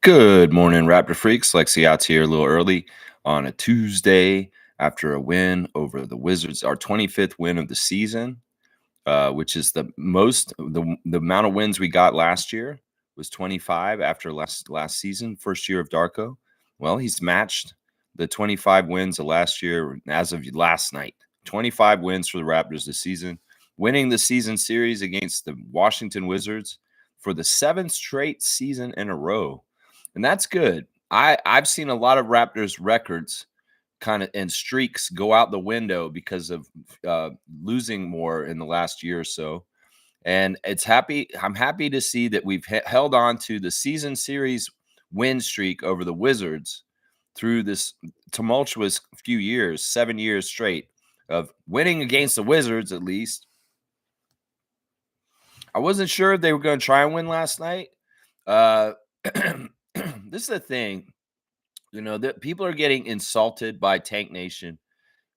Good morning, Raptor Freaks. Lexi out here a little early on a Tuesday after a win over the Wizards, our 25th win of the season, which is the amount of wins we got last year was 25 after last season, first year of Darko. Well, he's matched the 25 wins of last year as of last night. 25 wins for the Raptors this season, winning the season series against the Washington Wizards for the seventh straight season in a row. And that's good. I've seen a lot of Raptors records kind of and streaks go out the window because of losing more in the last year or so. And I'm happy to see that we've held on to the season series win streak over the Wizards through this tumultuous few years, 7 years straight of winning against the Wizards. At least I wasn't sure if they were going to try and win last night. This is the thing, that people are getting insulted by Tank Nation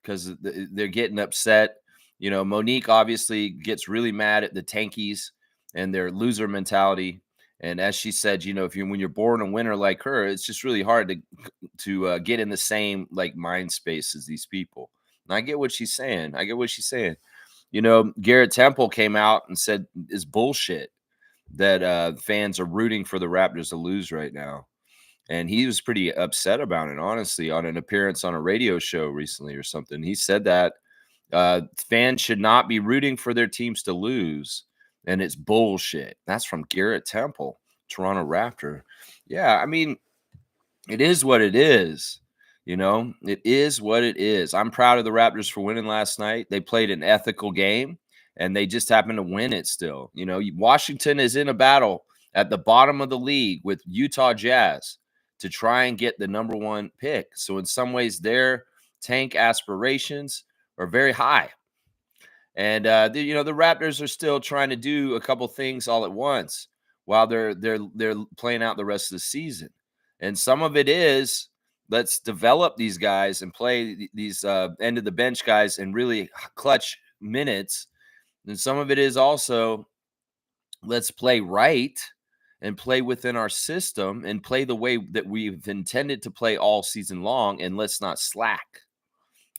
because they're getting upset. Monique obviously gets really mad at the Tankies and their loser mentality. And as she said, when you're born a winner like her, it's just really hard to get in the same mind space as these people. And I get what she's saying. Garrett Temple came out and said it's bullshit that fans are rooting for the Raptors to lose right now. And he was pretty upset about it, honestly, on an appearance on a radio show recently or something. He said that fans should not be rooting for their teams to lose, and it's bullshit. That's from Garrett Temple, Toronto Raptor. Yeah, I mean, it is what it is. It is what it is. I'm proud of the Raptors for winning last night. They played an ethical game, and they just happened to win it still. Washington is in a battle at the bottom of the league with Utah Jazz to try and get the number one pick. So in some ways, their tank aspirations are very high. And the Raptors are still trying to do a couple things all at once while they're playing out the rest of the season. And some of it is, let's develop these guys and play these end of the bench guys in really clutch minutes. And some of it is also, let's play right and play within our system and play the way that we've intended to play all season long, and let's not slack.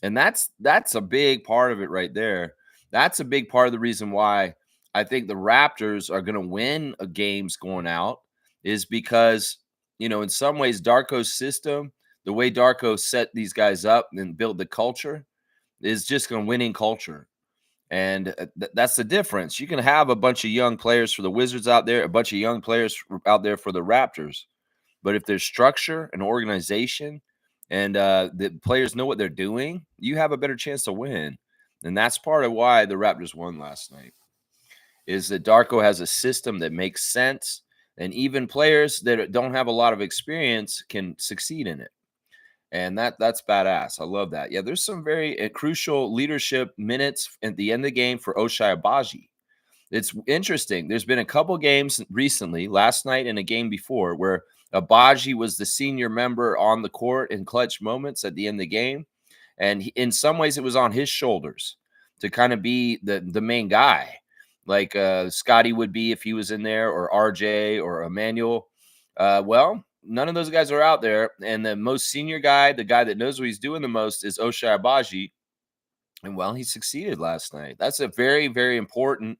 And that's a big part of it right there. That's a big part of the reason why I think the Raptors are going to win games going out, is because, in some ways, Darko's system, the way Darko set these guys up and build the culture, is just a winning culture. And that's the difference. You can have a bunch of young players for the Wizards out there, a bunch of young players out there for the Raptors. But if there's structure and organization and the players know what they're doing, you have a better chance to win. And that's part of why the Raptors won last night, is that Darko has a system that makes sense. And even players that don't have a lot of experience can succeed in it. And that's badass. I love that. Yeah, there's some very crucial leadership minutes at the end of the game for Ochai Agbaji. It's interesting. There's been a couple games recently, last night and a game before, where Agbaji was the senior member on the court in clutch moments at the end of the game. And in some ways, it was on his shoulders to kind of be the main guy, like Scotty would be if he was in there, or RJ or Emmanuel. Well, none of those guys are out there. And the most senior guy, the guy that knows what he's doing the most, is Ochai Agbaji. And, well, he succeeded last night. That's a very, very important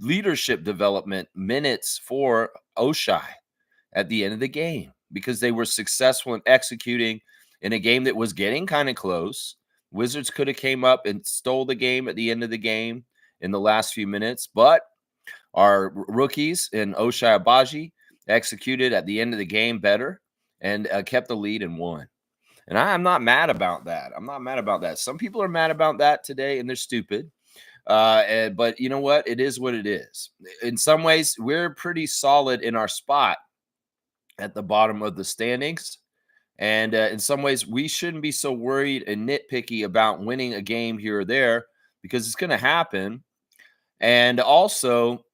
leadership development minutes for Ochai at the end of the game, because they were successful in executing in a game that was getting kind of close. Wizards could have came up and stole the game at the end of the game in the last few minutes, but our rookies in Ochai Agbaji executed at the end of the game better and kept the lead and won. And I'm not mad about that. Some people are mad about that today, and they're stupid. But you know what? It is what it is. In some ways, we're pretty solid in our spot at the bottom of the standings. And in some ways, we shouldn't be so worried and nitpicky about winning a game here or there, because it's going to happen. And also,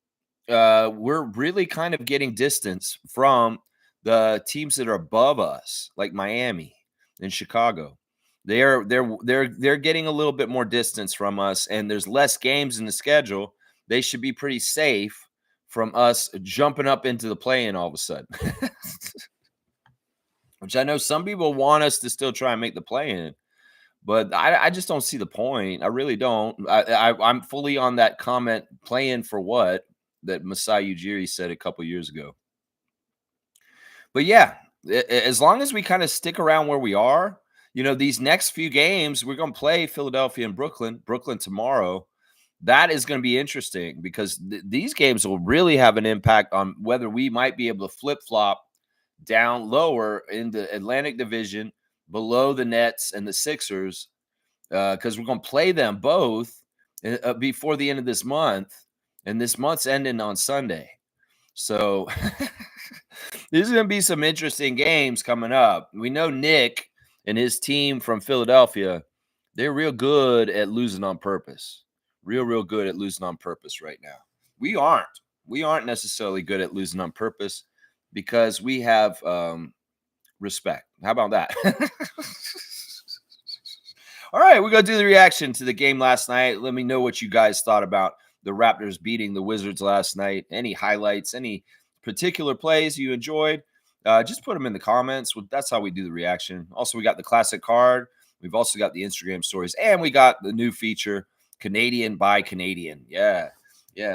we're really kind of getting distance from the teams that are above us, like Miami and Chicago. They're getting a little bit more distance from us, and there's less games in the schedule. They should be pretty safe from us jumping up into the play-in all of a sudden. which I know some people want us to still try and make the play in. But I just don't see the point. I really don't. I'm fully on that comment, playing for what, that Masai Ujiri said a couple years ago. But yeah, as long as we kind of stick around where we are, these next few games, we're going to play Philadelphia and Brooklyn tomorrow. That is going to be interesting because these games will really have an impact on whether we might be able to flip flop down lower in the Atlantic Division below the Nets and the Sixers, because we're going to play them both before the end of this month, and this month's ending on Sunday. So there's going to be some interesting games coming up. We know Nick and his team from Philadelphia, they're real good at losing on purpose. Real good at losing on purpose right now. We aren't. We aren't necessarily good at losing on purpose because we have respect. How about that? All right, we're going to do the reaction to the game last night. Let me know what you guys thought about the Raptors beating the Wizards last night. Any highlights, any particular plays you enjoyed, just put them in the comments. That's how we do the reaction. Also, we got the classic card. We've also got the Instagram stories, and we got the new feature, Canadian by Canadian. Yeah.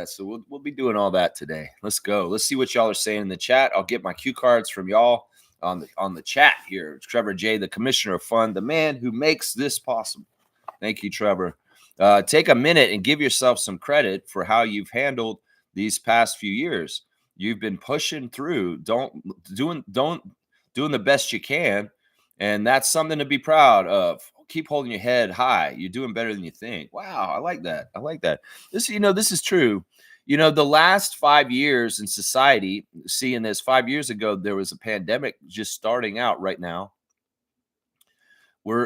So we'll be doing all that today. Let's go. Let's see what y'all are saying in the chat. I'll get my cue cards from y'all on the chat here. Trevor J, the commissioner of fun, the man who makes this possible. Thank you, Trevor. Take a minute and give yourself some credit for how you've handled these past few years. You've been pushing through, doing the best you can, and that's something to be proud of. Keep holding your head high. You're doing better than you think. Wow, I like that. This is true. The last 5 years in society, seeing this 5 years ago, there was a pandemic just starting out right now.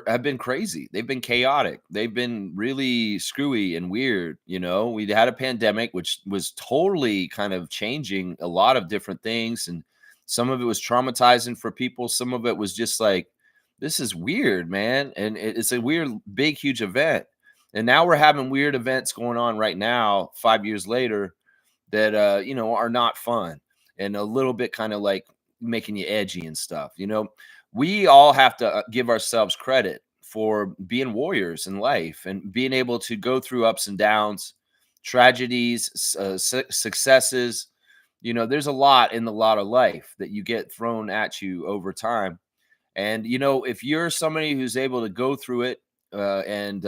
Have been crazy. They've been chaotic. They've been really screwy and weird. We had a pandemic, which was totally kind of changing a lot of different things. And some of it was traumatizing for people. Some of it was just like, this is weird, man. And it's a weird, big, huge event. And now we're having weird events going on right now, 5 years later, that, are not fun and a little bit kind of like making you edgy and stuff. We all have to give ourselves credit for being warriors in life and being able to go through ups and downs, tragedies, successes. There's a lot in the lot of life that you get thrown at you over time. And, if you're somebody who's able to go through it and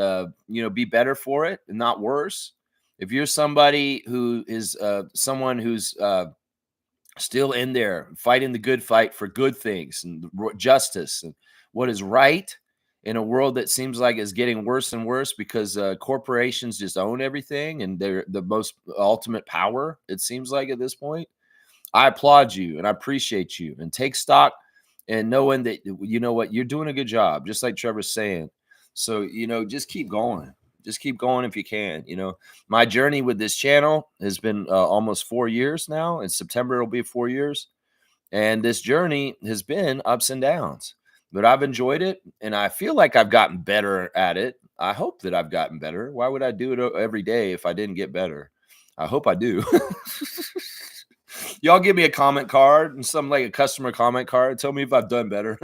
be better for it and not worse, if you're somebody who is someone who's still in there fighting the good fight for good things and justice and what is right in a world that seems like is getting worse and worse because corporations just own everything and they're the most ultimate power, it seems like at this point, I applaud you and I appreciate you, and take stock and knowing that, you're doing a good job, just like Trevor's saying. So, just keep going. Just keep going if you can. My journey with this channel has been almost 4 years now. In September, it'll be 4 years. And this journey has been ups and downs, but I've enjoyed it. And I feel like I've gotten better at it. I hope that I've gotten better. Why would I do it every day if I didn't get better? I hope I do. Y'all give me a comment card and something like a customer comment card. Tell me if I've done better.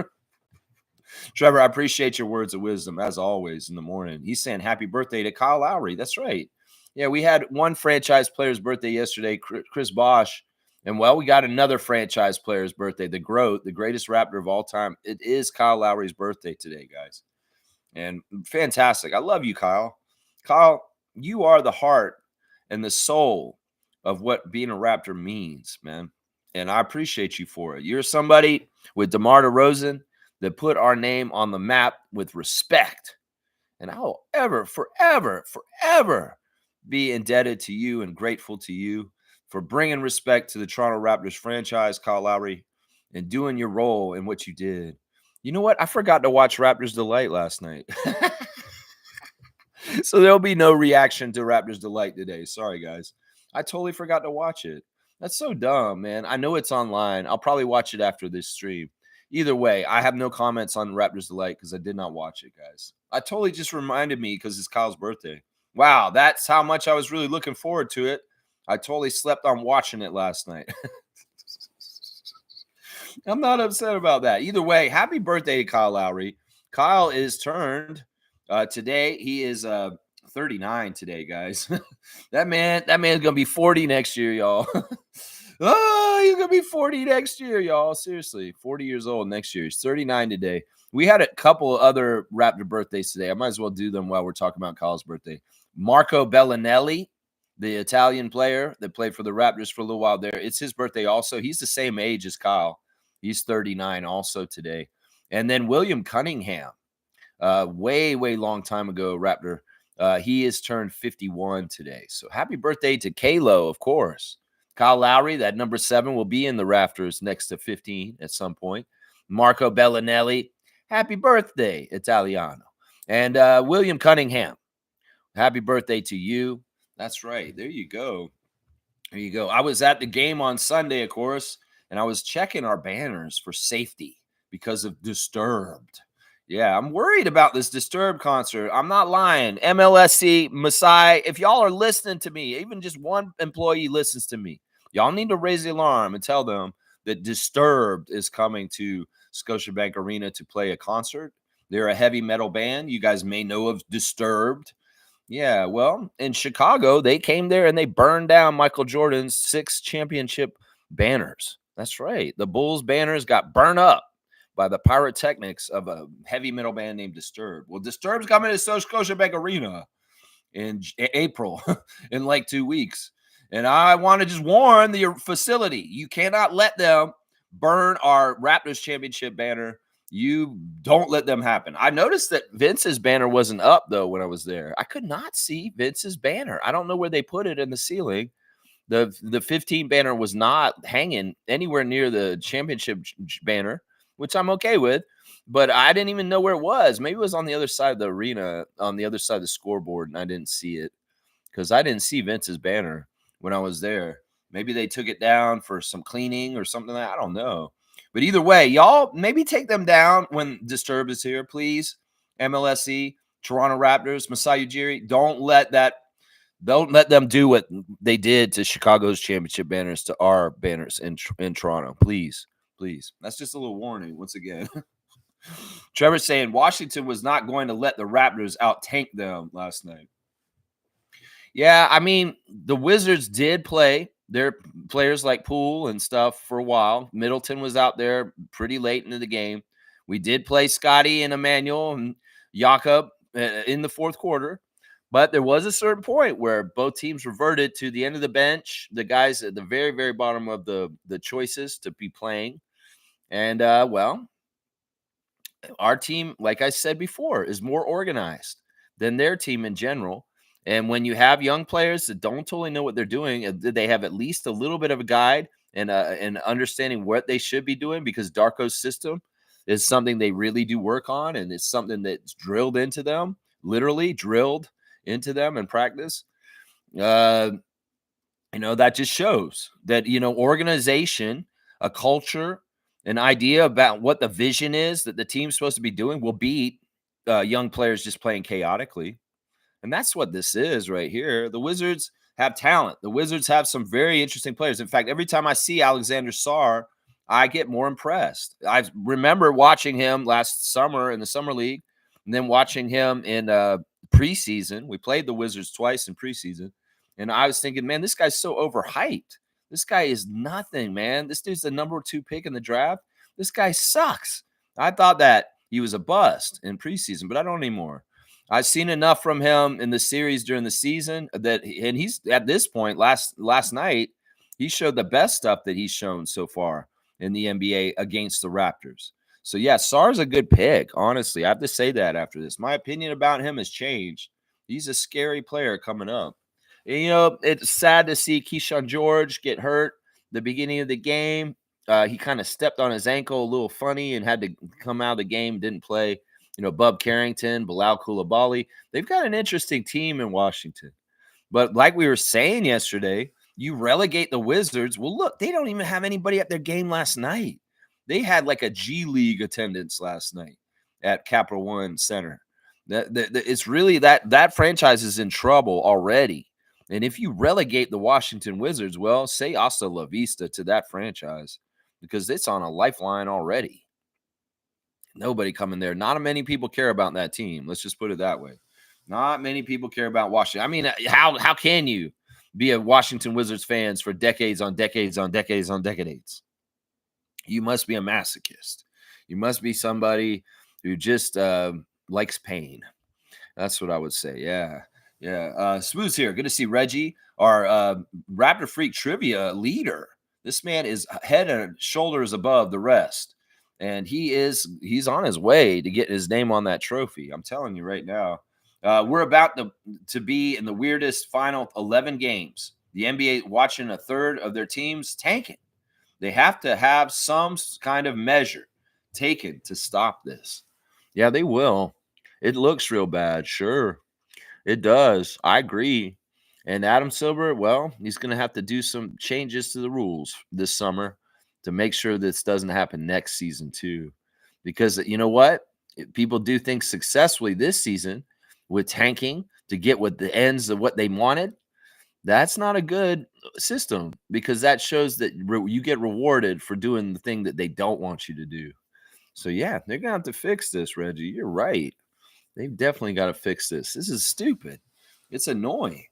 Trevor, I appreciate your words of wisdom as always in the morning. He's saying happy birthday to Kyle Lowry. That's right. Yeah, we had one franchise player's birthday yesterday, Chris Bosh. And we got another franchise player's birthday, the greatest Raptor of all time. It is Kyle Lowry's birthday today, guys. And fantastic. I love you, Kyle. Kyle, you are the heart and the soul of what being a Raptor means, man. And I appreciate you for it. You're somebody with DeMar DeRozan that put our name on the map with respect. And I will forever be indebted to you and grateful to you for bringing respect to the Toronto Raptors franchise, Kyle Lowry, and doing your role in what you did. You know what? I forgot to watch Raptors Delight last night. So there'll be no reaction to Raptors Delight today. Sorry, guys. I totally forgot to watch it. That's so dumb, man. I know it's online. I'll probably watch it after this stream. Either way, I have no comments on Raptors Delight because I did not watch it, guys. I totally just reminded me because it's Kyle's birthday. Wow, that's how much I was really looking forward to it. I totally slept on watching it last night. I'm not upset about that. Either way, happy birthday to Kyle Lowry. Kyle is turned today. He is 39 today, guys. that man's gonna be 40 next year, y'all. Oh, he's gonna be 40 next year, y'all. Seriously, 40 years old next year. He's 39 today. We had a couple other Raptor birthdays today. I might as well do them while we're talking about Kyle's birthday. Marco Bellinelli, the Italian player that played for the Raptors for a little while there. It's his birthday also. He's the same age as Kyle. He's 39 also today. And then William Cunningham, way long time ago, Raptor. He is turned 51 today. So happy birthday to Kalo, of course. Kyle Lowry, that number 7, will be in the rafters next to 15 at some point. Marco Bellinelli, happy birthday, Italiano. And William Cunningham, happy birthday to you. That's right. There you go. There you go. I was at the game on Sunday, of course, and I was checking our banners for safety because of Disturbed. Yeah, I'm worried about this Disturbed concert. I'm not lying. MLSC, Masai, if y'all are listening to me, even just one employee listens to me, y'all need to raise the alarm and tell them that Disturbed is coming to Scotiabank Arena to play a concert. They're a heavy metal band. You guys may know of Disturbed. Yeah, well, in Chicago, they came there and they burned down Michael Jordan's 6 championship banners. That's right. The Bulls banners got burned up by the pyrotechnics of a heavy metal band named Disturbed. Well, Disturbed's coming to Scotiabank Arena in April in like 2 weeks. And I want to just warn the facility, you cannot let them burn our Raptors championship banner. You don't let them happen. I noticed that Vince's banner wasn't up, though, when I was there. I could not see Vince's banner. I don't know where they put it in the ceiling. The 15 banner was not hanging anywhere near the championship banner, which I'm okay with. But I didn't even know where it was. Maybe it was on the other side of the arena, on the other side of the scoreboard, and I didn't see it because I didn't see Vince's banner when I was there. Maybe they took it down for some cleaning or something like that. I don't know. But either way, y'all maybe take them down when Disturb is here, please. MLSE, Toronto Raptors, Masai Ujiri. Don't let them do what they did to Chicago's championship banners to our banners in Toronto. Please. That's just a little warning once again. Trevor's saying Washington was not going to let the Raptors out-tank them last night. Yeah, I mean, the Wizards did play their players like Poole and stuff for a while. Middleton was out there pretty late into the game. We did play Scotty and Emmanuel and Jakob in the fourth quarter. But there was a certain point where both teams reverted to the end of the bench, the guys at the very, very bottom of the choices to be playing. And, well, our team, like I said before, is more organized than their team in general. And when you have young players that don't totally know what they're doing, they have at least a little bit of a guide and understanding what they should be doing, because Darko's system is something they really do work on, and it's something that's drilled into them, literally drilled into them in practice. That just shows that, organization, a culture, an idea about what the vision is that the team's supposed to be doing will beat young players just playing chaotically. And that's what this is right here. The Wizards have talent. The Wizards have some very interesting players. In fact, every time I see Alexander Sarr, I get more impressed. I remember watching him last summer in the Summer League, and then watching him in preseason. We played the Wizards twice in preseason. And I was thinking, man, this guy's so overhyped. This guy is nothing, man. This dude's the number 2 pick in the draft. This guy sucks. I thought that he was a bust in preseason, but I don't anymore. I've seen enough from him in the series during the season and he's at this point, last night, he showed the best stuff that he's shown so far in the NBA against the Raptors. So, yeah, Sarr's a good pick, honestly. I have to say that after this. My opinion about him has changed. He's a scary player coming up. And, it's sad to see Keyshawn George get hurt the beginning of the game. He kind of stepped on his ankle a little funny and had to come out of the game, didn't play. Bub Carrington, Bilal Coulibaly. They've got an interesting team in Washington. But like we were saying yesterday, you relegate the Wizards. Well, look, they don't even have anybody at their game last night. They had like a G League attendance last night at Capital One Center. It's really that franchise is in trouble already. And if you relegate the Washington Wizards, well, say hasta la vista to that franchise. because it's on a lifeline already. Nobody coming there. Not many people care about that team. Let's just put it that way. Not many people care about Washington. I mean, how can you be a Washington Wizards fans for decades on decades on decades on decades? You must be a masochist. You must be somebody who just likes pain. That's what I would say. Yeah. Yeah. Smooth's here. Good to see Reggie, our Raptor Freak trivia leader. This man is head and shoulders above the rest. And he's on his way to get his name on that trophy. I'm telling you right now. We're about to be in the weirdest final 11 games. The NBA watching a third of their teams tanking. They have to have some kind of measure taken to stop this. Yeah, they will. It looks real bad. Sure, it does. I agree. And Adam Silver, well, he's going to have to do some changes to the rules this summer to make sure this doesn't happen next season, too. Because you know what? People do things successfully this season with tanking to get what the ends of what they wanted. That's not a good system because that shows that you get rewarded for doing the thing that they don't want you to do. So, yeah, they're going to have to fix this, Reggie. You're right. They've definitely got to fix this. This is stupid. It's annoying.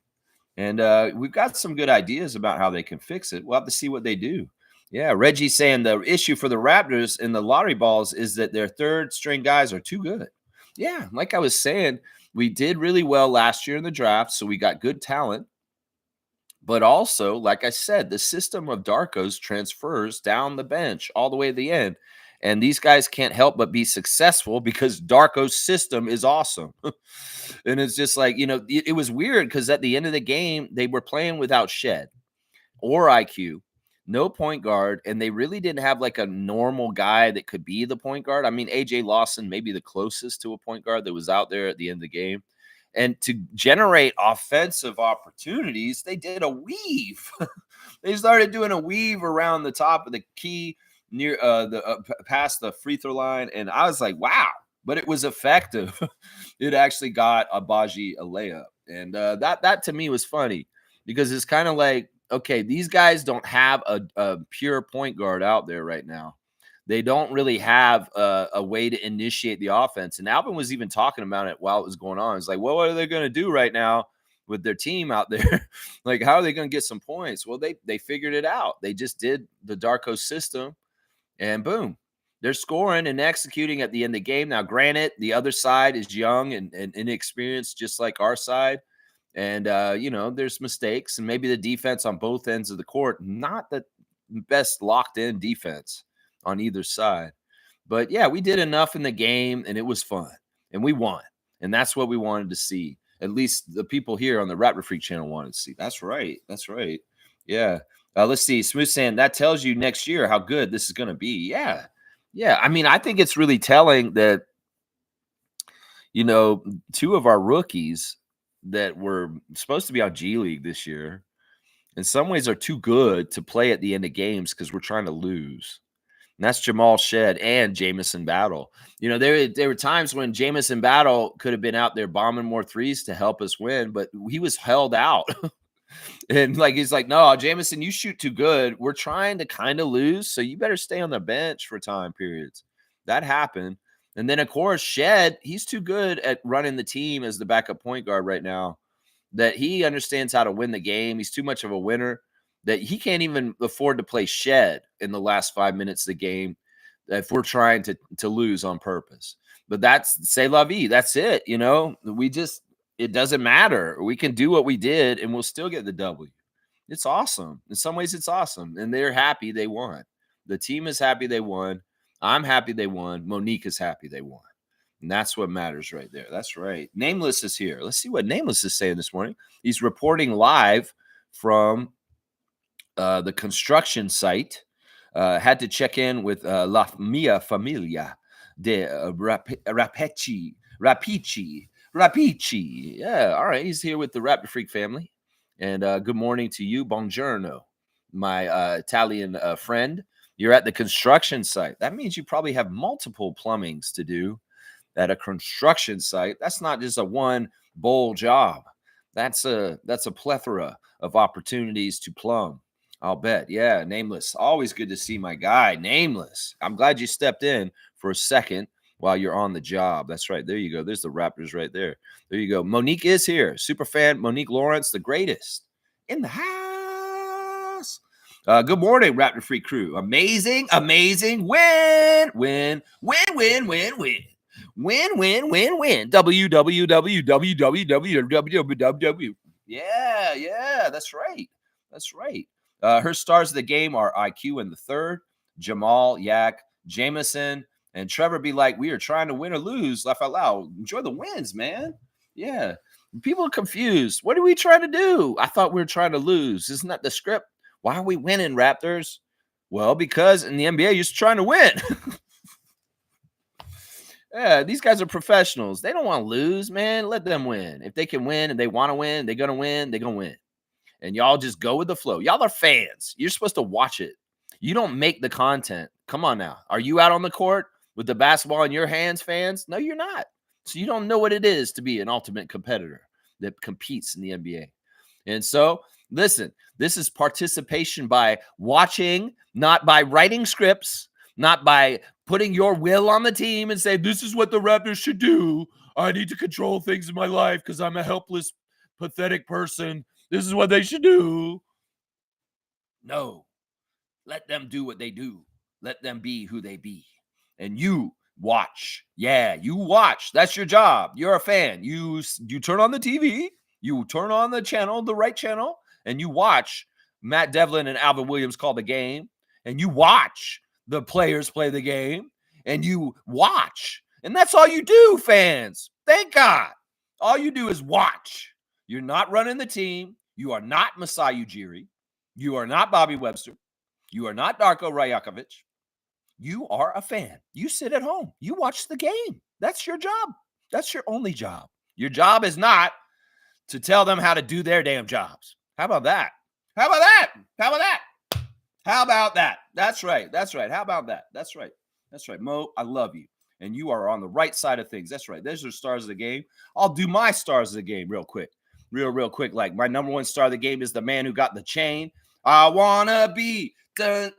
And we've got some good ideas about how they can fix it. We'll have to see what they do. Yeah, Reggie's saying the issue for the Raptors in the lottery balls is that their third string guys are too good. Yeah, like I was saying, we did really well last year in the draft, so we got good talent. But also, like I said, the system of Darko's transfers down the bench all the way to the end. And these guys can't help but be successful because Darko's system is awesome. And it's just like, it was weird because at the end of the game, they were playing without Shed or IQ, no point guard. And they really didn't have like a normal guy that could be the point guard. I mean, AJ Lawson may be the closest to a point guard that was out there at the end of the game. And to generate offensive opportunities, they did a weave. They started doing a weave around the top of the key near past the free throw line, and I was like, wow. But it was effective. It actually got Abaji a layup, and that to me was funny because it's kind of like, okay, these guys don't have a pure point guard out there right now. They don't really have a way to initiate the offense. And Alvin was even talking about it while it was going on. It's like, well, what are they going to do right now with their team out there? Like, how are they going to get some points? Well, they figured it out. They just did the Darko system, and boom, they're scoring and executing at the end of the game. Now, granted, the other side is young and inexperienced, just like our side. And, there's mistakes. And maybe the defense on both ends of the court, not the best locked in defense on either side. But yeah, we did enough in the game and it was fun and we won. And that's what we wanted to see. At least the people here on the Raptor Freak channel wanted to see. That's right. That's right. Yeah. Let's see. Smooth saying that tells you next year how good this is going to be. Yeah. Yeah. I mean, I think it's really telling that, two of our rookies that were supposed to be on G League this year in some ways are too good to play at the end of games because we're trying to lose. And that's Jamal Shed and Jamison Battle. There were times when Jamison Battle could have been out there bombing more threes to help us win, but he was held out. And he's like, no, Jamison, you shoot too good. We're trying to kind of lose, so you better stay on the bench for time periods. That happened. And then, of course, Shed, he's too good at running the team as the backup point guard right now that he understands how to win the game. He's too much of a winner that he can't even afford to play Shed in the last 5 minutes of the game if we're trying to lose on purpose. But that's c'est la vie. That's it. It doesn't matter. We can do what we did and we'll still get the W. It's awesome. In some ways, it's awesome. And they're happy they won. The team is happy they won. I'm happy they won. Monique is happy they won. And that's what matters right there. That's right. Nameless is here. Let's see what Nameless is saying this morning. He's reporting live from the construction site. Had to check in with La Mia Familia de Rapici. Yeah, all right. He's here with the Raptor Freak family. And good morning to you. Buongiorno, my Italian friend. You're at the construction site. That means you probably have multiple plumbings to do at a construction site. That's not just a one bowl job. That's a plethora of opportunities to plumb. I'll bet. Yeah, Nameless. Always good to see my guy, Nameless. I'm glad you stepped in for a second while you're on the job. That's right. There you go. There's the Raptors right there. There you go. Monique is here. Super fan Monique Lawrence, the greatest in the house. Good morning, Raptor Free crew. Amazing, amazing. Win, win, win, win, win, win. Win, win, win, win. www. Yeah, that's right. That's right. Her stars of the game are IQ in the third, Jamal, Yak, Jameson, and Trevor be like, we are trying to win or lose. Laugh out loud. Enjoy the wins, man. Yeah. People are confused. What are we trying to do? I thought we were trying to lose. Isn't that the script? Why are we winning, Raptors? Well, because in the NBA, you're just trying to win. Yeah, these guys are professionals. They don't want to lose, man. Let them win. If they can win and they want to win, they're going to win. They're going to win. And y'all just go with the flow. Y'all are fans. You're supposed to watch it. You don't make the content. Come on now. Are you out on the court with the basketball in your hands, fans? No, you're not. So you don't know what it is to be an ultimate competitor that competes in the NBA. And so, listen, this is participation by watching, not by writing scripts, not by putting your will on the team and say, this is what the Raptors should do. I need to control things in my life because I'm a helpless, pathetic person. This is what they should do. No, let them do what they do. Let them be who they be. And you watch. Yeah, you watch. That's your job. You're a fan. You turn on the TV. You turn on the channel, the right channel, and you watch Matt Devlin and Alvin Williams call the game. And you watch the players play the game. And you watch. And that's all you do, fans. Thank God. All you do is watch. You're not running the team. You are not Masai Ujiri. You are not Bobby Webster. You are not Darko Rajakovic. You are a fan. You sit at home. You watch the game. That's your job. That's your only job. Your job is not to tell them how to do their damn jobs. How about that? How about that? How about that? How about that? That's right. That's right. How about that? That's right. That's right. Mo, I love you. And you are on the right side of things. That's right. There's your stars of the game. I'll do my stars of the game real quick. Real quick. Like my number one star of the game is the man who got the chain. I want to be the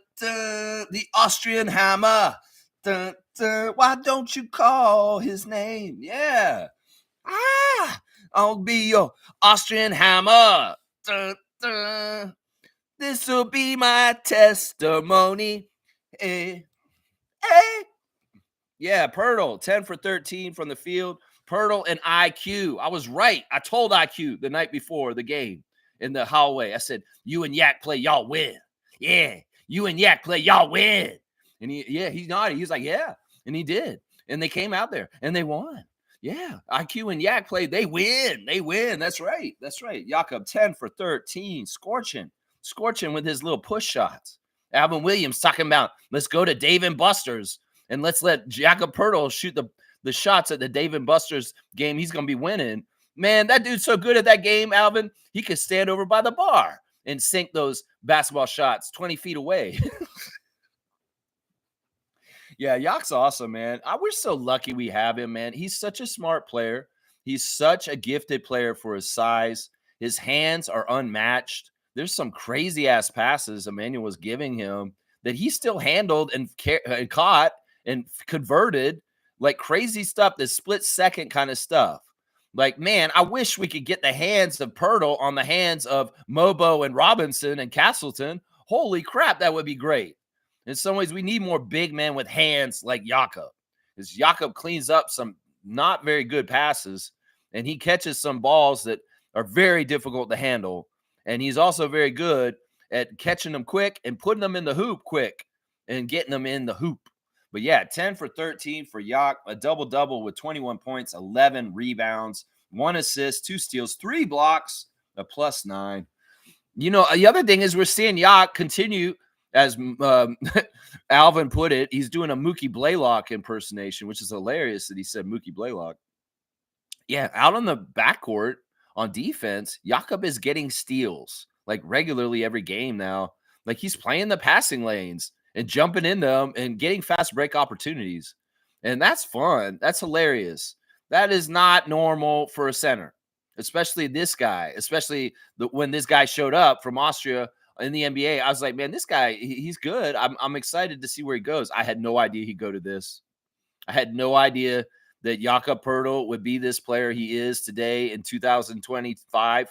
Austrian hammer. Why don't you call his name? Yeah. I'll be your Austrian hammer. This will be my testimony. Hey. Yeah, Pirtle, 10 for 13 from the field. Pirtle and IQ. I was right. I told IQ the night before the game in the hallway. I said, you and Yak play, y'all win. Yeah, you and Yak play, y'all win. And he nodded. He was like, yeah. And he did. And they came out there and they won. Yeah, IQ and Yak played. They win. They win. That's right. That's right. Jakob, 10 for 13. Scorching with his little push shots. Alvin Williams talking about, let's go to Dave and Buster's and let's let Jakob Pirtle shoot the shots at the Dave and Buster's game. He's going to be winning. Man, that dude's so good at that game, Alvin. He could stand over by the bar and sink those basketball shots 20 feet away. Yeah, Yak's awesome, man. We're so lucky we have him, man. He's such a smart player. He's such a gifted player for his size. His hands are unmatched. There's some crazy-ass passes Emmanuel was giving him that he still handled and caught and converted, like crazy stuff, this split-second kind of stuff. Like, man, I wish we could get the hands of Pirtle on the hands of Mobo and Robinson and Castleton. Holy crap, that would be great. In some ways, we need more big men with hands like Jakob. Because Jakob cleans up some not very good passes, and he catches some balls that are very difficult to handle. And he's also very good at catching them quick and putting them in the hoop quick and getting them in the hoop. But yeah, 10 for 13 for Yak, a double-double with 21 points, 11 rebounds, 1 assist, 2 steals, 3 blocks, a +9. You know, the other thing is we're seeing Yak continue, as Alvin put it, he's doing a Mookie Blaylock impersonation, which is hilarious that he said Mookie Blaylock. Yeah, out on the backcourt on defense, Jakob is getting steals like regularly every game now. Like he's playing the passing lanes and jumping in them and getting fast break opportunities. And that's fun. That's hilarious. That is not normal for a center, especially this guy, especially when this guy showed up from Austria in the NBA. I was like, man, this guy, he's good. I'm excited to see where he goes. I had no idea he'd go to this. I had no idea that Jakob Poeltl would be this player he is today in 2025.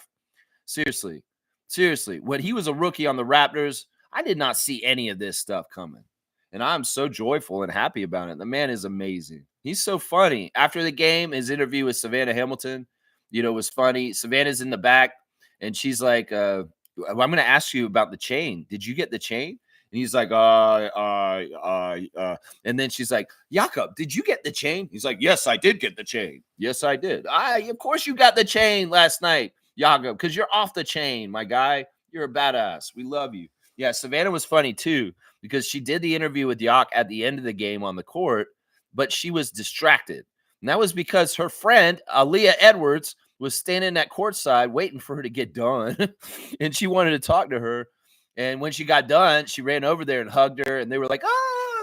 Seriously, seriously. When he was a rookie on the Raptors, I did not see any of this stuff coming. And I'm so joyful and happy about it. The man is amazing. He's so funny. After the game, his interview with Savannah Hamilton, was funny. Savannah's in the back, and she's like, I'm going to ask you about the chain. Did you get the chain? And he's like, and then she's like, Jakob, did you get the chain? He's like, yes, I did get the chain. Yes, I did. Of course you got the chain last night, Jakob, because you're off the chain, my guy. You're a badass. We love you. Yeah, Savannah was funny too, because she did the interview with Yak at the end of the game on the court, but she was distracted. And that was because her friend, Aaliyah Edwards, was standing at courtside waiting for her to get done. And she wanted to talk to her. And when she got done, she ran over there and hugged her. And they were like,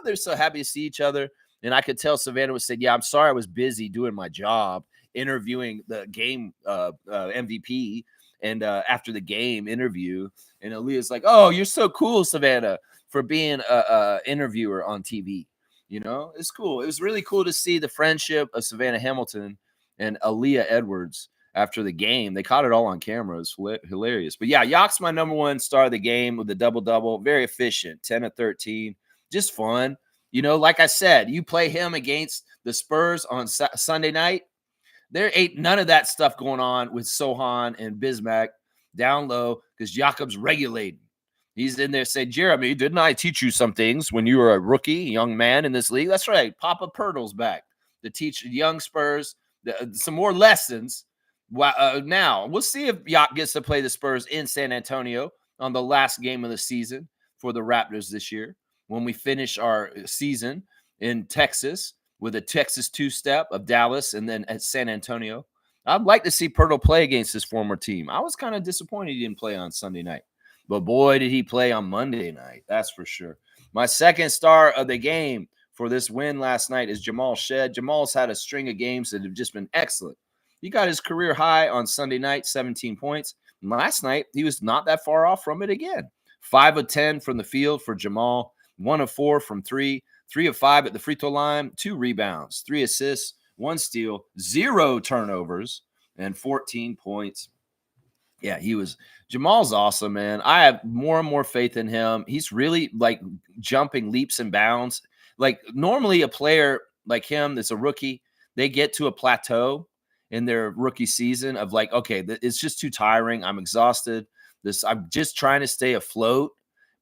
they're so happy to see each other. And I could tell Savannah was saying, yeah, I'm sorry I was busy doing my job, interviewing the game MVP. And after the game interview, and Aaliyah's like, oh, you're so cool, Savannah, for being a interviewer on TV. It's cool. It was really cool to see the friendship of Savannah Hamilton and Aaliyah Edwards after the game. They caught it all on camera. It was hilarious. But yeah, Yak's my number one star of the game with the double-double. Very efficient, 10 of 13. Just fun. Like I said, you play him against the Spurs on Sunday night, there ain't none of that stuff going on with Sohan and Bismack down low because Jakob's regulating. He's in there saying, Jeremy, didn't I teach you some things when you were a rookie, young man in this league? That's right. Papa Pirtle's back to teach young Spurs some more lessons. Now, we'll see if Yak gets to play the Spurs in San Antonio on the last game of the season for the Raptors this year when we finish our season in Texas with a Texas two-step of Dallas and then at San Antonio. I'd like to see Pirtle play against his former team. I was kind of disappointed he didn't play on Sunday night. But boy, did he play on Monday night. That's for sure. My second star of the game for this win last night is Jamal Shead. Jamal's had a string of games that have just been excellent. He got his career high on Sunday night, 17 points. And last night, he was not that far off from it again. 5 of 10 from the field for Jamal. 1 of 4 from 3. 3 of 5 at the free throw line. 2 rebounds. 3 assists. 1 steal. 0 turnovers. And 14 points. Yeah, Jamal's awesome, man. I have more and more faith in him. He's really like jumping leaps and bounds. Like normally a player like him that's a rookie, they get to a plateau in their rookie season of like, okay, it's just too tiring. I'm exhausted. I'm just trying to stay afloat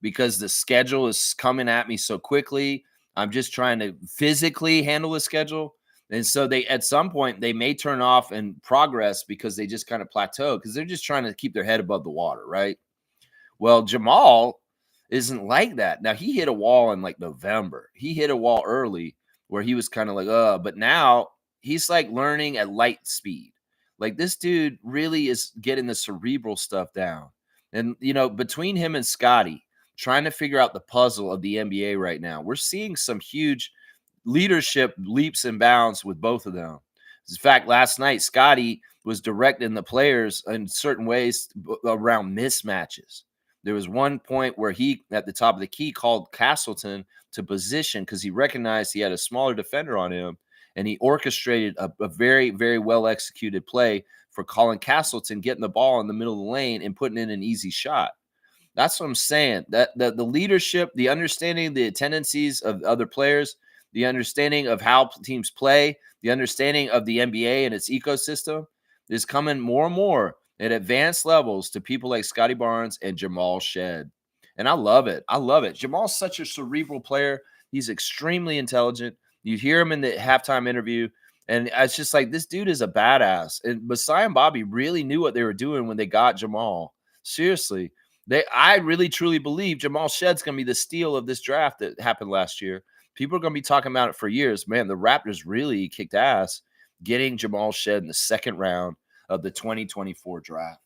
because the schedule is coming at me so quickly. I'm just trying to physically handle the schedule. And so at some point, they may turn off and progress because they just kind of plateau because they're just trying to keep their head above the water, right? Well, Jamal isn't like that. Now, he hit a wall in like November. He hit a wall early where he was kind of like, but now he's like learning at light speed. Like this dude really is getting the cerebral stuff down. And, between him and Scotty, trying to figure out the puzzle of the NBA right now, we're seeing some huge leadership leaps and bounds with both of them. In fact, last night, Scotty was directing the players in certain ways around mismatches. There was one point where he, at the top of the key, called Castleton to position because he recognized he had a smaller defender on him, and he orchestrated a very, very well-executed play for Colin Castleton getting the ball in the middle of the lane and putting in an easy shot. That's what I'm saying. That the leadership, the understanding, the tendencies of other players, the understanding of how teams play, the understanding of the NBA and its ecosystem is coming more and more at advanced levels to people like Scotty Barnes and Jamal Shead. And I love it. I love it. Jamal's such a cerebral player. He's extremely intelligent. You hear him in the halftime interview, and it's just like, this dude is a badass. And Messiah and Bobby really knew what they were doing when they got Jamal. Seriously. I really, truly believe Jamal Shead's going to be the steal of this draft that happened last year. People are going to be talking about it for years. Man, the Raptors really kicked ass getting Jamal Shead in the second round of the 2024 draft.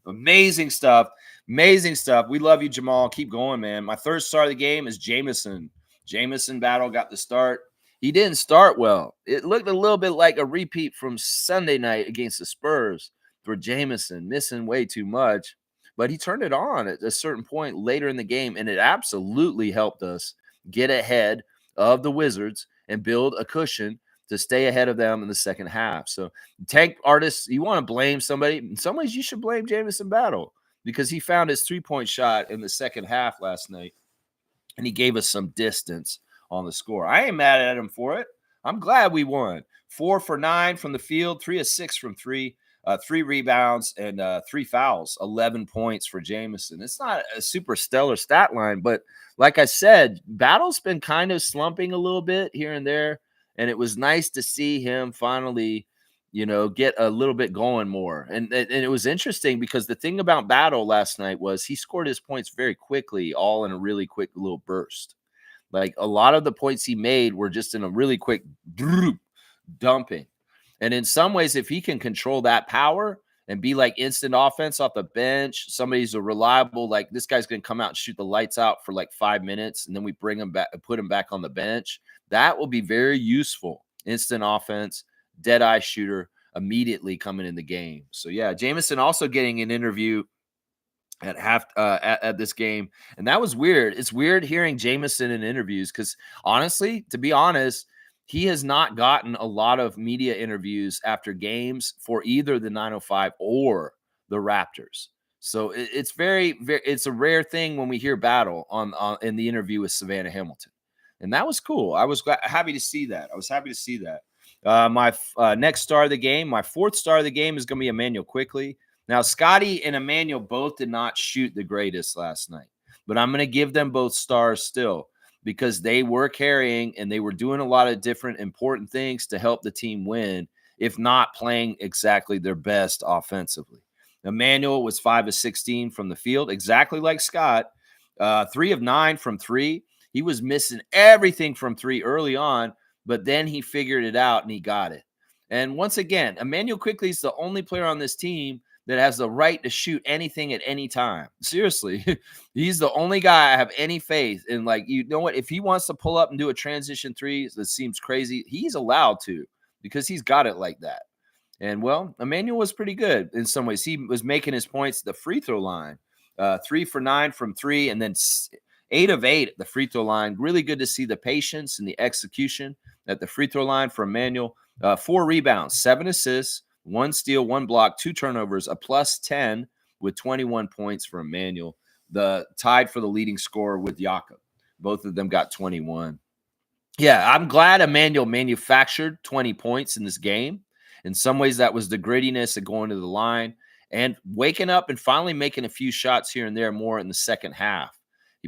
Amazing stuff. Amazing stuff. We love you, Jamal. Keep going, man. My third star of the game is Jamison. Jamison Battle got the start. He didn't start well. It looked a little bit like a repeat from Sunday night against the Spurs for Jamison, missing way too much. but he turned it on at a certain point later in the game, and it absolutely helped us get ahead of the Wizards and build a cushion to stay ahead of them in the second half. So, tank artists, you want to blame somebody. In some ways, you should blame Jamison Battle because he found his 3-point shot in the second half last night, and he gave us some distance on the score. I ain't mad at him for it. I'm glad we won. 4 for 9 from the field, 3 of 6 from 3, 3 rebounds, and 3 fouls, 11 points for Jamison. It's not a super stellar stat line, but like I said, Battle's been kind of slumping a little bit here and there, and it was nice to see him finally, get a little bit going more. And it was interesting because the thing about Battle last night was he scored his points very quickly, all in a really quick little burst. Like a lot of the points he made were just in a really quick dumping. And in some ways, if he can control that power and be like instant offense off the bench, somebody's a reliable, like this guy's going to come out and shoot the lights out for like 5 minutes, and then we bring him back, put him back on the bench. That will be very useful. Instant offense, dead eye shooter immediately coming in the game. So yeah, Jamison also getting an interview at this game, and that was weird. It's weird hearing Jamison in interviews because honestly, to be honest, he has not gotten a lot of media interviews after games for either the 905 or the Raptors. So it's it's a rare thing when we hear Battle on in the interview with Savannah Hamilton, and that was cool. I was happy to see that. My next star of the game, my fourth star of the game is going to be Emmanuel Quickly. Now, Scotty and Emmanuel both did not shoot the greatest last night, but I'm going to give them both stars still because they were carrying and they were doing a lot of different important things to help the team win, if not playing exactly their best offensively. Emmanuel was 5 of 16 from the field, exactly like Scott, 3 of 9 from 3. He was missing everything from 3 early on, but then he figured it out and he got it. And once again, Emmanuel Quickly is the only player on this team that has the right to shoot anything at any time. Seriously, he's the only guy I have any faith in. Like, you know what? If he wants to pull up and do a transition 3 that seems crazy, he's allowed to because he's got it like that. And, well, Emmanuel was pretty good in some ways. He was making his points at the free throw line, 3 for 9 from 3, and then 8 of 8 at the free throw line. Really good to see the patience and the execution at the free throw line for Emmanuel. 4 rebounds, 7 assists, 1 steal, 1 block, 2 turnovers, a plus 10 with 21 points for Emmanuel. Tied for the leading scorer with Jakob. Both of them got 21. Yeah, I'm glad Emmanuel manufactured 20 points in this game. In some ways, that was the grittiness of going to the line and waking up and finally making a few shots here and there more in the second half.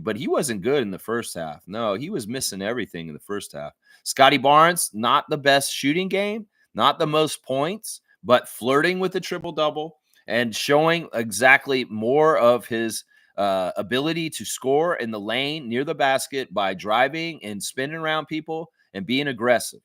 But he wasn't good in the first half. No, he was missing everything in the first half. Scotty Barnes, not the best shooting game, not the most points, but flirting with the triple-double and showing exactly more of his ability to score in the lane near the basket by driving and spinning around people and being aggressive.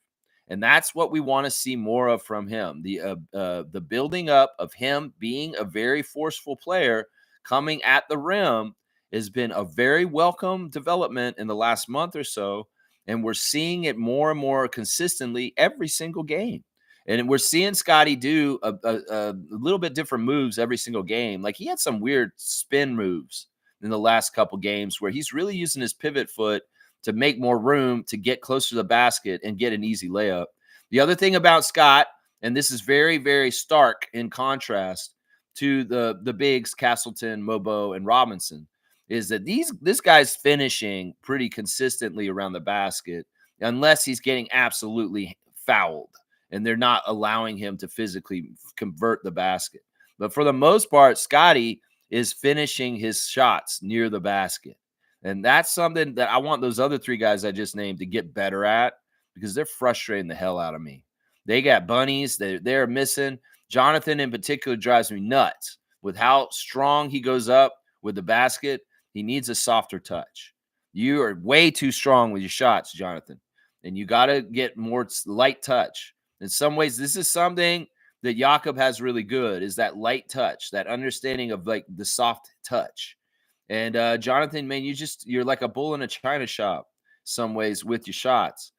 And that's what we want to see more of from him. The building up of him being a very forceful player coming at the rim has been a very welcome development in the last month or so. And we're seeing it more and more consistently every single game. And we're seeing Scotty do a little bit different moves every single game. Like he had some weird spin moves in the last couple games where he's really using his pivot foot to make more room to get closer to the basket and get an easy layup. The other thing about Scott, and this is very, very stark in contrast to the bigs, Castleton, Mobo, and Robinson, is that this guy's finishing pretty consistently around the basket unless he's getting absolutely fouled and they're not allowing him to physically convert the basket. But for the most part, Scotty is finishing his shots near the basket. And that's something that I want those other 3 guys I just named to get better at because they're frustrating the hell out of me. They got bunnies. They're missing. Jonathan in particular drives me nuts with how strong he goes up with the basket. He needs a softer touch. You are way too strong with your shots, Jonathan, and you got to get more light touch. In some ways, this is something that Jakob has really good is that light touch, that understanding of like the soft touch. And Jonathan, man, you're like a bull in a china shop some ways with your shots.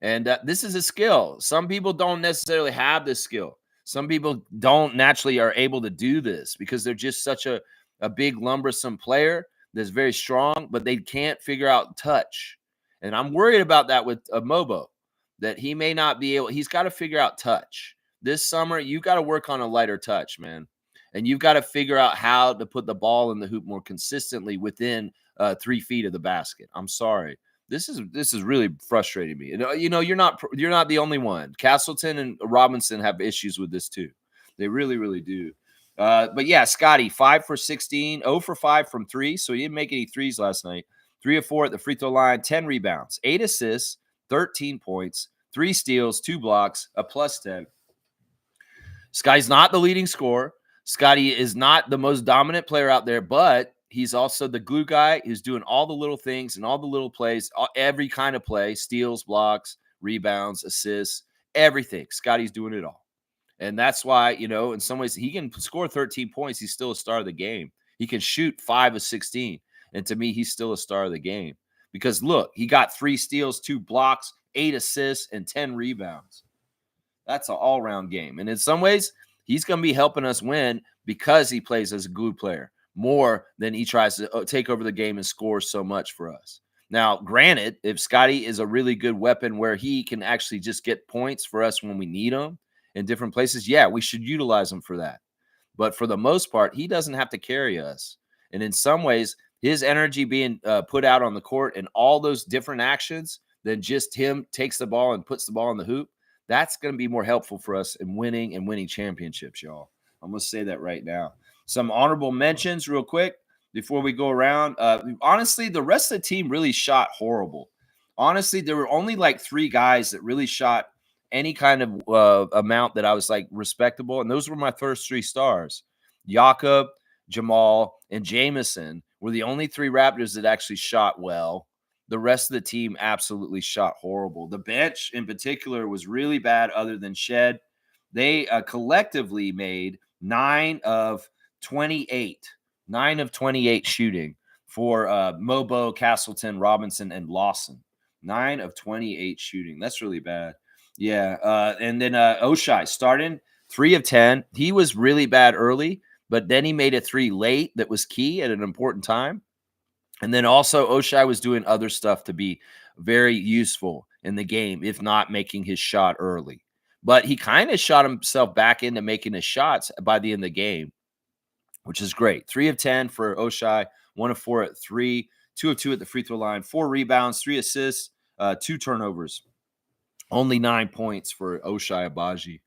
And this is a skill. Some people don't necessarily have this skill. Some people don't naturally are able to do this because they're just such a a big lumbersome player that's very strong, but they can't figure out touch. And I'm worried about that with Mobo, that he may not be able, he's got to figure out touch. This summer, you got to work on a lighter touch, man. And you've got to figure out how to put the ball in the hoop more consistently within 3 feet of the basket. I'm sorry. This is really frustrating me. You're not the only one. Castleton and Robinson have issues with this too. They really, really do. But yeah, Scotty, 5 for 16, 0 for 5 from 3. So he didn't make any threes last night. 3 of 4 at the free throw line, 10 rebounds, 8 assists, 13 points, 3 steals, 2 blocks, a plus 10. Scotty's not the leading scorer. Scotty is not the most dominant player out there, but he's also the glue guy who's doing all the little things and all the little plays, every kind of play, steals, blocks, rebounds, assists, everything. Scotty's doing it all. And that's why, in some ways, he can score 13 points. He's still a star of the game. He can shoot 5 of 16. And to me, he's still a star of the game. Because, look, he got 3 steals, 2 blocks, 8 assists, and 10 rebounds. That's an all-around game. And in some ways, he's going to be helping us win because he plays as a glue player more than he tries to take over the game and score so much for us. Now, granted, if Scotty is a really good weapon where he can actually just get points for us when we need them in different places, yeah, we should utilize him for that. But for the most part, he doesn't have to carry us. And in some ways, his energy being put out on the court and all those different actions than just him takes the ball and puts the ball in the hoop, that's going to be more helpful for us in winning championships, y'all. I'm going to say that right now. Some honorable mentions real quick before we go around. Honestly, the rest of the team really shot horrible. Honestly, there were only like 3 guys that really shot any kind of amount that I was like respectable. And those were my first 3 stars. Jakob, Jamal, and Jamison were the only 3 Raptors that actually shot well. The rest of the team absolutely shot horrible. The bench in particular was really bad other than Shed. They collectively made 9 of 28 shooting for Mobo, Castleton, Robinson, and Lawson. 9 of 28 shooting. That's really bad. Yeah. And then Oshai starting 3 of 10. He was really bad early, but then he made a 3 late that was key at an important time. And then also Oshai was doing other stuff to be very useful in the game, if not making his shot early. But he kind of shot himself back into making his shots by the end of the game, which is great. 3 of 10 for Oshai, 1 of 4 at 3, 2 of 2 at the free throw line, 4 rebounds, 3 assists, 2 turnovers. Only 9 points for Oshai Abaji.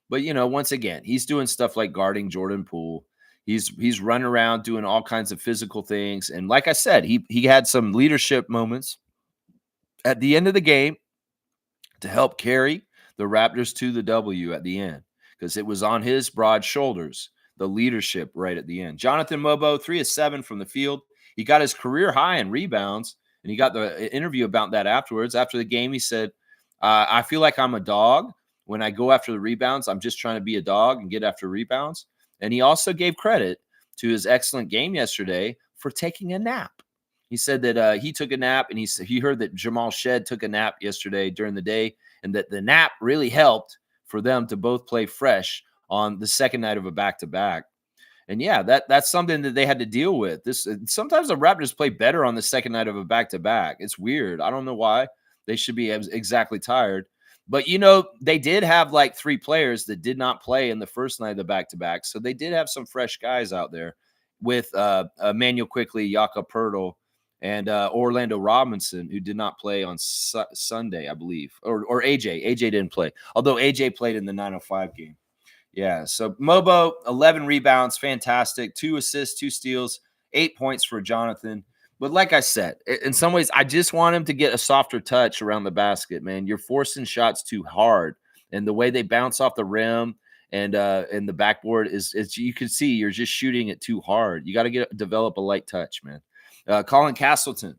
But, once again, he's doing stuff like guarding Jordan Poole. He's running around doing all kinds of physical things. And like I said, he had some leadership moments at the end of the game to help carry the Raptors to the W at the end because it was on his broad shoulders, the leadership right at the end. Jonathan Mobo, 3 of 7 from the field. He got his career high in rebounds, and he got the interview about that afterwards. After the game, he said, I feel like I'm a dog. When I go after the rebounds, I'm just trying to be a dog and get after rebounds. And he also gave credit to his excellent game yesterday for taking a nap. He said that he took a nap, and he heard that Jamal Shed took a nap yesterday during the day, and that the nap really helped for them to both play fresh on the second night of a back-to-back. And yeah, that's something that they had to deal with. Sometimes the Raptors play better on the second night of a back-to-back. It's weird. I don't know why. They should be exactly tired. But, they did have like 3 players that did not play in the first night of the back-to-back. So they did have some fresh guys out there with Emmanuel Quickley, Jakob Poeltl, and Orlando Robinson, who did not play on Sunday, I believe. Or AJ. AJ didn't play, although AJ played in the 905 game. Yeah, so Mobo, 11 rebounds, fantastic. 2 assists, 2 steals, 8 points for Jonathan. But like I said, in some ways, I just want him to get a softer touch around the basket, man. You're forcing shots too hard. And the way they bounce off the rim and the backboard is you can see you're just shooting it too hard. You got to develop a light touch, man. Colin Castleton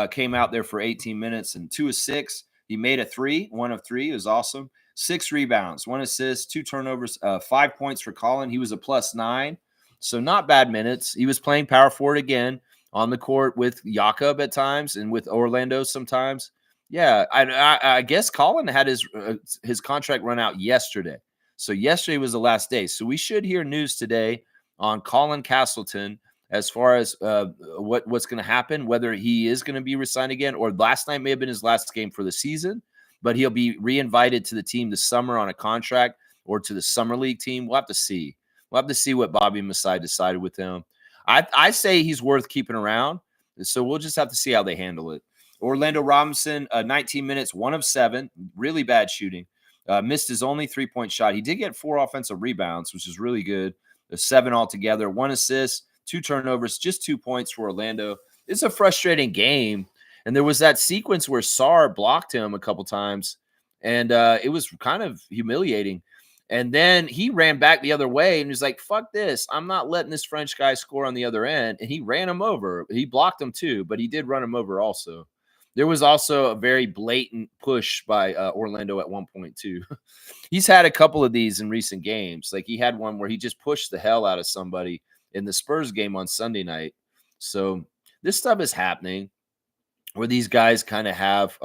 came out there for 18 minutes and 2 of 6. He made a 3, 1 of 3. It was awesome. 6 rebounds, 1 assist, 2 turnovers, 5 points for Colin. He was a +9. So not bad minutes. He was playing power forward again on the court with Jakob at times and with Orlando sometimes. Yeah, I guess Colin had his contract run out yesterday. So yesterday was the last day. So we should hear news today on Colin Castleton as far as what's going to happen, whether he is going to be resigned again, or last night may have been his last game for the season, but he'll be reinvited to the team this summer on a contract or to the summer league team. We'll have to see. We'll have to see what Bobby Masai decided with him. I say he's worth keeping around, so we'll just have to see how they handle it. Orlando Robinson, 19 minutes, 1 of 7, really bad shooting. Missed his only 3-point shot. He did get 4 offensive rebounds, which is really good. 7 altogether, 1 assist, 2 turnovers, just 2 points for Orlando. It's a frustrating game. And there was that sequence where Sarr blocked him a couple times, and it was kind of humiliating. And then he ran back the other way and was like, fuck this. I'm not letting this French guy score on the other end. And he ran him over. He blocked him too, but he did run him over also. There was also a very blatant push by Orlando at one point too. He's had a couple of these in recent games. Like he had one where he just pushed the hell out of somebody in the Spurs game on Sunday night. So this stuff is happening where these guys kind of have,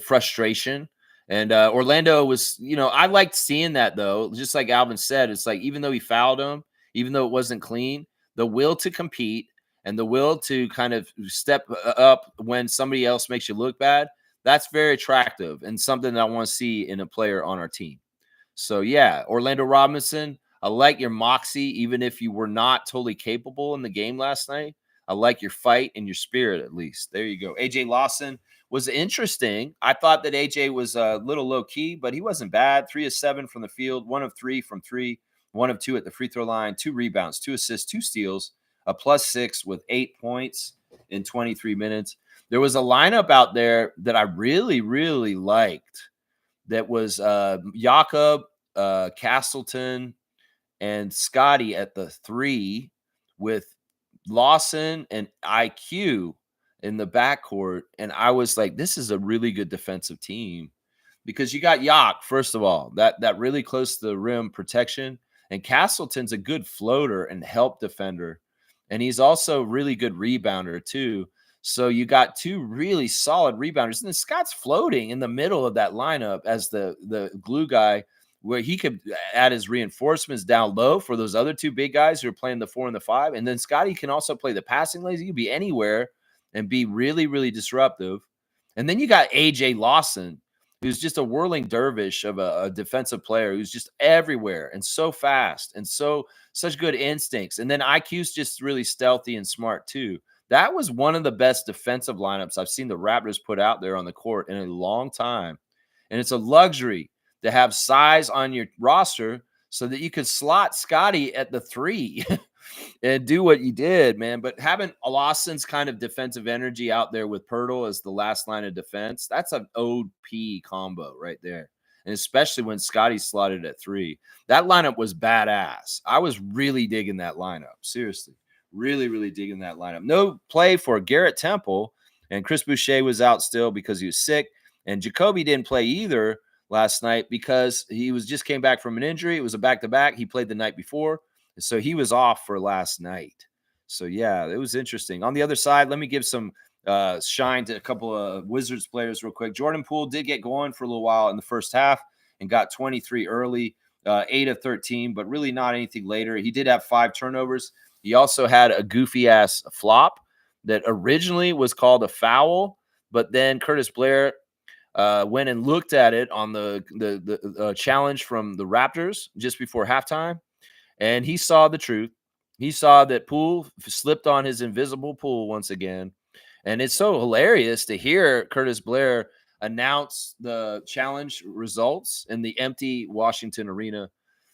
frustration. And Orlando was, I liked seeing that though. Just like Alvin said, it's like, even though he fouled him, even though it wasn't clean, the will to compete and the will to kind of step up when somebody else makes you look bad, that's very attractive and something that I want to see in a player on our team. So yeah, Orlando Robinson, I like your moxie, even if you were not totally capable in the game last night. I like your fight and your spirit, at least. There you go. AJ Lawson was interesting. I thought that AJ was a little low key, but he wasn't bad. 3 of 7 from the field, 1 of 3 from 3, 1 of 2 at the free throw line, 2 rebounds, 2 assists, 2 steals, a +6 with 8 points in 23 minutes. There was a lineup out there that I really, really liked. That was Jakob, Castleton, and Scotty at the 3 with Lawson and IQ in the backcourt. And I was like, this is a really good defensive team because you got Yak, first of all, that really close to the rim protection. And Castleton's a good floater and help defender. And he's also a really good rebounder too. So you got 2 really solid rebounders. And then Scott's floating in the middle of that lineup as the glue guy, where he could add his reinforcements down low for those other 2 big guys who are playing the 4 and the 5. And then Scotty can also play the passing lanes. He could be anywhere and be really, really disruptive. And then you got AJ Lawson, who's just a whirling dervish of a defensive player who's just everywhere and so fast and such good instincts. And then IQ's just really stealthy and smart too. That was one of the best defensive lineups I've seen the Raptors put out there on the court in a long time. And it's a luxury to have size on your roster so that you could slot Scotty at the 3 and do what you did, man. But having Lawson's kind of defensive energy out there with Pirtle as the last line of defense, that's an OP combo right there. And especially when Scotty slotted at 3. That lineup was badass. I was really digging that lineup. Seriously. Really, really digging that lineup. No play for Garrett Temple, and Chris Boucher was out still because he was sick. And Jacoby didn't play either last night because he just came back from an injury. It was a back-to-back. He played the night before, so he was off for last night. So, yeah, it was interesting. On the other side, let me give some shine to a couple of Wizards players real quick. Jordan Poole did get going for a little while in the first half and got 23 early, 8 of 13, but really not anything later. He did have 5 turnovers. He also had a goofy-ass flop that originally was called a foul, but then Curtis Blair went and looked at it on the challenge from the Raptors just before halftime, and he saw the truth. He saw that Poole slipped on his invisible pool once again, and it's so hilarious to hear Curtis Blair announce the challenge results in the empty Washington arena,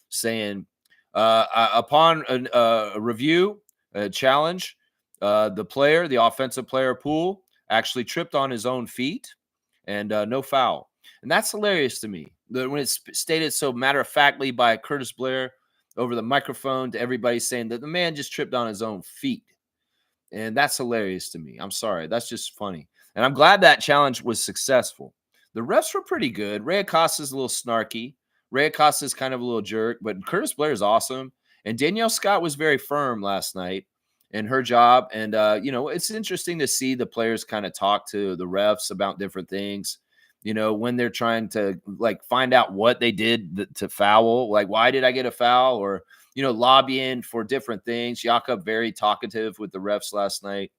saying, upon a review, a challenge, the offensive player Poole actually tripped on his own feet and no foul. And that's hilarious to me when it's stated so matter-of-factly by Curtis Blair over the microphone to everybody saying that the man just tripped on his own feet. And that's hilarious to me. I'm sorry. That's just funny. And I'm glad that challenge was successful. The refs were pretty good. Ray Acosta's a little snarky. Ray Acosta's kind of a little jerk, but Curtis Blair is awesome. And Danielle Scott was very firm last night in her job. And, it's interesting to see the players kind of talk to the refs about different things. when they're trying to like find out what they did to foul, like why did I get a foul, or lobbying for different things. Jakob very talkative with the refs last night,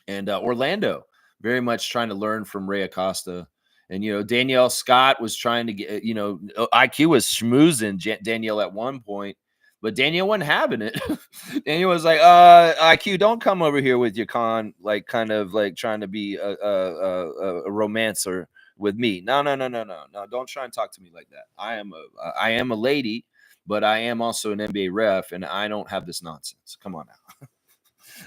and Orlando very much trying to learn from Ray Acosta. And Danielle Scott was trying to get IQ was schmoozing Danielle at one point, but Danielle wasn't having it. Danielle was like, IQ, don't come over here with your like kind of like trying to be a romancer with me. No, no, no, no, no, no. Don't try and talk to me like that. I am a lady, but I am also an NBA ref, and I don't have this nonsense. Come on now.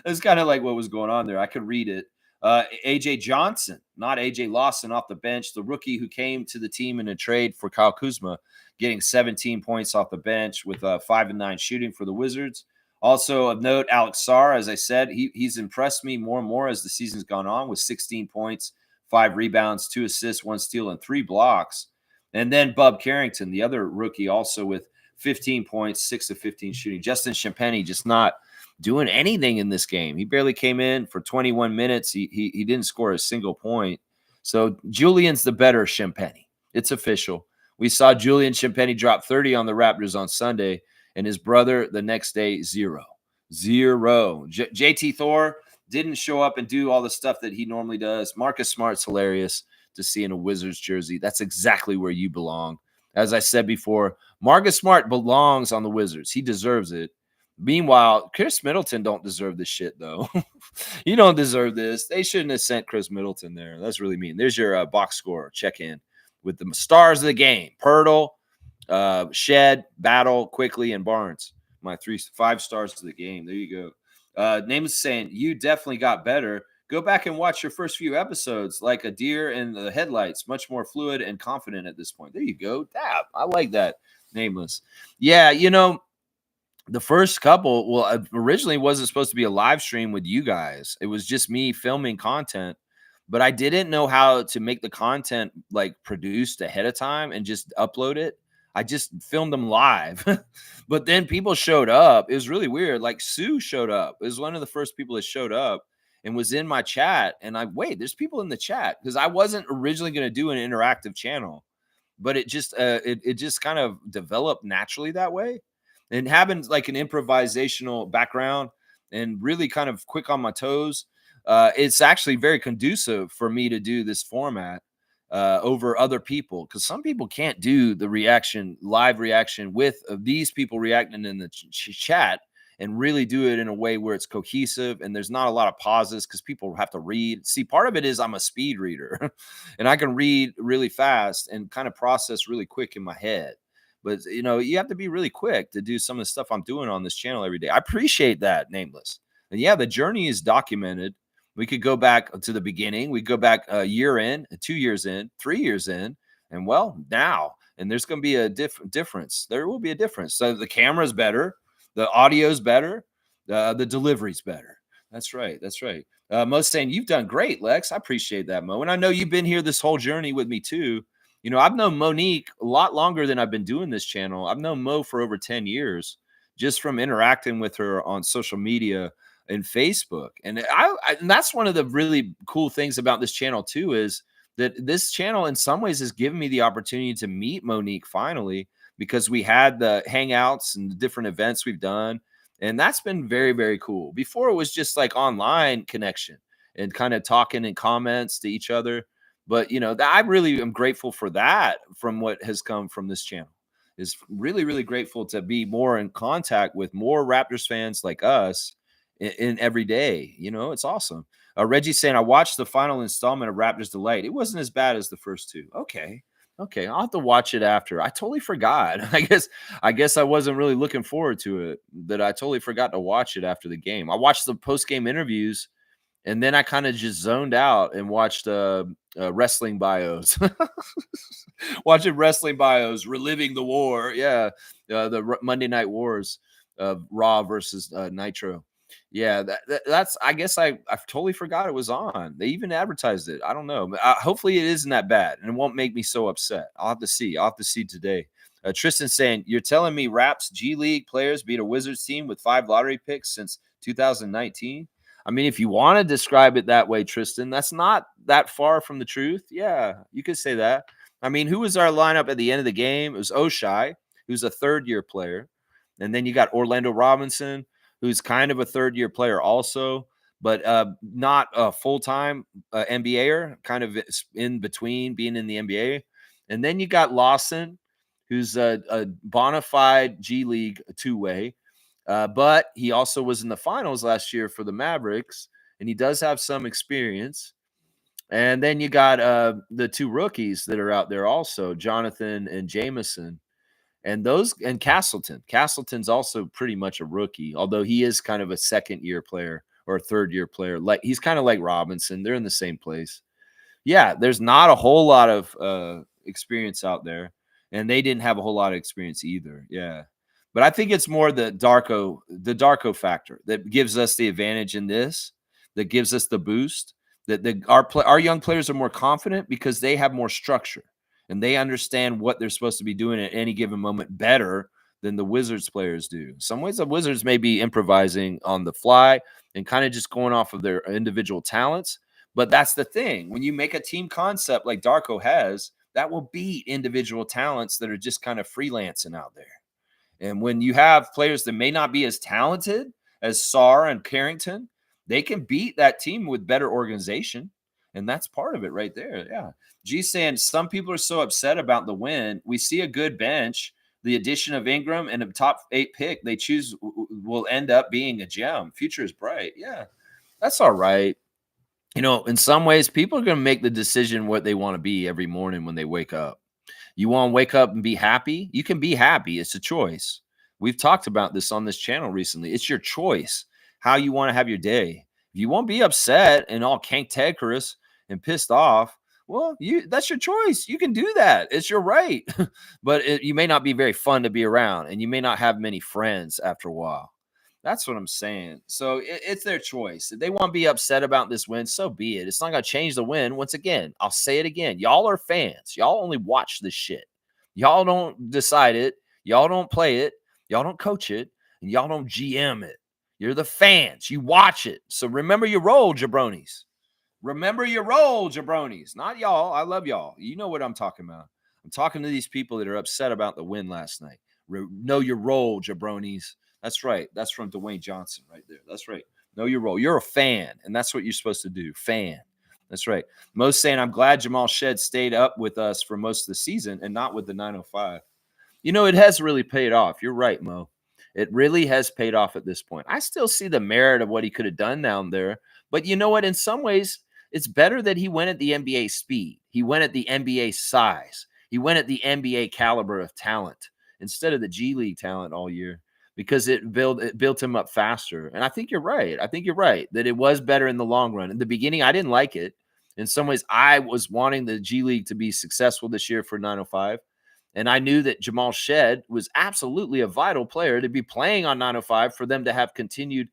It's kind of like what was going on there. I could read it. AJ Johnson, not AJ Lawson, off the bench, the rookie who came to the team in a trade for Kyle Kuzma, getting 17 points off the bench with 5 and 9 shooting for the Wizards. Also of note, Alex Sarr, as I said, he's impressed me more and more as the season's gone on with 16 points, 5 rebounds, 2 assists, 1 steal, and 3 blocks. And then Bub Carrington, the other rookie, also with 15 points, 6 of 15 shooting. Justin Champagnie just not doing anything in this game. He barely came in for 21 minutes. He didn't score a single point. So Julian's the better Champagnie. It's official. We saw Julian Champagnie drop 30 on the Raptors on Sunday, and his brother the next day, 0. JT Thor didn't show up and do all the stuff that he normally does. Marcus Smart's hilarious to see in a Wizards jersey. That's exactly where you belong. As I said before, Marcus Smart belongs on the Wizards. He deserves it. Meanwhile, Chris Middleton don't deserve this shit, though. You don't deserve this. They shouldn't have sent Chris Middleton there. That's really mean. There's your box score check-in with the stars of the game. Pirtle, Shed, Battle, Quickly, and Barnes. My 5 stars to the game. There you go. Name is saying, you definitely got better. Go back and watch your first few episodes, like a deer in the headlights. Much more fluid and confident at this point. There you go. Damn, I like that. Nameless. Yeah, the first couple, originally wasn't supposed to be a live stream with you guys. It was just me filming content, but I didn't know how to make the content like produced ahead of time and just upload it. I just filmed them live, but then people showed up. It was really weird. Like Sue showed up. It was one of the first people that showed up and was in my chat. And there's people in the chat because I wasn't originally going to do an interactive channel, but it just kind of developed naturally that way. And having like an improvisational background and really kind of quick on my toes, it's actually very conducive for me to do this format over other people, because some people can't do the live reaction with these people reacting in the chat and really do it in a way where it's cohesive and there's not a lot of pauses because people have to read. See, part of it is I'm a speed reader and I can read really fast and kind of process really quick in my head. But, you have to be really quick to do some of the stuff I'm doing on this channel every day. I appreciate that, Nameless. And yeah, the journey is documented. We could go back to the beginning. We go back a year in, 2 years in, 3 years in, and now. And there's going to be a difference. There will be a difference. So the camera's better. The audio's better. The delivery's better. That's right. That's right. Mo's saying, you've done great, Lex. I appreciate that, Mo. And I know you've been here this whole journey with me, too. I've known Monique a lot longer than I've been doing this channel. I've known Mo for over 10 years just from interacting with her on social media and Facebook. And and that's one of the really cool things about this channel too, is that this channel in some ways has given me the opportunity to meet Monique finally, because we had the hangouts and the different events we've done. And that's been very, very cool. Before it was just like online connection and kind of talking in comments to each other. But, I really am grateful for that from what has come from this channel. Is really, really grateful to be more in contact with more Raptors fans like us in every day. It's awesome. Reggie's saying, I watched the final installment of Raptors Delight. It wasn't as bad as the first 2. Okay. I'll have to watch it after. I totally forgot. I guess I wasn't really looking forward to it, that I totally forgot to watch it after the game. I watched the post-game interviews, and then I kind of just zoned out and watched wrestling bios. Watching wrestling bios, reliving the war. Yeah, the Monday Night Wars of Raw versus Nitro. Yeah, that's. I guess I totally forgot it was on. They even advertised it. I don't know. But hopefully it isn't that bad, and it won't make me so upset. I'll have to see. I'll have to see today. Tristan saying, you're telling me Raps G League players beat a Wizards team with 5 lottery picks since 2019? I mean, if you want to describe it that way, Tristan, that's not that far from the truth. Yeah, you could say that. I mean, who was our lineup at the end of the game? It was Oshai, who's a third-year player. And then you got Orlando Robinson, who's kind of a third-year player also, but not a full-time NBAer, kind of in between being in the NBA. And then you got Lawson, who's a bona fide G League two-way. But he also was in the finals last year for the Mavericks, and he does have some experience. And then you got the two rookies that are out there also, Jonathan and Jameson. And Castleton. Castleton's also pretty much a rookie, although he is kind of a second year player or a third year player. Like he's kind of like Robinson. They're in the same place. Yeah, there's not a whole lot of experience out there, and they didn't have a whole lot of experience either. Yeah, but I think it's more the Darko factor that gives us the advantage in this, that gives us the boost. Our young players are more confident because they have more structure and they understand what they're supposed to be doing at any given moment better than the Wizards players do. Some ways the Wizards may be improvising on the fly and kind of just going off of their individual talents, but that's the thing. When you make a team concept like Darko has, that will beat individual talents that are just kind of freelancing out there. And when you have players that may not be as talented as Sarr and Carrington, they can beat that team with better organization. And that's part of it right there. Yeah. G's saying some people are so upset about the win. We see a good bench. The addition of Ingram and a top 8 pick they choose will end up being a gem. Future is bright. Yeah. That's all right. In some ways, people are going to make the decision what they want to be every morning when they wake up. You want to wake up and be happy? You can be happy. It's a choice. We've talked about this on this channel recently. It's your choice how you want to have your day. If you won't be upset and all cantankerous and pissed off, well, that's your choice. You can do that. It's your right. But you may not be very fun to be around, and you may not have many friends after a while. That's what I'm saying. So it's their choice. If they want to be upset about this win, so be it. It's not going to change the win. Once again, I'll say it again. Y'all are fans. Y'all only watch this shit. Y'all don't decide it. Y'all don't play it. Y'all don't coach it. And y'all don't GM it. You're the fans. You watch it. So remember your role, jabronis. Remember your role, jabronis. Not y'all. I love y'all. You know what I'm talking about. I'm talking to these people that are upset about the win last night. Know your role, jabronis. That's right. That's from Dwayne Johnson right there. That's right. Know your role. You're a fan, and that's what you're supposed to do. Fan. That's right. Mo's saying, I'm glad Jamal Shed stayed up with us for most of the season and not with the 905. It has really paid off. You're right, Mo. It really has paid off at this point. I still see the merit of what he could have done down there. But you know what? In some ways, it's better that he went at the NBA speed. He went at the NBA size. He went at the NBA caliber of talent instead of the G League talent all year, because it built him up faster. And I think you're right. I think you're right that it was better in the long run. In the beginning, I didn't like it. In some ways, I was wanting the G League to be successful this year for 905. And I knew that Jamal Shed was absolutely a vital player to be playing on 905 for them to have continued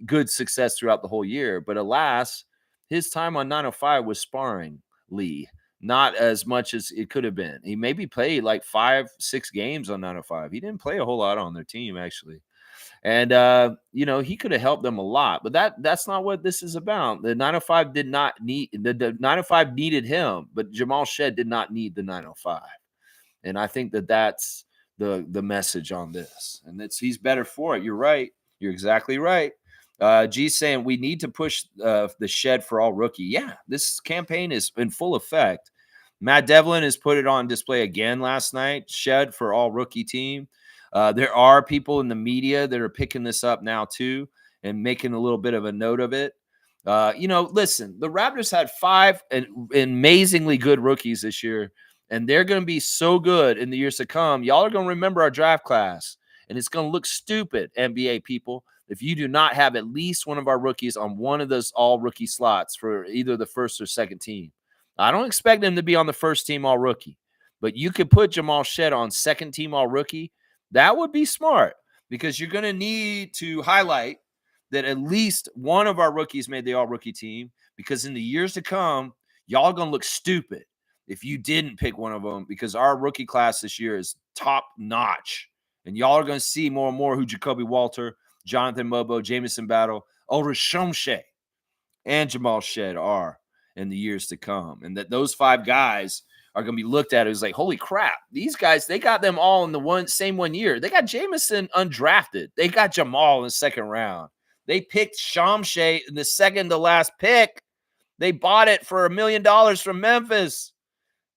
good success throughout the whole year. But alas, his time on 905 was sparring Lee, not as much as it could have been. He maybe played like 5-6 games on 905. He didn't play a whole lot on their team, actually. And he could have helped them a lot, but that's not what this is about. The 905 did not need the 905 needed him, but Jamal Shed did not need the 905. And I think that's the message on this. And he's better for it. You're right. You're exactly right. G's saying we need to push the Shed for all rookie. Yeah, this campaign is in full effect. Matt Devlin has put it on display again last night. Shed for all rookie team. There are people in the media that are picking this up now too and making a little bit of a note of it. Listen, the Raptors had 5 amazingly good rookies this year, and they're going to be so good in the years to come. Y'all are going to remember our draft class, and it's going to look stupid, NBA people, if you do not have at least one of our rookies on one of those all-rookie slots for either the first or second team. I don't expect them to be on the first team all-rookie, but you could put Jamal Shed on second team all-rookie. That would be smart, because you're going to need to highlight that at least one of our rookies made the all-rookie team, because in the years to come, y'all are going to look stupid if you didn't pick one of them, because our rookie class this year is top notch. And y'all are going to see more and more who Jacoby Walter, Jonathan Mobo, Jamison Battle, Ulrich Shomshe. and Jamal Shed are in the years to come. And that those 5 guys are going to be looked at as like, holy crap, these guys, they got them all in the same 1 year. They got Jameson undrafted. They got Jamal in the second round. They picked Shamshay in the second to last pick. They bought it for $1 million from Memphis.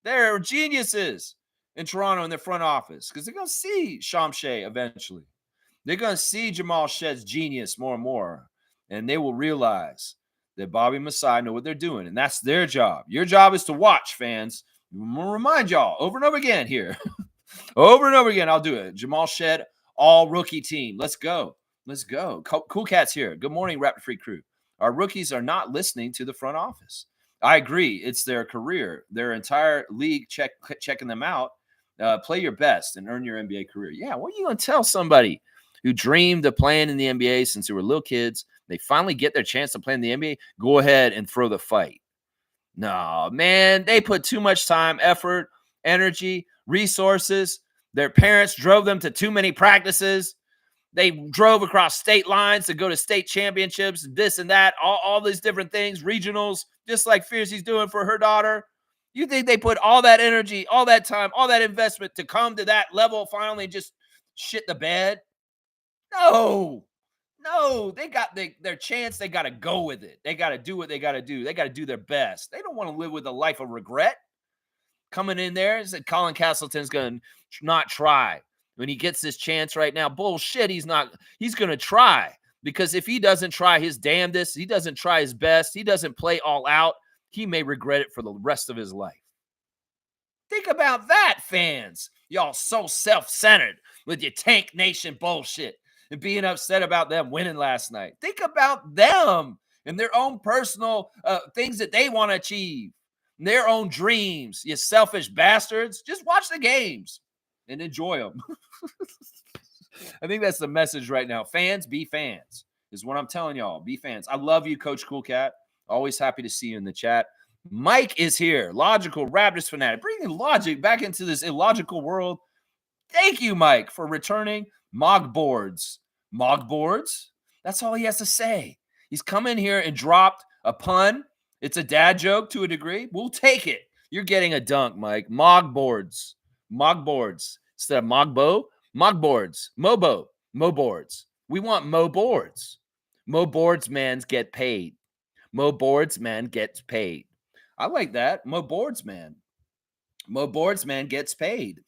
They're geniuses in Toronto in their front office because they're going to see Shamshay eventually. They're going to see Jamal Shed's genius more and more, and they will realize that Bobby Masai know what they're doing, and that's their job. Your job is to watch, fans. I'm going to remind y'all over and over again here. Over and over again, I'll do it. Jamal Shed, all rookie team. Let's go. Let's go. Cool Cat's here. Good morning, Raptor Free crew. Our rookies are not listening to the front office. I agree. It's their career, their entire league checking them out. Play your best and earn your NBA career. Yeah, what are you going to tell somebody who dreamed of playing in the NBA since they were little kids? They finally get their chance to play in the NBA. Go ahead and throw the fight. No, man, they put too much time, effort, energy, resources. Their parents drove them to too many practices. They drove across state lines to go to state championships, this and that, all these different things, regionals, just like Fiercey's doing for her daughter. You think they put all that energy, all that time, all that investment to come to that level finally and just shit the bed? No, they got their chance. They got to go with it. They got to do what they got to do. They got to do their best. They don't want to live with a life of regret. Coming in there, said Colin Castleton's going to not try. When he gets this chance right now, bullshit, he's going to try. Because if he doesn't try his damnedest, he doesn't try his best, he doesn't play all out, he may regret it for the rest of his life. Think about that, fans. Y'all so self-centered with your Tank Nation bullshit and being upset about them winning last night. Think about them and their own personal things that they want to achieve, their own dreams. You selfish bastards. Just watch the games and enjoy them. I think that's the message right now. Fans, be fans is what I'm telling y'all. Be fans. I love you, Coach Cool Cat. Always happy to see you in the chat. Mike is here. Logical Raptors fanatic. Bringing logic back into this illogical world. Thank you, Mike, for returning. Mog boards. That's all he has to say. He's come in here and dropped a pun. It's a dad joke to a degree. We'll take it. You're getting a dunk, Mike. Mog boards. Instead of Mogbo, Mog boards. Mo boards. We want Mo boards. Mo boards mans get paid. Mo boards man gets paid. I like that. Mo boards man gets paid.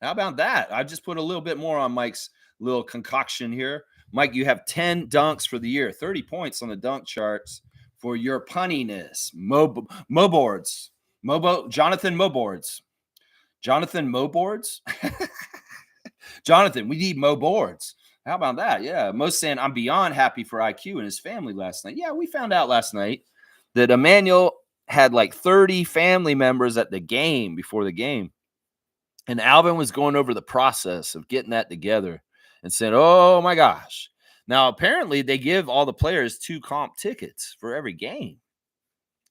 How about that? I just put a little bit more on Mike's little concoction here. Mike, you have 10 dunks for the year, 30 points on the dunk charts for your punniness. Mo boards. Jonathan Mo boards. Jonathan, we need Mo boards. How about that? Yeah. Mo's saying, I'm beyond happy for IQ and his family last night. Yeah, we found out last night that Emmanuel had like 30 family members at the game before the game. And Alvin was going over the process of getting that together and said, oh my gosh. Now, apparently they give all the players 2 comp tickets for every game.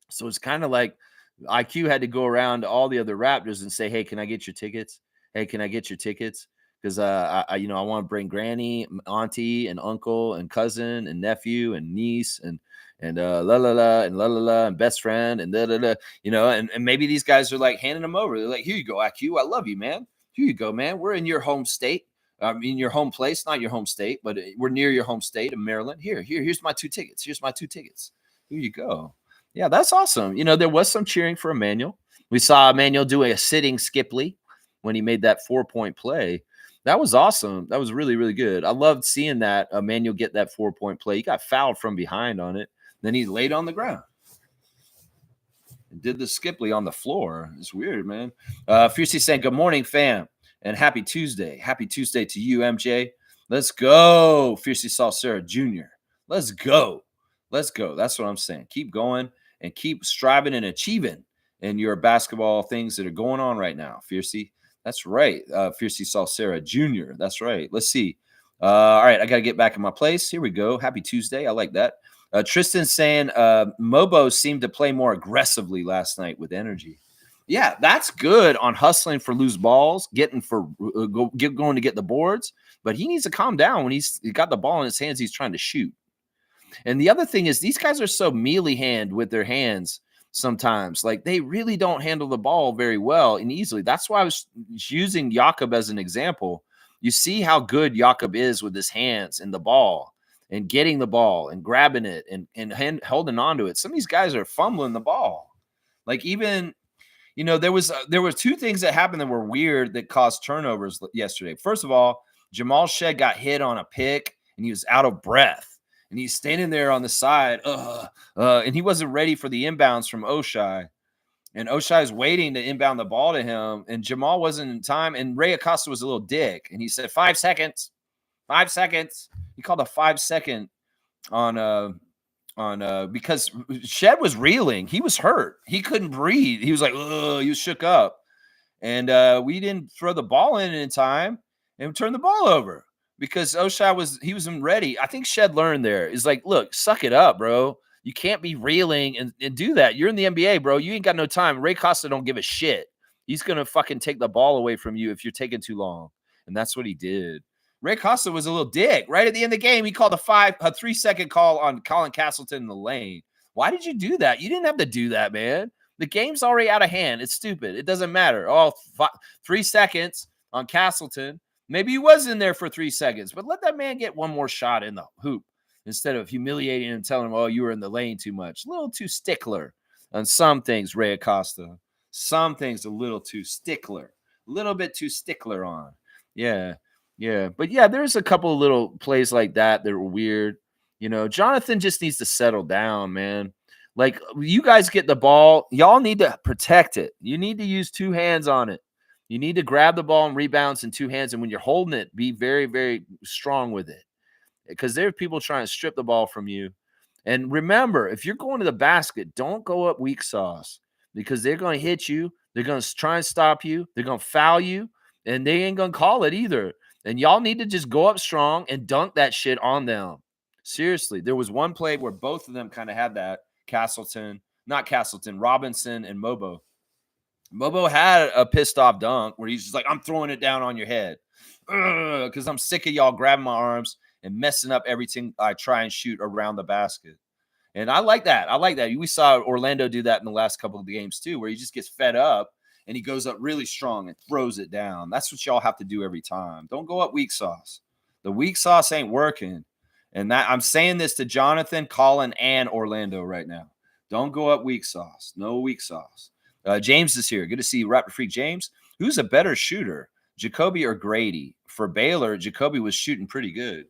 So it's kind of like IQ had to go around to all the other Raptors and say, hey, can I get your tickets? Because I want to bring granny, auntie, and uncle, and cousin, and nephew, and niece, and and best friend, and and maybe these guys are like handing them over. They're like, here you go, IQ, I love you, man. Here you go, man. We're in your home state, in your home place, not your home state, but we're near your home state of Maryland. Here's my 2 tickets. Here you go. Yeah, that's awesome. There was some cheering for Emmanuel. We saw Emmanuel do a sitting Skipley when he made that 4-point play. That was awesome. That was really, really good. I loved seeing that Emmanuel get that 4-point play. He got fouled from behind on it. Then he laid on the ground and did the Skipley on the floor. It's weird, man. Fiercey saying, good morning, fam, and happy Tuesday. Happy Tuesday to you, MJ. Let's go, Fiercey Salsera Jr. Let's go. That's what I'm saying. Keep going and keep striving and achieving in your basketball things that are going on right now, Fiercey. That's right. Fiercey Salsera Jr. That's right. Let's see. All right. I got to get back in my place. Here we go. Happy Tuesday. I like that. Tristan saying Mobo seemed to play more aggressively last night with energy. Yeah, that's good on hustling for loose balls, going to get the boards. But he needs to calm down when he's got the ball in his hands. He's trying to shoot. And the other thing is these guys are so mealy hand with their hands sometimes. Like they really don't handle the ball very well and easily. That's why I was using Jakob as an example. You see how good Jakob is with his hands and the ball and getting the ball and grabbing it and holding on to it. Some of these guys are fumbling the ball. Like even there were two things that happened that were weird that caused turnovers yesterday. First of all, Jamal Shed got hit on a pick and he was out of breath and he's standing there on the side, and he wasn't ready for the inbounds from Oshai. And Oshai is waiting to inbound the ball to him, and Jamal wasn't in time. And Ray Acosta was a little dick, and he said 5 seconds, 5 seconds. He called a 5-second because Shed was reeling. He was hurt. He couldn't breathe. He was like, he was shook up. And we didn't throw the ball in time and turn the ball over because Oshai wasn't ready. I think Shed learned there. Is like, look, suck it up, bro. You can't be reeling and do that. You're in the NBA, bro. You ain't got no time. Ray Costa don't give a shit. He's going to fucking take the ball away from you if you're taking too long. And that's what he did. Ray Costa was a little dick. Right at the end of the game, he called a 3-second call on Colin Castleton in the lane. Why did you do that? You didn't have to do that, man. The game's already out of hand. It's stupid. It doesn't matter. 3 seconds on Castleton. Maybe he was in there for 3 seconds, but let that man get one more shot in the hoop instead of humiliating him and telling him, you were in the lane too much. A little too stickler on some things, Ray Acosta. Some things a little too stickler. A little bit too stickler on. Yeah. Yeah. But yeah, there's a couple of little plays like that were weird. Jonathan just needs to settle down, man. Like you guys get the ball, y'all need to protect it. You need to use two hands on it. You need to grab the ball and rebounds in two hands. And when you're holding it, be very, very strong with it. Because there are people trying to strip the ball from you. And remember, if you're going to the basket, don't go up weak sauce because they're going to hit you. They're going to try and stop you. They're going to foul you. And they ain't going to call it either. And y'all need to just go up strong and dunk that shit on them. Seriously, there was one play where both of them kind of had that. Robinson and Mobo. Mobo had a pissed off dunk where he's just like, I'm throwing it down on your head because I'm sick of y'all grabbing my arms and messing up everything I try and shoot around the basket. And I like that. We saw Orlando do that in the last couple of games too, where he just gets fed up and he goes up really strong and throws it down. That's what y'all have to do every time. Don't go up weak sauce. The weak sauce ain't working. And that I'm saying this to Jonathan, Colin, and Orlando right now. Don't go up weak sauce. No weak sauce. James is here. Good to see you, Raptor Freak James. Who's a better shooter, Jacoby or Grady? For Baylor, Jacoby was shooting pretty good.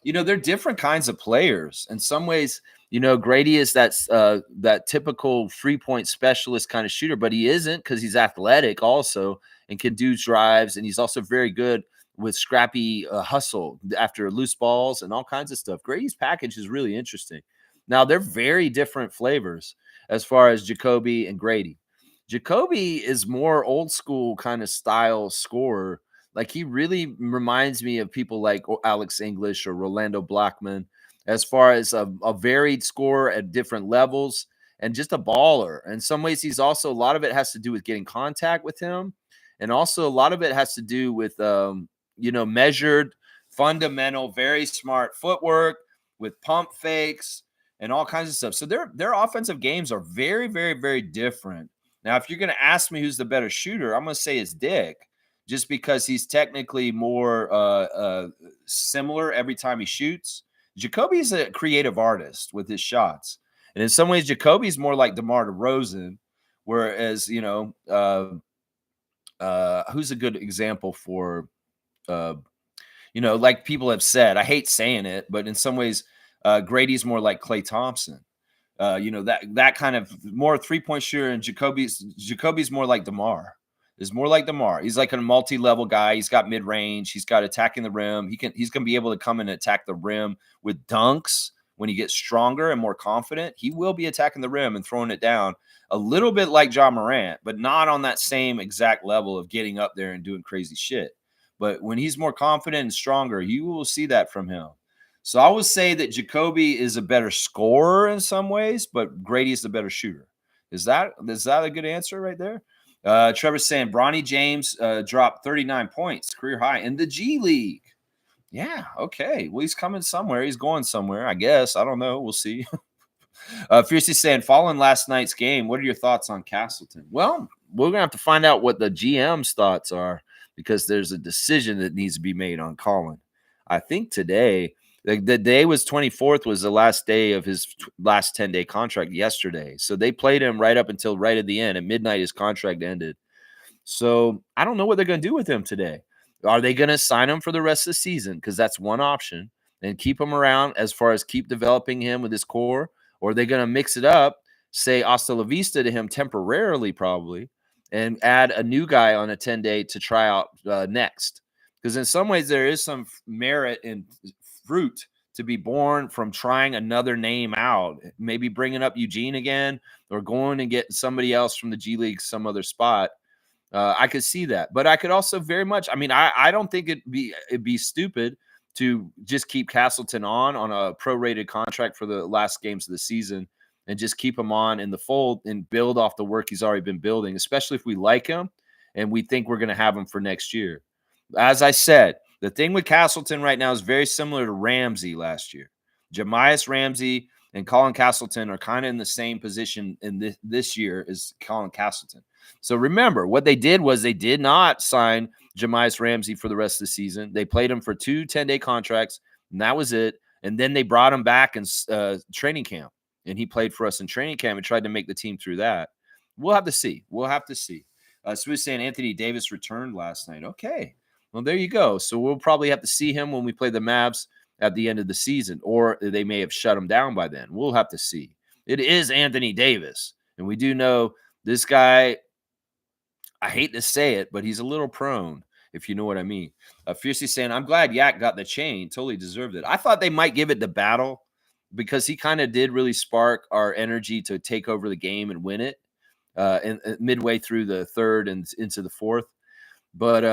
They're different kinds of players. In some ways, Grady is that typical 3-point specialist kind of shooter, but he isn't because he's athletic also and can do drives. And he's also very good with scrappy hustle after loose balls and all kinds of stuff. Grady's package is really interesting. Now, they're very different flavors as far as Jacoby and Grady. Jacoby is more old school kind of style scorer. Like he really reminds me of people like Alex English or Rolando Blackman as far as a varied scorer at different levels and just a baller. In some ways, he's also a lot of it has to do with getting contact with him. And also a lot of it has to do with, measured, fundamental, very smart footwork with pump fakes and all kinds of stuff. So their offensive games are very, very, very different. Now, if you're going to ask me who's the better shooter, I'm going to say it's Dick, just because he's technically more similar every time he shoots. Jacoby's a creative artist with his shots. And in some ways, Jacoby's more like DeMar DeRozan, whereas, who's a good example for, like people have said, I hate saying it, but in some ways, Grady's more like Klay Thompson. That kind of more 3-point shooter, and Jacoby's more like DeMar. Is more like DeMar. He's like a multi-level guy. He's got mid-range. He's got attacking the rim. He's going to be able to come and attack the rim with dunks when he gets stronger and more confident. He will be attacking the rim and throwing it down a little bit like Ja Morant, but not on that same exact level of getting up there and doing crazy shit. But when he's more confident and stronger, you will see that from him. So I would say that Jacoby is a better scorer in some ways, but Grady is the better shooter. Is that a good answer right there? Trevor's saying Bronny James dropped 39 points, career high in the G League. Yeah, okay. Well, he's coming somewhere. He's going somewhere, I guess. I don't know. We'll see. Fiercely saying, following last night's game, what are your thoughts on Castleton? Well, we're gonna have to find out what the GM's thoughts are because there's a decision that needs to be made on Colin. I think today, the day was 24th was the last day of his last 10-day contract yesterday. So they played him right up until right at the end. At midnight, his contract ended. So I don't know what they're going to do with him today. Are they going to sign him for the rest of the season? Because that's one option and keep him around as far as keep developing him with his core. Or are they going to mix it up, say hasta la vista to him temporarily, probably, and add a new guy on a 10-day to try out next? Because in some ways, there is some merit and fruit to be born from trying another name out, maybe bringing up Eugene again or going and getting somebody else from the G League, some other spot. I could see that, but I could also very much. I mean, I don't think it'd be stupid to just keep Castleton on a prorated contract for the last games of the season and just keep him on in the fold and build off the work he's already been building, especially if we like him and we think we're going to have him for next year. As I said, the thing with Castleton right now is very similar to Ramsey last year. Jamias Ramsey and Colin Castleton are kind of in the same position in this year as Colin Castleton. So remember, what they did was they did not sign Jamias Ramsey for the rest of the season. They played him for 2 10-day contracts, and that was it. And then they brought him back in training camp, and he played for us in training camp and tried to make the team through that. We'll have to see. We'll have to see. Smooth saying Anthony Davis returned last night. Okay. Well, there you go. So we'll probably have to see him when we play the Mavs at the end of the season, or they may have shut him down by then. We'll have to see. It is Anthony Davis, and we do know this guy. I hate to say it, but he's a little prone, if you know what I mean. Fiercely saying, I'm glad Yak got the chain. Totally deserved it. I thought they might give it to Battle because he kind of did really spark our energy to take over the game and win it and midway through the third and into the fourth. But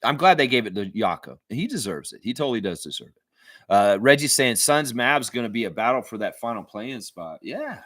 I'm glad they gave it to Yaka. He deserves it. He totally does deserve it. Reggie's saying Suns Mavs going to be a battle for that final play-in spot. Yeah.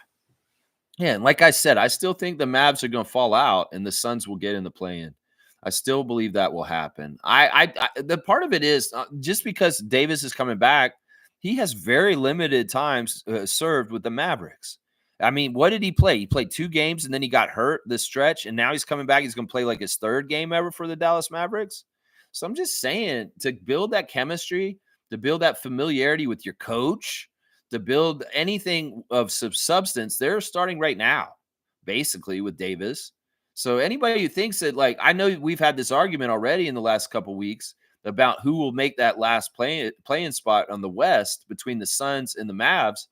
Yeah, and like I said, I still think the Mavs are going to fall out and the Suns will get in the play-in. I still believe that will happen. The part of it is just because Davis is coming back, he has very limited times served with the Mavericks. I mean, what did he play? He played 2 games and then he got hurt this stretch, and now he's coming back. He's going to play like his 3rd game ever for the Dallas Mavericks. So I'm just saying, to build that chemistry, to build that familiarity with your coach, to build anything of substance, they're starting right now, basically, with Davis. So anybody who thinks that, like, I know we've had this argument already in the last couple weeks about who will make that last play-in spot on the West between the Suns and the Mavs.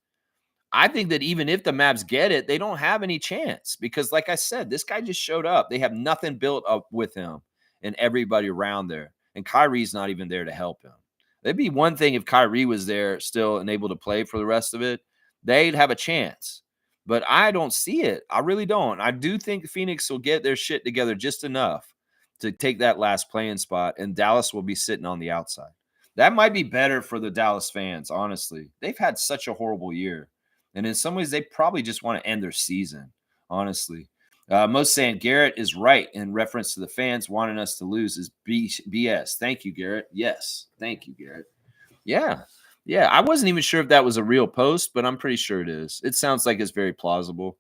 I think that even if the Mavs get it, they don't have any chance because, like I said, this guy just showed up. They have nothing built up with him and everybody around there. And Kyrie's not even there to help him. It'd be one thing if Kyrie was there still and able to play for the rest of it. They'd have a chance. But I don't see it. I really don't. I do think Phoenix will get their shit together just enough to take that last play-in spot, and Dallas will be sitting on the outside. That might be better for the Dallas fans, honestly. They've had such a horrible year. And in some ways, they probably just want to end their season, honestly. Most saying Garrett is right in reference to the fans wanting us to lose is BS. Thank you, Garrett. Yes. Thank you, Garrett. Yeah. Yeah. I wasn't even sure if that was a real post, but I'm pretty sure it is. It sounds like it's very plausible.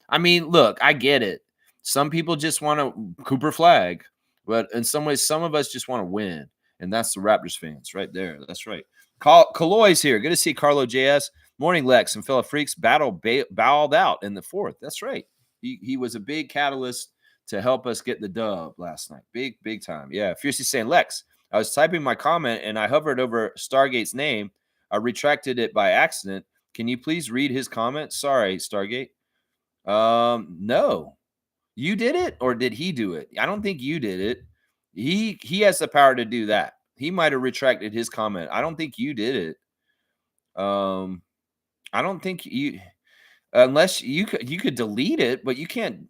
I mean, look, I get it. Some people just want to Cooper flag, but in some ways, some of us just want to win. And that's the Raptors fans right there. That's right. Kaloy's here. Good to see Carlo JS. Morning, Lex and fellow freaks. Battle bowed out in the 4th. That's right. He was a big catalyst to help us get the dub last night. Big time. Yeah. Fiercely saying, Lex, I was typing my comment and I hovered over Stargate's name. I retracted it by accident. Can you please read his comment? Sorry, Stargate. No. You did it or did he do it? I don't think you did it. He has the power to do that. He might have retracted his comment. I don't think you did it. I don't think you unless you could delete it, but you can't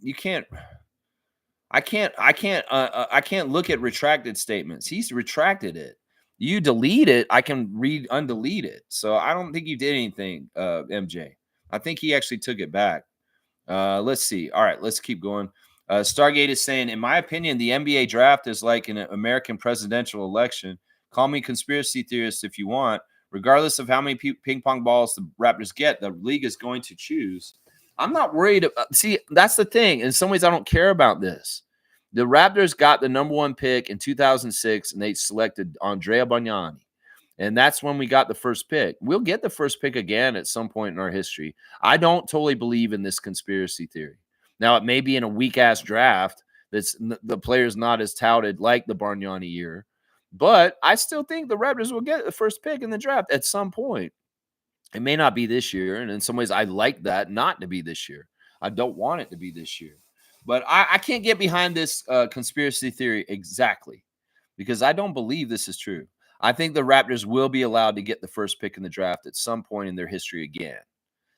I can't look at retracted statements. He's retracted it. You delete it, I can undelete it. So I don't think you did anything, MJ. I think he actually took it back. Let's see. All right, let's keep going. Stargate is saying, in my opinion, the NBA draft is like an American presidential election. Call me conspiracy theorist if you want. Regardless of how many ping pong balls the Raptors get, the league is going to choose. I'm not worried about, see, that's the thing. In some ways, I don't care about this. The Raptors got the number 1 pick in 2006, and they selected Andrea Bargnani. And that's when we got the first pick. We'll get the first pick again at some point in our history. I don't totally believe in this conspiracy theory. Now, it may be in a weak ass draft that's the player's not as touted like the Bargnani year, but I still think the Raptors will get the first pick in the draft at some point. It may not be this year, and in some ways, I like that not to be this year. I don't want it to be this year, but I can't get behind this conspiracy theory exactly because I don't believe this is true. I think the Raptors will be allowed to get the first pick in the draft at some point in their history again.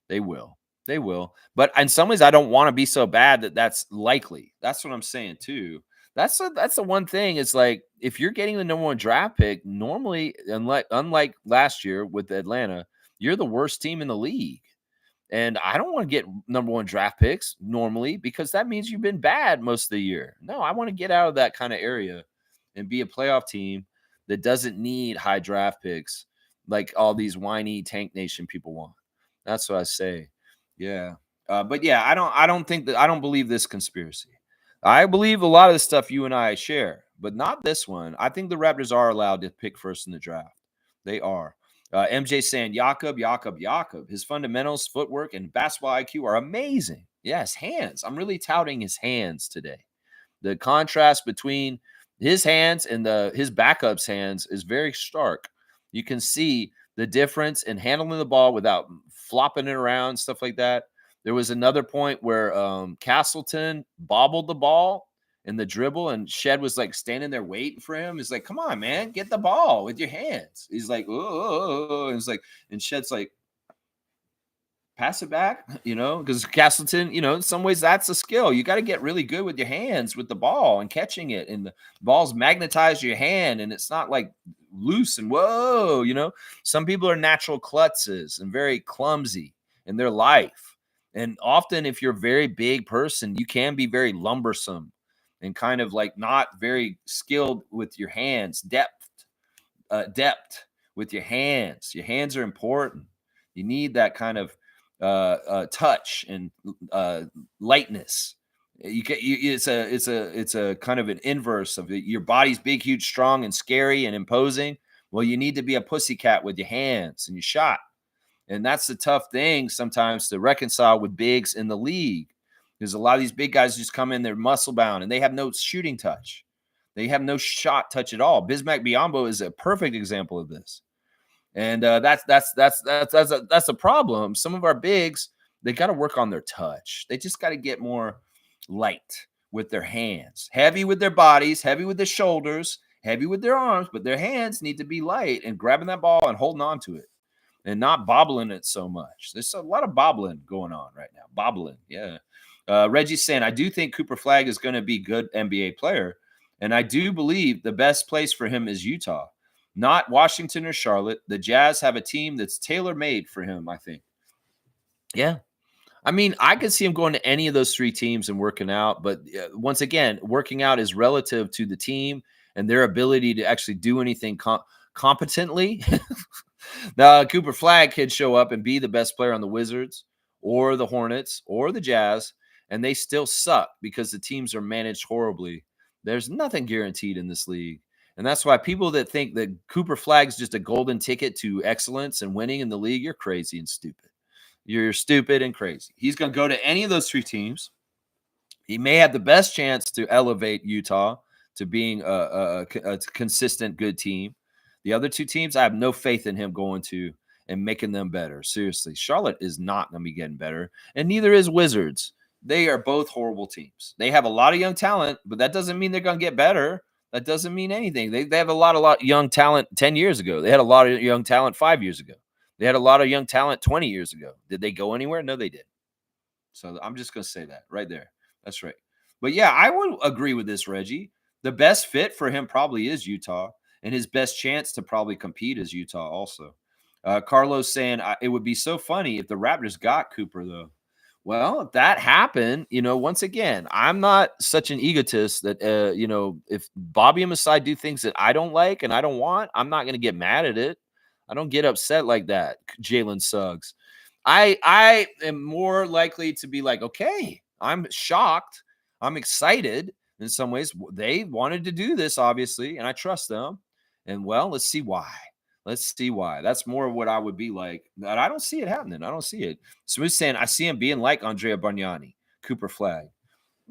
They will. They will. But in some ways, I don't want to be so bad that that's likely. That's what I'm saying too. That's the one thing. It's like if you're getting the number 1 draft pick, normally, unlike last year with Atlanta, you're the worst team in the league. And I don't want to get number 1 draft picks normally because that means you've been bad most of the year. No, I want to get out of that kind of area and be a playoff team that doesn't need high draft picks like all these whiny Tank Nation people want. That's what I say. Yeah. But yeah, I don't believe this conspiracy. I believe a lot of the stuff you and I share, but not this one. I think the Raptors are allowed to pick first in the draft. They are. MJ saying Jakob. His fundamentals, footwork, and basketball IQ are amazing. Yes, hands. I'm really touting his hands today. The contrast between his hands and his backup's hands is very stark. You can see the difference in handling the ball without flopping it around, stuff like that. There was another point where Castleton bobbled the ball in the dribble, and Shed was like standing there waiting for him. He's like, "Come on, man, get the ball with your hands." He's like, "Oh," and it's like, and Shed's like, pass it back, because Castleton, in some ways that's a skill. You got to get really good with your hands with the ball and catching it, and the balls magnetize your hand, and it's not like loose and whoa. Some people are natural klutzes and very clumsy in their life, and often if you're a very big person, you can be very lumbersome and kind of like not very skilled with your hands. Depth with your hands. Your hands are important. You need that kind of touch and lightness. It's a kind of an inverse of it. Your body's big, huge, strong, and scary and imposing. Well, you need to be a pussycat with your hands and your shot. And that's the tough thing sometimes to reconcile with bigs in the league. Because a lot of these big guys just come in, they're muscle bound, and they have no shooting touch. They have no shot touch at all. Bismack Biyombo is a perfect example of this. And that's a problem. Some of our bigs, they got to work on their touch. They just got to get more light with their hands, heavy with their bodies, heavy with their shoulders, heavy with their arms, but their hands need to be light and grabbing that ball and holding on to it and not bobbling it so much. There's a lot of bobbling going on right now. Bobbling, yeah. Reggie's saying, I do think Cooper Flagg is going to be a good NBA player, and I do believe the best place for him is Utah. Not Washington or Charlotte. The Jazz have a team that's tailor-made for him, I think. Yeah. I mean, I could see him going to any of those 3 teams and working out. But once again, working out is relative to the team and their ability to actually do anything competently. Now, Cooper Flagg could show up and be the best player on the Wizards or the Hornets or the Jazz, and they still suck because the teams are managed horribly. There's nothing guaranteed in this league. And that's why people that think that Cooper Flagg's just a golden ticket to excellence and winning in the league, you're crazy and stupid. You're stupid and crazy. He's going to go to any of those 3 teams. He may have the best chance to elevate Utah to being a consistent, good team. The other 2 teams, I have no faith in him going to and making them better. Seriously, Charlotte is not going to be getting better, and neither is Wizards. They are both horrible teams. They have a lot of young talent, but that doesn't mean they're going to get better. That doesn't mean anything. They have a lot of young talent 10 years ago. They had a lot of young talent 5 years ago. They had a lot of young talent 20 years ago. Did they go anywhere? No, they didn't. So I'm just going to say that right there. That's right. But yeah, I would agree with this, Reggie. The best fit for him probably is Utah, and his best chance to probably compete is Utah also. Carlos saying, it would be so funny if the Raptors got Cooper, though. Well, if that happened, once again, I'm not such an egotist that, if Bobby and Masai do things that I don't like and I don't want, I'm not going to get mad at it. I don't get upset like that. Jalen Suggs. I am more likely to be like, okay, I'm shocked. I'm excited in some ways. They wanted to do this, obviously, and I trust them. And well, let's see why. Let's see why. That's more of what I would be like. But I don't see it happening. I don't see it. Smooth saying, I see him being like Andrea Bargnani, Cooper Flag.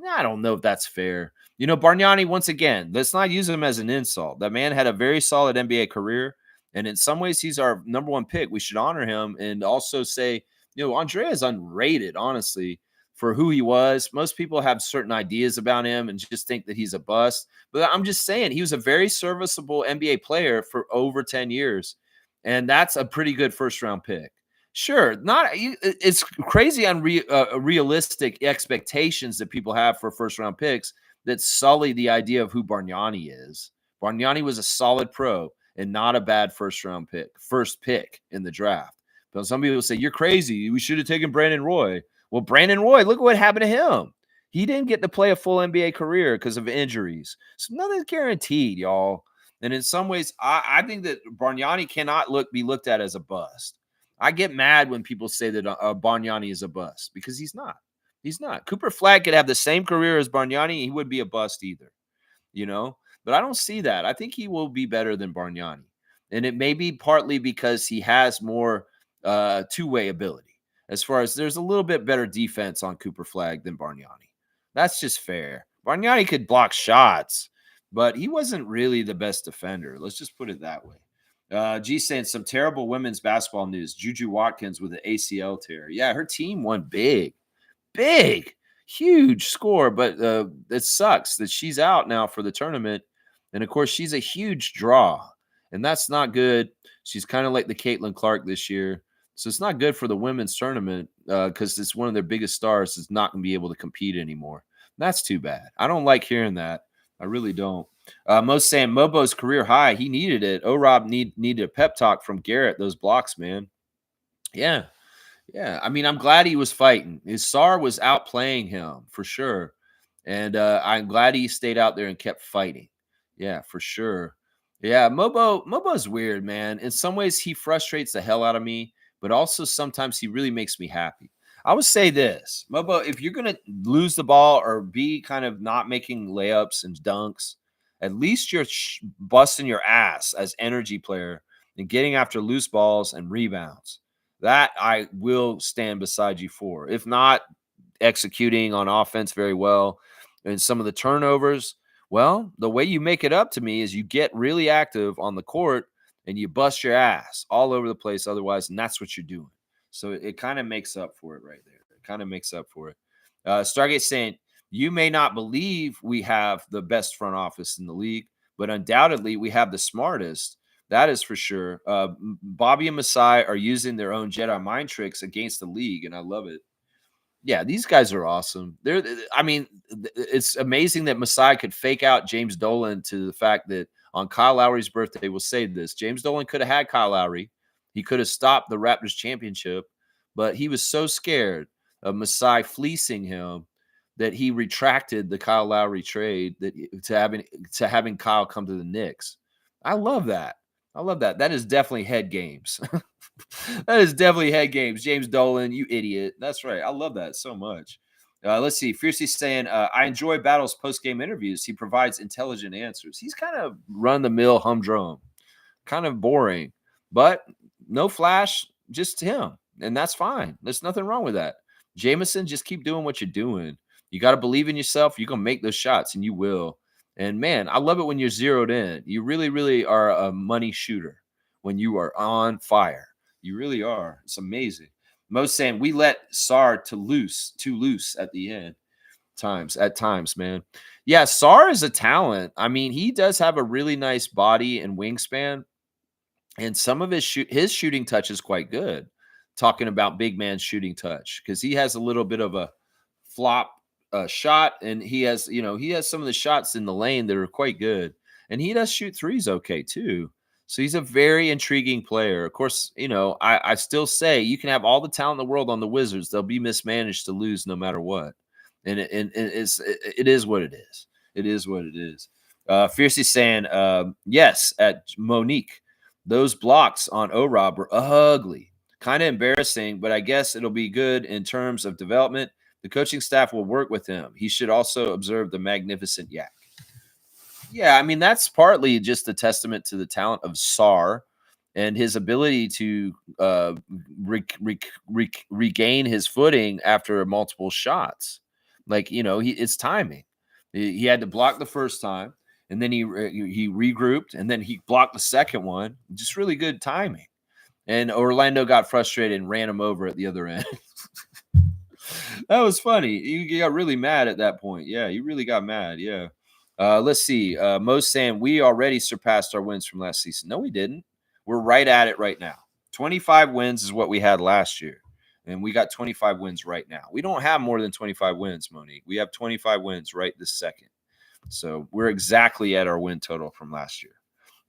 I don't know if that's fair. Bargnani, once again, let's not use him as an insult. That man had a very solid NBA career. And in some ways, he's our number one pick. We should honor him and also say, Andrea is unrated, honestly, for who he was. Most people have certain ideas about him and just think that he's a bust. But I'm just saying, he was a very serviceable NBA player for over 10 years. And that's a pretty good first round pick. Sure, it's crazy unrealistic expectations that people have for first round picks that sully the idea of who Bargnani is. Bargnani was a solid pro and not a bad first pick in the draft. But some people say, you're crazy. We should have taken Brandon Roy. Well, Brandon Roy, look what happened to him. He didn't get to play a full NBA career because of injuries. So nothing's guaranteed, y'all. And in some ways, I think that Bargnani cannot be looked at as a bust. I get mad when people say that Bargnani is a bust because he's not. He's not. Cooper Flag could have the same career as Bargnani. He wouldn't be a bust either, But I don't see that. I think he will be better than Bargnani. And it may be partly because he has more two-way ability. As far as there's a little bit better defense on Cooper Flag than Bargnani. That's just fair. Bargnani could block shots, but he wasn't really the best defender. Let's just put it that way. G saying some terrible women's basketball news. Juju Watkins with an ACL tear. Yeah, her team won big, huge score, but it sucks that she's out now for the tournament. And of course, she's a huge draw, and that's not good. She's kind of like the Caitlin Clark this year. So it's not good for the women's tournament because it's one of their biggest stars is not going to be able to compete anymore. That's too bad. I don't like hearing that. I really don't. Most saying Mobo's career high. He needed it. O-Rob needed a pep talk from Garrett. Those blocks, man. Yeah. Yeah. I mean, I'm glad he was fighting. His Sar was outplaying him for sure. And I'm glad he stayed out there and kept fighting. Yeah, for sure. Yeah, Mobo's weird, man. In some ways, he frustrates the hell out of me, but also sometimes he really makes me happy. I would say this, Mobo, if you're going to lose the ball or be kind of not making layups and dunks, at least you're busting your ass as energy player and getting after loose balls and rebounds. That I will stand beside you for. If not executing on offense very well and some of the turnovers, well, the way you make it up to me is you get really active on the court and you bust your ass all over the place otherwise, and that's what you're doing. So it kind of makes up for it right there. It kind of makes up for it. Stargate saying, you may not believe we have the best front office in the league, but undoubtedly we have the smartest. That is for sure. Bobby and Masai are using their own Jedi mind tricks against the league, and I love it. Yeah, these guys are awesome. It's amazing that Masai could fake out James Dolan to the fact that on Kyle Lowry's birthday, we'll say this, James Dolan could have had Kyle Lowry. He could have stopped the Raptors championship, but he was so scared of Masai fleecing him that he retracted the Kyle Lowry trade to having Kyle come to the Knicks. I love that. I love that. That is definitely head games. That is definitely head games. James Dolan, you idiot. That's right. I love that so much. Let's see. Fiercey saying, I enjoy Battle's post-game interviews. He provides intelligent answers. He's kind of run-the-mill humdrum. Kind of boring. But no flash, just him. And that's fine. There's nothing wrong with that. Jameson, just keep doing what you're doing. You got to believe in yourself. You're going to make those shots, and you will. And, man, I love it when you're zeroed in. You really, really are a money shooter when you are on fire. You really are. It's amazing. Most saying we let Sar too loose at the end. At times, man. Yeah, Sar is a talent. I mean, he does have a really nice body and wingspan. And some of his shooting touch is quite good. Talking about big man shooting touch, because he has a little bit of a flop shot, and he has some of the shots in the lane that are quite good. And he does shoot threes okay too. So he's a very intriguing player. Of course, I still say you can have all the talent in the world on the Wizards. They'll be mismanaged to lose no matter what. And it is what it is. It is what it is. Fiercey saying, yes, at Monique, those blocks on O-Rob were ugly. Kind of embarrassing, but I guess it'll be good in terms of development. The coaching staff will work with him. He should also observe the magnificent yak. Yeah, I mean, that's partly just a testament to the talent of Sar and his ability to regain his footing after multiple shots. Like, it's timing. He had to block the first time, and then he regrouped, and then he blocked the second one. Just really good timing. And Orlando got frustrated and ran him over at the other end. That was funny. He got really mad at that point. Yeah, he really got mad. Yeah. Let's see. Mo's saying we already surpassed our wins from last season. No, we didn't. We're right at it right now. 25 wins is what we had last year. And we got 25 wins right now. We don't have more than 25 wins, Monique. We have 25 wins right this second. So we're exactly at our win total from last year.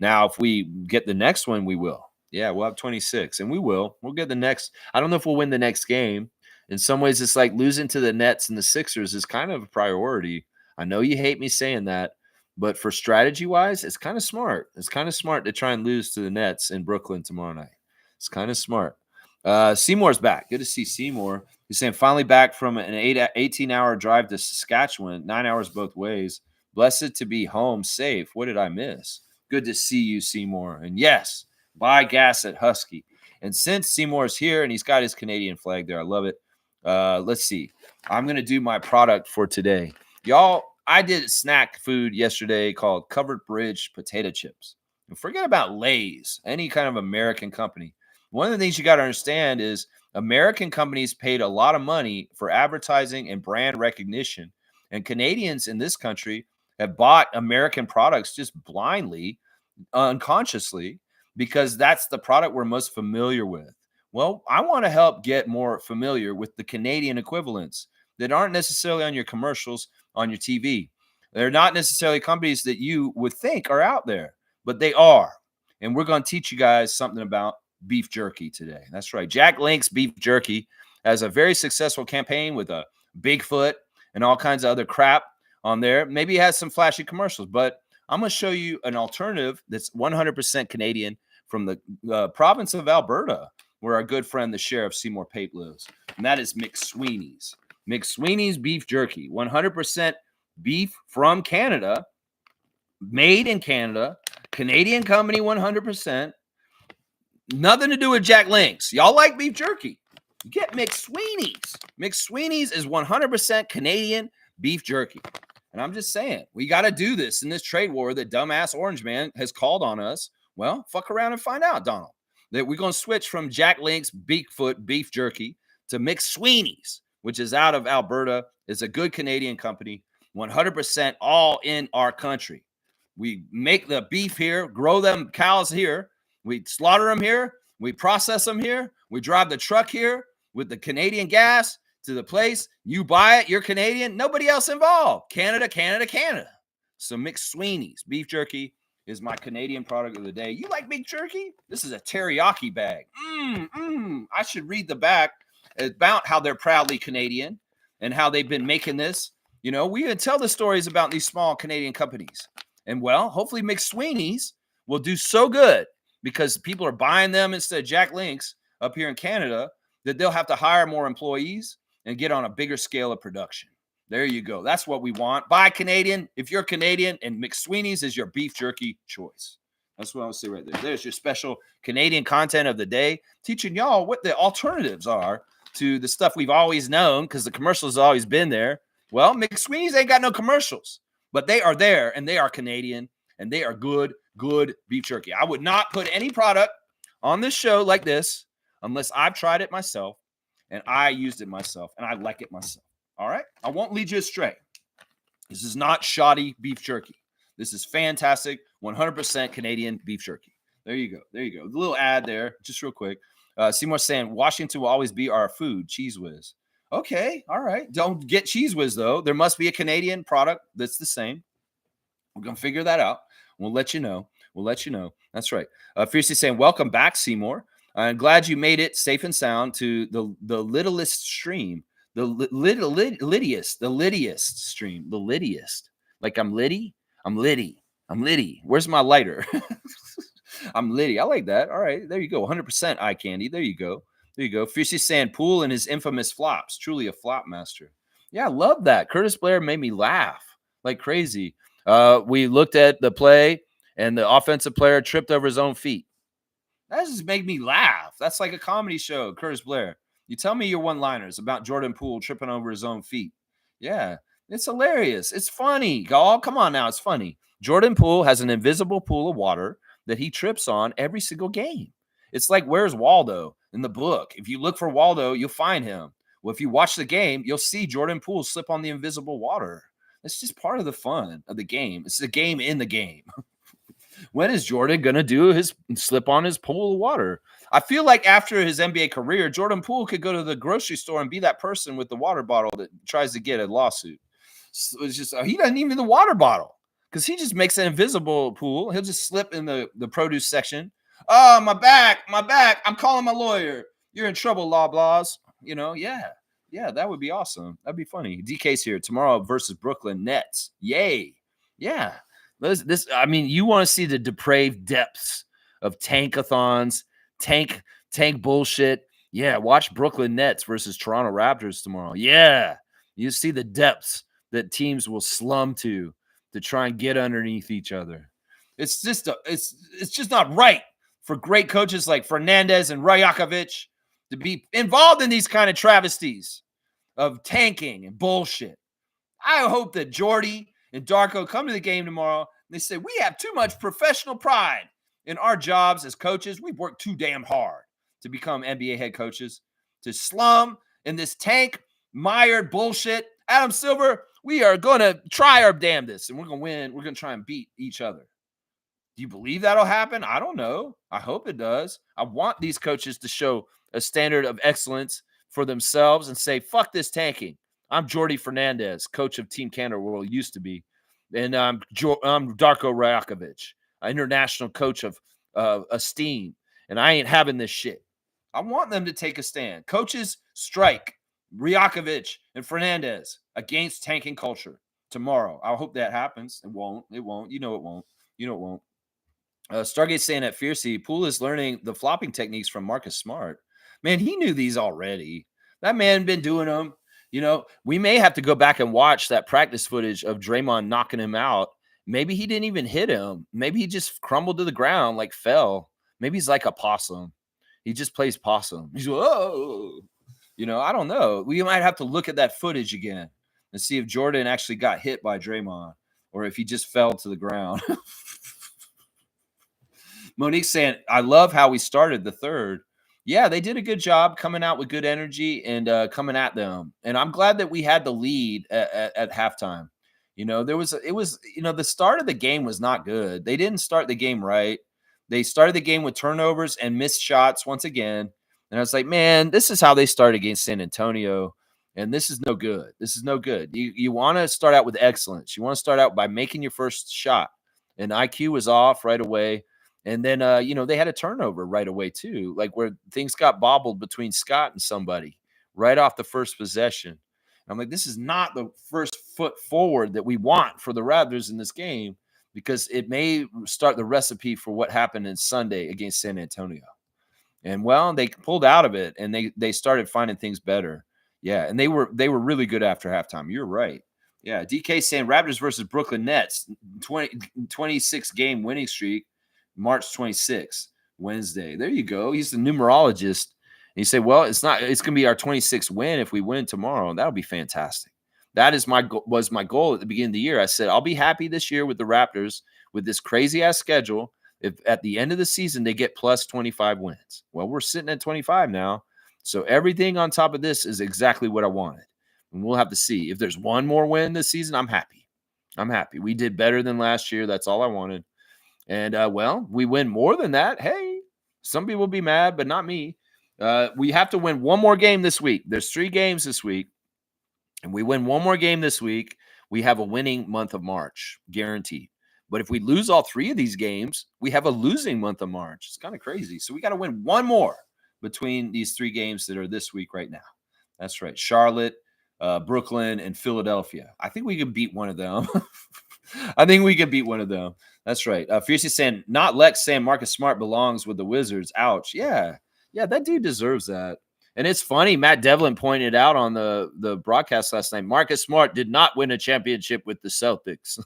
Now, if we get the next one, we will. Yeah, we'll have 26, and we will. We'll get the next. I don't know if we'll win the next game. In some ways, it's like losing to the Nets and the Sixers is kind of a priority. I know you hate me saying that, but for strategy-wise, it's kind of smart. It's kind of smart to try and lose to the Nets in Brooklyn tomorrow night. It's kind of smart. Seymour's back. Good to see Seymour. He's saying finally back from an 18-hour drive to Saskatchewan, 9 hours both ways. Blessed to be home safe. What did I miss? Good to see you, Seymour. And yes, buy gas at Husky. And since Seymour's here and he's got his Canadian flag there, I love it. Let's see. I'm going to do my product for today. Y'all, I did snack food yesterday called Covered Bridge potato chips. And forget about Lay's, any kind of American company. One of the things you got to understand is American companies paid a lot of money for advertising and brand recognition. And Canadians in this country have bought American products just blindly, unconsciously, because that's the product we're most familiar with. Well, I want to help get more familiar with the Canadian equivalents that aren't necessarily on your commercials on your TV. They're not necessarily companies that you would think are out there, but they are. And we're going to teach you guys something about beef jerky today. That's right. Jack Link's beef jerky has a very successful campaign with a Bigfoot and all kinds of other crap on there. Maybe it has some flashy commercials, but I'm going to show you an alternative that's 100% Canadian from the province of Alberta, where our good friend, the Sheriff Seymour Pape, lives. And that is McSweeney's. McSweeney's beef jerky, 100% beef from Canada, made in Canada, Canadian company, 100%. Nothing to do with Jack Link's. Y'all like beef jerky? Get McSweeney's. McSweeney's is 100% Canadian beef jerky. And I'm just saying, we got to do this in this trade war that dumbass Orange Man has called on us. Well, fuck around and find out, Donald. That we're going to switch from Jack Link's Bigfoot beef jerky to McSweeney's, which is out of Alberta. It's a good Canadian company, 100% all in our country. We make the beef here, grow them cows here. We slaughter them here. We process them here. We drive the truck here with the Canadian gas to the place. You buy it. You're Canadian. Nobody else involved. Canada, Canada, Canada. So McSweeney's beef jerky is my Canadian product of the day. You like beef jerky? This is a teriyaki bag. I should read the back about how they're proudly Canadian and how they've been making this. We even tell the stories about these small Canadian companies. And well, hopefully McSweeney's will do so good because people are buying them instead of Jack Link's up here in Canada that they'll have to hire more employees and get on a bigger scale of production. There you go. That's what we want. Buy Canadian if you're Canadian, and McSweeney's is your beef jerky choice. That's what I would say right there. There's your special Canadian content of the day, teaching y'all what the alternatives are to the stuff we've always known because the commercials have always been there. Well, McSweeney's ain't got no commercials, but they are there, and they are Canadian, and they are good beef jerky. I would not put any product on this show like this unless I've tried it myself, and I used it myself, and I like it myself. All right? I won't lead you astray. This is not shoddy beef jerky. This is fantastic, 100% Canadian beef jerky. There you go. There you go. The little ad there, just real quick. Seymour saying, Washington will always be our food, Cheese Whiz. Okay, all right. Don't get Cheese Whiz, though. There must be a Canadian product that's the same. We're going to figure that out. We'll let you know. We'll let you know. That's right. Fiercely saying, welcome back, Seymour. I'm glad you made it safe and sound to the littlest stream, the littiest stream, the littiest. Like I'm Liddy, I'm Liddy, I'm Liddy. Where's my lighter? I'm Liddy. I like that. All right, there you go. 100% eye candy. There you go. There you go. Fiercely saying, Poole and his infamous flops. Truly a flop master. Yeah, I love that. Curtis Blair made me laugh like crazy. We looked at the play, and the offensive player tripped over his own feet. That just made me laugh. That's like a comedy show, Curtis Blair. You tell me your one-liners about Jordan Poole tripping over his own feet. Yeah, it's hilarious. It's funny, y'all. Come on now, it's funny. Jordan Poole has an invisible pool of water that he trips on every single game. It's like, where's Waldo in the book? If you look for Waldo, you'll find him. Well, if you watch the game, you'll see Jordan Poole slip on the invisible water. It's just part of the fun of the game. It's the game in the game. When is Jordan going to do his slip on his pool of water? I feel like after his NBA career, Jordan Poole could go to the grocery store and be that person with the water bottle that tries to get a lawsuit. So it's just, he doesn't even need the water bottle because he just makes an invisible pool. He'll just slip in the produce section. Oh, my back. I'm calling my lawyer. You're in trouble, Loblaws. Yeah, that would be awesome. That'd be funny. DK's here tomorrow versus Brooklyn Nets. Yay. Yeah. I mean, you want to see the depraved depths of tankathons, tank bullshit. Yeah, watch Brooklyn Nets versus Toronto Raptors tomorrow. Yeah, you see the depths that teams will slum to try and get underneath each other. It's just not right for great coaches like Fernandez and Rajakovic to be involved in these kind of travesties of tanking and bullshit. I hope that Jordy and Darko come to the game tomorrow. And they say, we have too much professional pride in our jobs as coaches. We've worked too damn hard to become NBA head coaches, to slum in this tank mired bullshit. Adam Silver, we are going to try our damnedest, and we're going to win. We're going to try and beat each other. Do you believe that'll happen? I don't know. I hope it does. I want these coaches to show a standard of excellence for themselves and say, fuck this tanking. I'm Jordy Fernandez, coach of Team Canada World, used to be. And I'm Darko Rajakovic, international coach of esteem. And I ain't having this shit. I want them to take a stand. Coaches strike Rajakovic and Fernandez against tanking culture tomorrow. I hope that happens. It won't. It won't. You know it won't. You know it won't. Stargate saying at Fiercey, Poole is learning the flopping techniques from Marcus Smart. Man, he knew these already. That man been doing them. We may have to go back and watch that practice footage of Draymond knocking him out. Maybe he didn't even hit him. Maybe he just crumbled to the ground, like fell. Maybe he's like a possum. He just plays possum. He's I don't know. We might have to look at that footage again and see if Jordan actually got hit by Draymond or if he just fell to the ground. Monique saying, I love how we started the third. Yeah, they did a good job coming out with good energy and coming at them. And I'm glad that we had the lead at halftime. The start of the game was not good. They didn't start the game right. They started the game with turnovers and missed shots once again. And I was like, man, this is how they started against San Antonio. And this is no good. This is no good. You want to start out with excellence. You want to start out by making your first shot. And IQ was off right away. And then, they had a turnover right away, too, like where things got bobbled between Scott and somebody right off the first possession. And I'm like, this is not the first foot forward that we want for the Raptors in this game because it may start the recipe for what happened in Sunday against San Antonio. And, well, they pulled out of it, and they started finding things better. Yeah, and they were really good after halftime. You're right. Yeah, DK saying Raptors versus Brooklyn Nets, 26-game winning streak. March 26th, Wednesday. There you go. He's the numerologist. And you say, well, it's going to be our 26th win if we win tomorrow. That'll be fantastic. That was my goal at the beginning of the year. I said, I'll be happy this year with the Raptors with this crazy ass schedule. If at the end of the season, they get plus 25 wins. Well, we're sitting at 25 now. So everything on top of this is exactly what I wanted. And we'll have to see. If there's one more win this season, I'm happy. We did better than last year. That's all I wanted. And, we win more than that. Hey, some people will be mad, but not me. We have to win one more game this week. There's 3 games this week. And we win one more game this week. We have a winning month of March, guaranteed. But if we lose all 3 of these games, we have a losing month of March. It's kind of crazy. So we got to win one more between these 3 games that are this week right now. That's right. Charlotte, Brooklyn, and Philadelphia. I think we can beat one of them. I think we can beat one of them. That's right. Fiercely saying, not Lex saying Marcus Smart belongs with the Wizards. Ouch. Yeah. Yeah, that dude deserves that. And it's funny, Matt Devlin pointed out on the broadcast last night, Marcus Smart did not win a championship with the Celtics.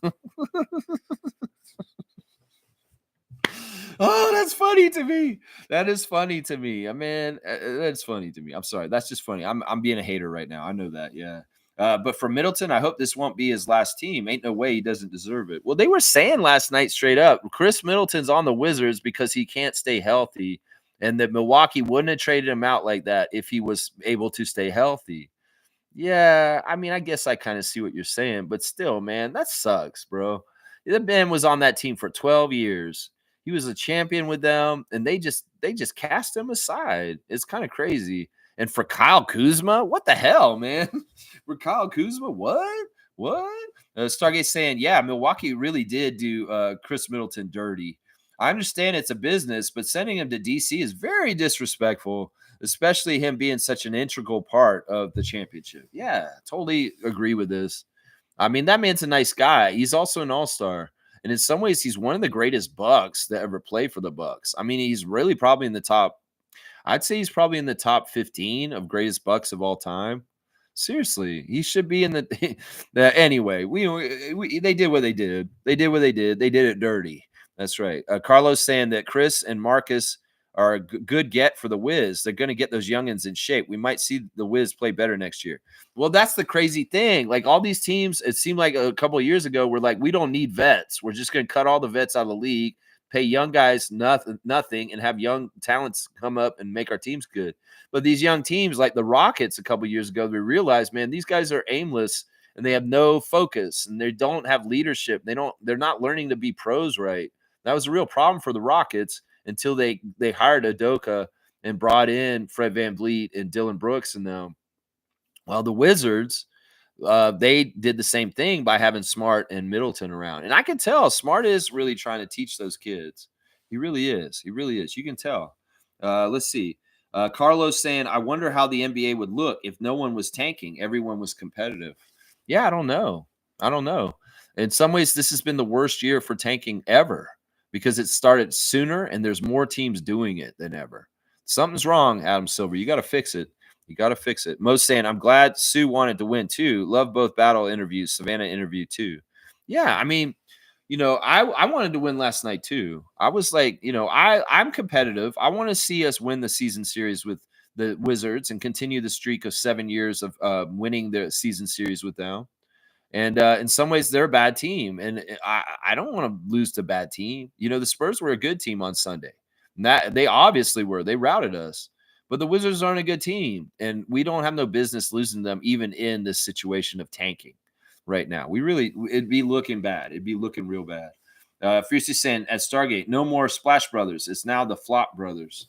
Oh, that's funny to me. That is funny to me. I mean, that's funny to me. I'm sorry. That's just funny. I'm being a hater right now. I know that. Yeah. But for Middleton, I hope this won't be his last team. Ain't no way he doesn't deserve it. Well, they were saying last night straight up, Chris Middleton's on the Wizards because he can't stay healthy, and that Milwaukee wouldn't have traded him out like that if he was able to stay healthy. Yeah, I mean, I guess I kind of see what you're saying, but still, man, that sucks, bro. The man was on that team for 12 years. He was a champion with them, and they just cast him aside. It's kind of crazy. And for Kyle Kuzma, what the hell, man? For Kyle Kuzma, what? What? Stargate saying, yeah, Milwaukee really did do Chris Middleton dirty. I understand it's a business, but sending him to DC is very disrespectful, especially him being such an integral part of the championship. Yeah, totally agree with this. I mean, that man's a nice guy. He's also an all-star. And in some ways, he's one of the greatest Bucks that ever played for the Bucks. I mean, he's really probably in the top. I'd say he's probably in the top 15 of greatest Bucks of all time. Seriously, he should be in the. Anyway, they did what they did. They did what they did. They did it dirty. That's right. Carlos saying that Chris and Marcus are a good get for the Wiz. They're going to get those youngins in shape. We might see the Wiz play better next year. Well, that's the crazy thing. Like all these teams, it seemed like a couple of years ago, were like, we don't need vets. We're just going to cut all the vets out of the league, pay young guys nothing, and have young talents come up and make our teams good. But these young teams, like the Rockets a couple of years ago, we realized, man, these guys are aimless and they have no focus and they don't have leadership. They're not learning to be pros right. That was a real problem for the Rockets until they hired Udoka and brought in Fred VanVleet and Dylan Brooks and them. Well, the Wizards, they did the same thing by having Smart and Middleton around. And I can tell Smart is really trying to teach those kids. He really is. He really is. You can tell. Let's see. Carlos saying, I wonder how the NBA would look if no one was tanking. Everyone was competitive. Yeah, I don't know. I don't know. In some ways, this has been the worst year for tanking ever because it started sooner and there's more teams doing it than ever. Something's wrong, Adam Silver. You got to fix it. You got to fix it. Mo's saying, I'm glad Sue wanted to win too. Love both battle interviews. Savannah interview too. Yeah, I mean, I wanted to win last night too. I was like, I'm competitive. I want to see us win the season series with the Wizards and continue the streak of 7 years of winning the season series with them. And in some ways, they're a bad team. And I don't want to lose to a bad team. The Spurs were a good team on Sunday. And that they obviously were. They routed us. But the Wizards aren't a good team. And we don't have no business losing them even in this situation of tanking right now. It'd be looking bad. It'd be looking real bad. Fiercely saying at Stargate, no more Splash Brothers. It's now the Flop Brothers.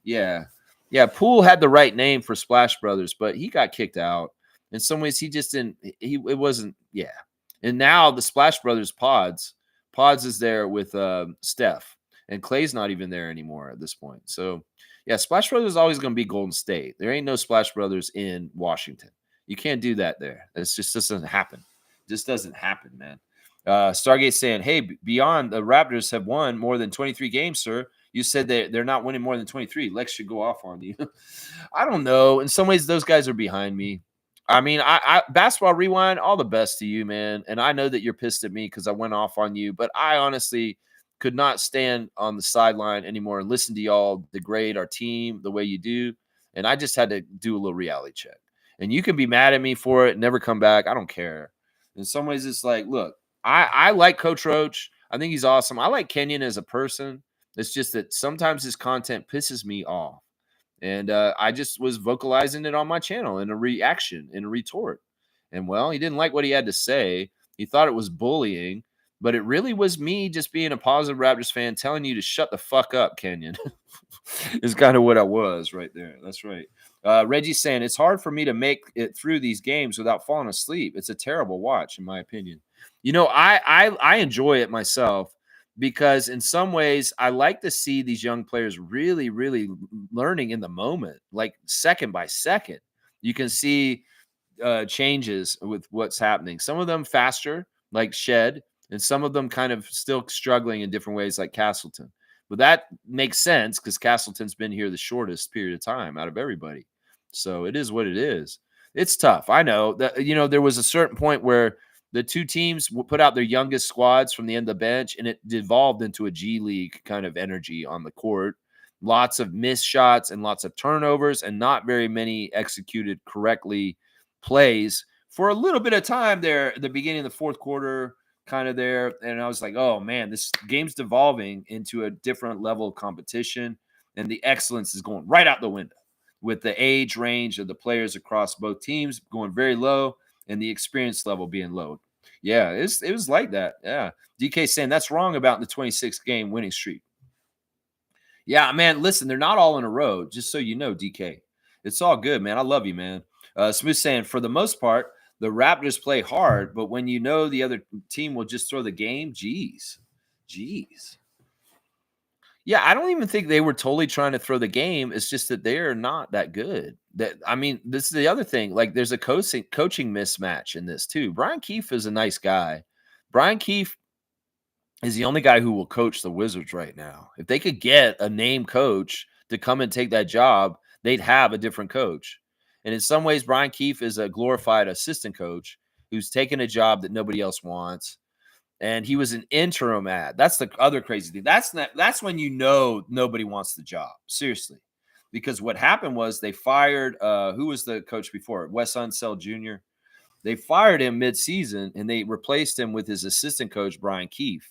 Yeah. Yeah. Poole had the right name for Splash Brothers, but he got kicked out. In some ways, he just didn't. It wasn't. Yeah. And now the Splash Brothers Pods is there with Steph, and Clay's not even there anymore at this point. So, yeah, Splash Brothers is always going to be Golden State. There ain't no Splash Brothers in Washington. You can't do that there. It just doesn't happen. It just doesn't happen, man. Stargate saying, hey, beyond the Raptors have won more than 23 games, sir. You said they're not winning more than 23. Lex should go off on you. I don't know. In some ways, those guys are behind me. I mean, I Basketball Rewind, all the best to you, man. And I know that you're pissed at me because I went off on you, but I honestly could not stand on the sideline anymore and listen to y'all degrade our team the way you do. And I just had to do a little reality check. And you can be mad at me for it, never come back. I don't care. In some ways, it's like, look, I like Coach Roach. I think he's awesome. I like Kenyon as a person. It's just that sometimes his content pisses me off. And I just was vocalizing it on my channel in a reaction, in a retort. And, well, he didn't like what he had to say. He thought it was bullying. But it really was me just being a positive Raptors fan telling you to shut the fuck up, Kenyon. Is kind of what I was right there. That's right. Reggie's saying, it's hard for me to make it through these games without falling asleep. It's a terrible watch, in my opinion. I enjoy it myself because in some ways I like to see these young players really, really learning in the moment, like second by second. You can see changes with what's happening. Some of them faster, like Shed, and some of them kind of still struggling in different ways, like Castleton. But that makes sense because Castleton's been here the shortest period of time out of everybody. So it is what it is. It's tough. I know that there was a certain point where the two teams put out their youngest squads from the end of the bench, and it devolved into a G League kind of energy on the court. Lots of missed shots and lots of turnovers, and not very many executed correctly plays for a little bit of time there at the beginning of the fourth quarter, kind of there. And I was like, oh man, this game's devolving into a different level of competition, and the excellence is going right out the window with the age range of the players across both teams going very low and the experience level being low. Yeah, it was like that. Yeah. DK saying that's wrong about the 26 game winning streak. Yeah, man, listen, they're not all in a row, just so you know, DK. It's all good, man. I love you, man. Smooth saying, for the most part, the Raptors play hard, but when you know the other team will just throw the game, geez. Yeah, I don't even think they were totally trying to throw the game. It's just that they're not that good. That I mean, this is the other thing. Like, there's a coaching mismatch in this too. Brian Keefe is a nice guy. Brian Keefe is the only guy who will coach the Wizards right now. If they could get a name coach to come and take that job, they'd have a different coach. And in some ways, Brian Keefe is a glorified assistant coach who's taken a job that nobody else wants. And he was an interim ad. That's the other crazy thing. That's when nobody wants the job. Seriously. Because what happened was they fired who was the coach before? Wes Unseld Jr. They fired him mid-season and they replaced him with his assistant coach, Brian Keefe.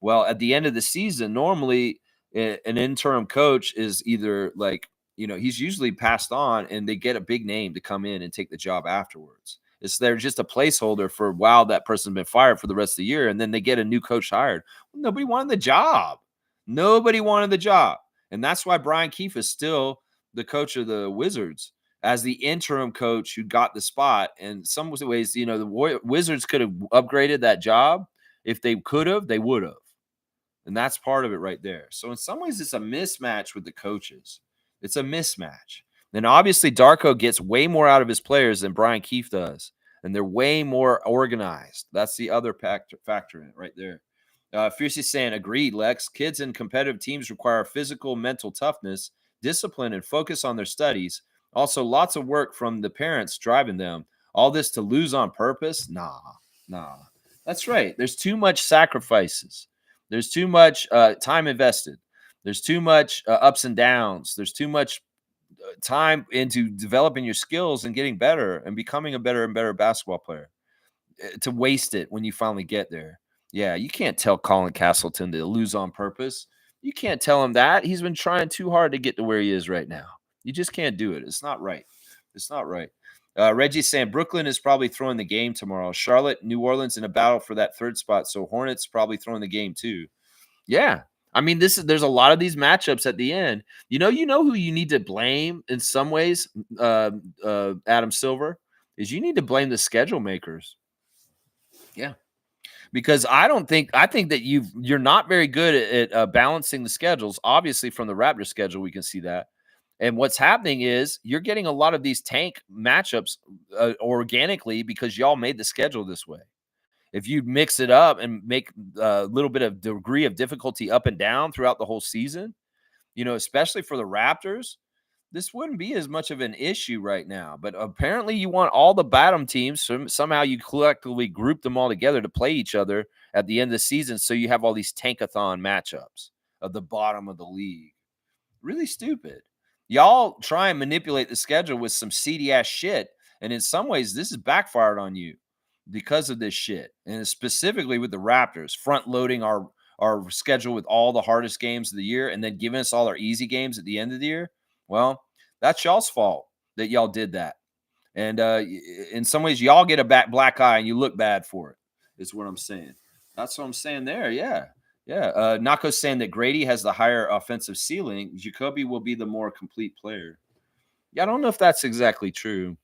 Well, at the end of the season, normally an interim coach is either like, he's usually passed on and they get a big name to come in and take the job afterwards. They're just a placeholder for while that person's been fired for the rest of the year, and then they get a new coach hired. Well, nobody wanted the job. Nobody wanted the job. And that's why Brian Keefe is still the coach of the Wizards as the interim coach who got the spot. And some ways, the Wizards could have upgraded that job. If they could have, they would have. And that's part of it right there. So in some ways, it's a mismatch with the coaches. It's a mismatch. Then obviously Darko gets way more out of his players than Brian Keefe does. And they're way more organized. That's the other factor in it right there. Fiercely saying, agreed, Lex. Kids in competitive teams require physical, mental toughness, discipline, and focus on their studies. Also, lots of work from the parents driving them. All this to lose on purpose? Nah. That's right. There's too much sacrifices. There's too much time invested. There's too much ups and downs. There's too much time into developing your skills and getting better and becoming a better and better basketball player to waste it when you finally get there. Yeah, you can't tell Colin Castleton to lose on purpose. You can't tell him that. He's been trying too hard to get to where he is right now. You just can't do it. It's not right. It's not right. Reggie's saying Brooklyn is probably throwing the game tomorrow. Charlotte, New Orleans in a battle for that third spot. So Hornets probably throwing the game too. Yeah. I mean, there's a lot of these matchups at the end. You know who you need to blame in some ways, Adam Silver, is you need to blame the schedule makers. Yeah. Because I think that you're not very good at balancing the schedules. Obviously, from the Raptors schedule, we can see that. And what's happening is you're getting a lot of these tank matchups organically because y'all made the schedule this way. If you mix it up and make a little bit of degree of difficulty up and down throughout the whole season, especially for the Raptors, this wouldn't be as much of an issue right now. But apparently you want all the bottom teams. Somehow you collectively group them all together to play each other at the end of the season. So you have all these tankathon matchups of the bottom of the league. Really stupid. Y'all try and manipulate the schedule with some seedy ass shit. And in some ways, this is backfired on you because of this shit. And specifically with the Raptors, front loading our schedule with all the hardest games of the year and then giving us all our easy games at the end of the year. Well, that's y'all's fault that y'all did that. And in some ways, y'all get a black eye and you look bad for it, is what I'm saying. That's what I'm saying there. Yeah. Yeah. Nako's saying that Grady has the higher offensive ceiling. Jacoby will be the more complete player. Yeah, I don't know if that's exactly true.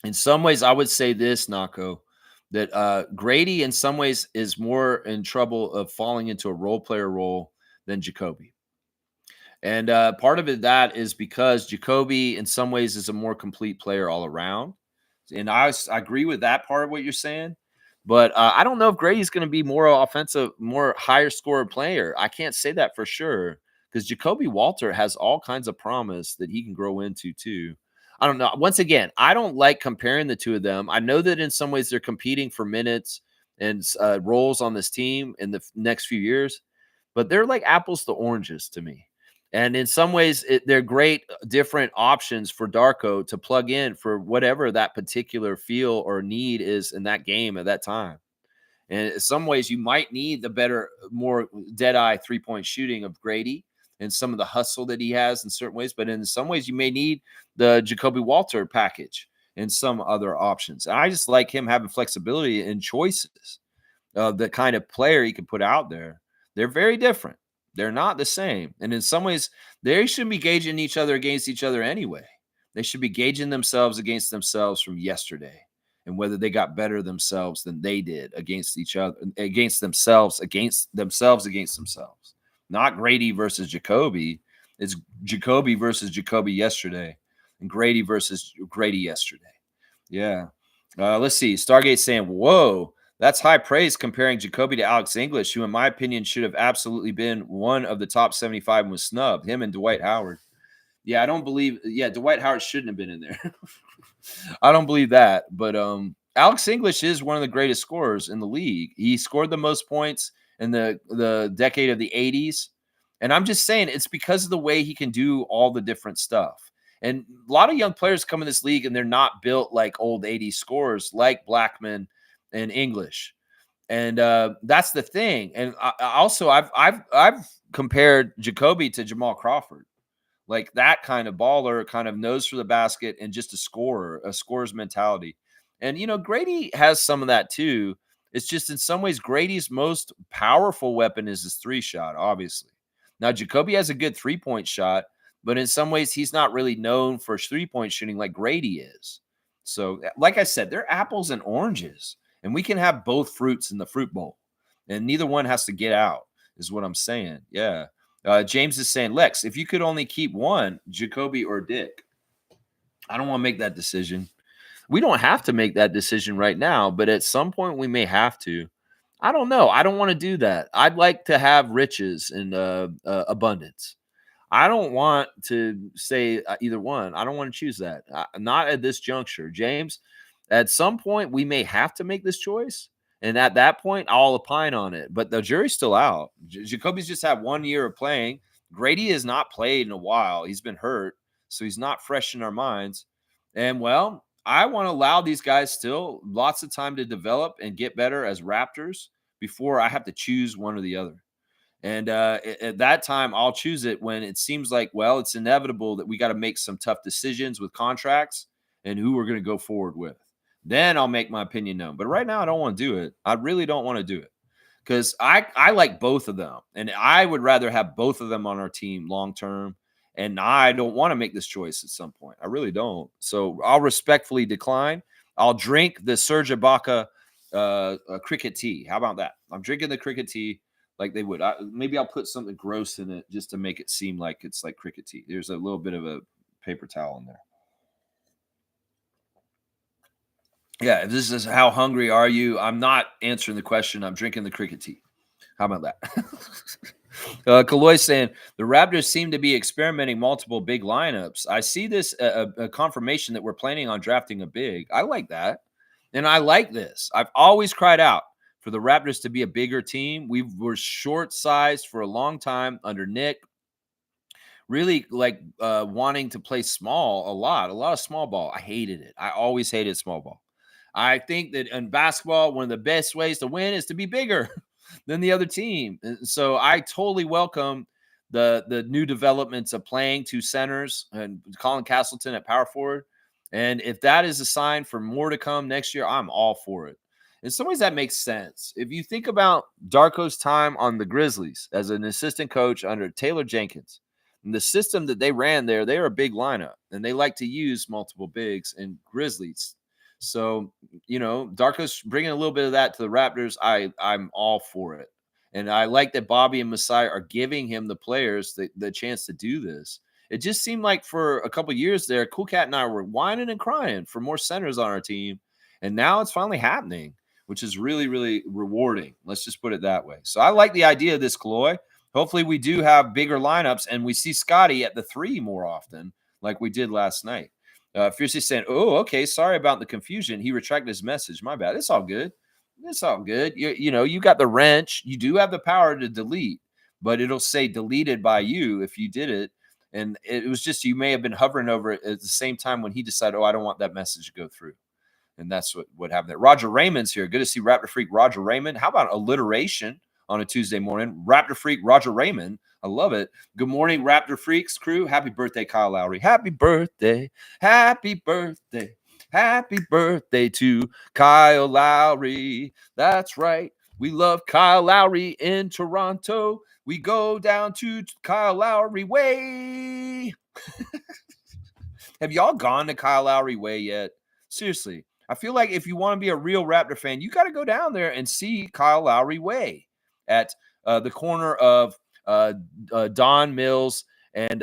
In some ways, I would say this, Nako. that Grady in some ways is more in trouble of falling into a role player role than Jacoby. And part of it that is because Jacoby in some ways is a more complete player all around. And I agree with that part of what you're saying. But I don't know if Grady's going to be more offensive, more higher scorer player. I can't say that for sure because Jacoby Walter has all kinds of promise that he can grow into too. I don't know. Once again, I don't like comparing the two of them. I know that in some ways they're competing for minutes and roles on this team in the next few years, but they're like apples to oranges to me. And in some ways, they're great different options for Darko to plug in for whatever that particular feel or need is in that game at that time. And in some ways, you might need the better, more dead eye 3-point shooting of Grady and some of the hustle that he has in certain ways. But in some ways, you may need the Jacoby Walter package and some other options. And I just like him having flexibility and choices of the kind of player he can put out there. They're very different. They're not the same. And in some ways, they shouldn't be gauging each other against each other anyway. They should be gauging themselves against themselves from yesterday and whether they got better themselves than they did against each other, against themselves, against themselves. Not Grady versus Jacoby. It's Jacoby versus Jacoby yesterday and Grady versus Grady yesterday. Yeah. Let's see. Stargate saying, whoa, that's high praise comparing Jacoby to Alex English, who, in my opinion, should have absolutely been one of the top 75 and was snubbed. Him and Dwight Howard. Yeah, I don't believe. Yeah, Dwight Howard shouldn't have been in there. I don't believe that. But Alex English is one of the greatest scorers in the league. He scored the most points in the decade of the 80s. And I'm just saying it's because of the way he can do all the different stuff. And a lot of young players come in this league and they're not built like old 80s scorers like Blackman and English. And that's the thing. And I've compared Jacoby to Jamal Crawford, like that kind of baller, kind of nose for the basket and just a scorer's mentality. And Grady has some of that too. It's just in some ways Grady's most powerful weapon is his three shot, obviously. Now Jacoby has a good 3-point shot, but in some ways he's not really known for 3-point shooting like Grady is. So, like I said, they're apples and oranges, and we can have both fruits in the fruit bowl, and neither one has to get out, is what I'm saying. Yeah. James is saying, Lex, if you could only keep one, Jacoby or Dick. I don't want to make that decision. We don't have to make that decision right now, but at some point we may have to. I don't know. I don't want to do that. I'd like to have riches and abundance. I don't want to say either one. I don't want to choose that. Not at this juncture. James, at some point, we may have to make this choice. And at that point, I'll opine on it. But the jury's still out. Jacoby's just had 1 year of playing. Grady has not played in a while. He's been hurt. So he's not fresh in our minds. And well, I want to allow these guys still lots of time to develop and get better as Raptors before I have to choose one or the other. And at that time, I'll choose it when it seems like, well, it's inevitable that we got to make some tough decisions with contracts and who we're going to go forward with. Then I'll make my opinion known. But right now, I don't want to do it. I really don't want to do it because I like both of them. And I would rather have both of them on our team long term. And I don't want to make this choice at some point. I really don't. So I'll respectfully decline. I'll drink the Serge Ibaka cricket tea. How about that? I'm drinking the cricket tea like they would. Maybe I'll put something gross in it just to make it seem like it's like cricket tea. There's a little bit of a paper towel in there. Yeah, if this is how hungry are you? I'm not answering the question. I'm drinking the cricket tea. How about that? Kaloy saying the Raptors seem to be experimenting multiple big lineups. I see this a confirmation that we're planning on drafting a big. I like that. And I like this. I've always cried out for the Raptors to be a bigger team. We were short sized for a long time under Nick. Really like wanting to play small a lot of small ball. I hated it. I always hated small ball. I think that in basketball, one of the best ways to win is to be bigger than the other team. And so I totally welcome the new developments of playing two centers and Colin Castleton at power forward. And if that is a sign for more to come next year, I'm all for it. In some ways, that makes sense. If you think about Darko's time on the Grizzlies as an assistant coach under Taylor Jenkins, and the system that they ran there, they were a big lineup, and they like to use multiple bigs and Grizzlies. So, Darko's bringing a little bit of that to the Raptors. I'm all for it. And I like that Bobby and Masai are giving him the players the chance to do this. It just seemed like for a couple years there, Cool Cat and I were whining and crying for more centers on our team. And now it's finally happening, which is really, really rewarding. Let's just put it that way. So I like the idea of this, Kaloy. Hopefully we do have bigger lineups and we see Scotty at the 3 more often like we did last night. Fiercely saying, "Oh, okay, sorry about the confusion." He retracted his message. My bad. It's all good. It's all good. You got the wrench. You do have the power to delete, but it'll say deleted by you if you did it. And it was just you may have been hovering over it at the same time when he decided, "Oh, I don't want that message to go through." And that's what happened there. Roger Raymond's here. Good to see Raptor Freak Roger Raymond. How about alliteration on a Tuesday morning? Raptor Freak Roger Raymond. I love it. Good morning, Raptor Freaks crew. Happy birthday, Kyle Lowry. Happy birthday. Happy birthday. Happy birthday to Kyle Lowry. That's right. We love Kyle Lowry in Toronto. We go down to Kyle Lowry Way. Have y'all gone to Kyle Lowry Way yet? Seriously. I feel like if you want to be a real Raptor fan, you got to go down there and see Kyle Lowry Way at the corner of Don Mills and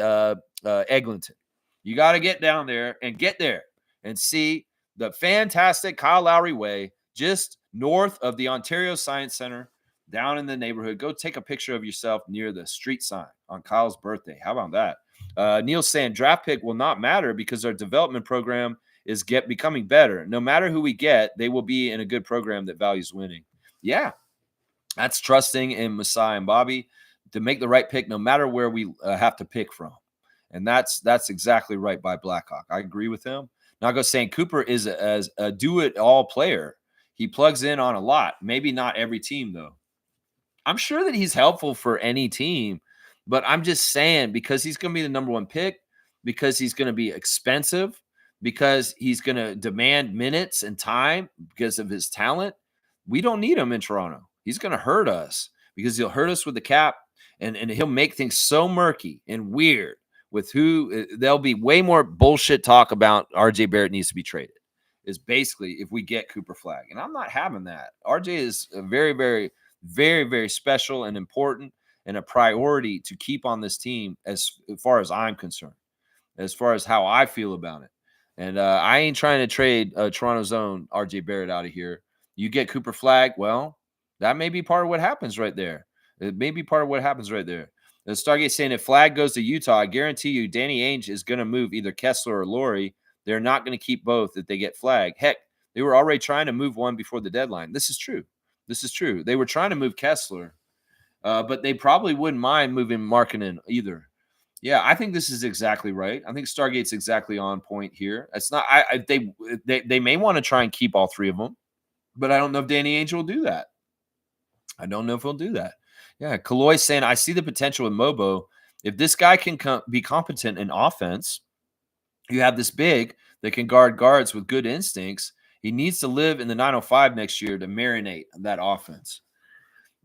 Eglinton. You got to get down there and see the fantastic Kyle Lowry Way just north of the Ontario Science Center down in the neighborhood. Go take a picture of yourself near the street sign on Kyle's birthday. How about that? Neil's saying draft pick will not matter because our development program is becoming better. No matter who we get, they will be in a good program that values winning. Yeah, that's trusting in Masai and Bobby to make the right pick no matter where we have to pick from. And that's exactly right by Blackhawk. I agree with him. Nago saying Cooper is a do-it-all player. He plugs in on a lot. Maybe not every team, though. I'm sure that he's helpful for any team, but I'm just saying because he's going to be the number 1 pick, because he's going to be expensive, because he's going to demand minutes and time because of his talent, we don't need him in Toronto. He's going to hurt us because he'll hurt us with the cap, and he'll make things so murky and weird with who there'll be way more bullshit talk about RJ Barrett needs to be traded is basically if we get Cooper Flag. And I'm not having that. RJ is a very, very, very, very special and important and a priority to keep on this team as far as I'm concerned, as far as how I feel about it. And I ain't trying to trade Toronto's own RJ Barrett out of here. You get Cooper Flag, well, that may be part of what happens right there. It may be part of what happens right there. The Stargate saying if Flag goes to Utah, I guarantee you Danny Ainge is going to move either Kessler or Laurie. They're not going to keep both if they get Flag. Heck, they were already trying to move one before the deadline. This is true. This is true. They were trying to move Kessler, but they probably wouldn't mind moving Markkanen either. Yeah, I think this is exactly right. I think Stargate's exactly on point here. It's not. They may want to try and keep all 3 of them, but I don't know if Danny Ainge will do that. I don't know if he'll do that. Yeah, Kaloy saying I see the potential with Mobo. If this guy can be competent in offense, you have this big that can guard guards with good instincts. He needs to live in the 905 next year to marinate that offense.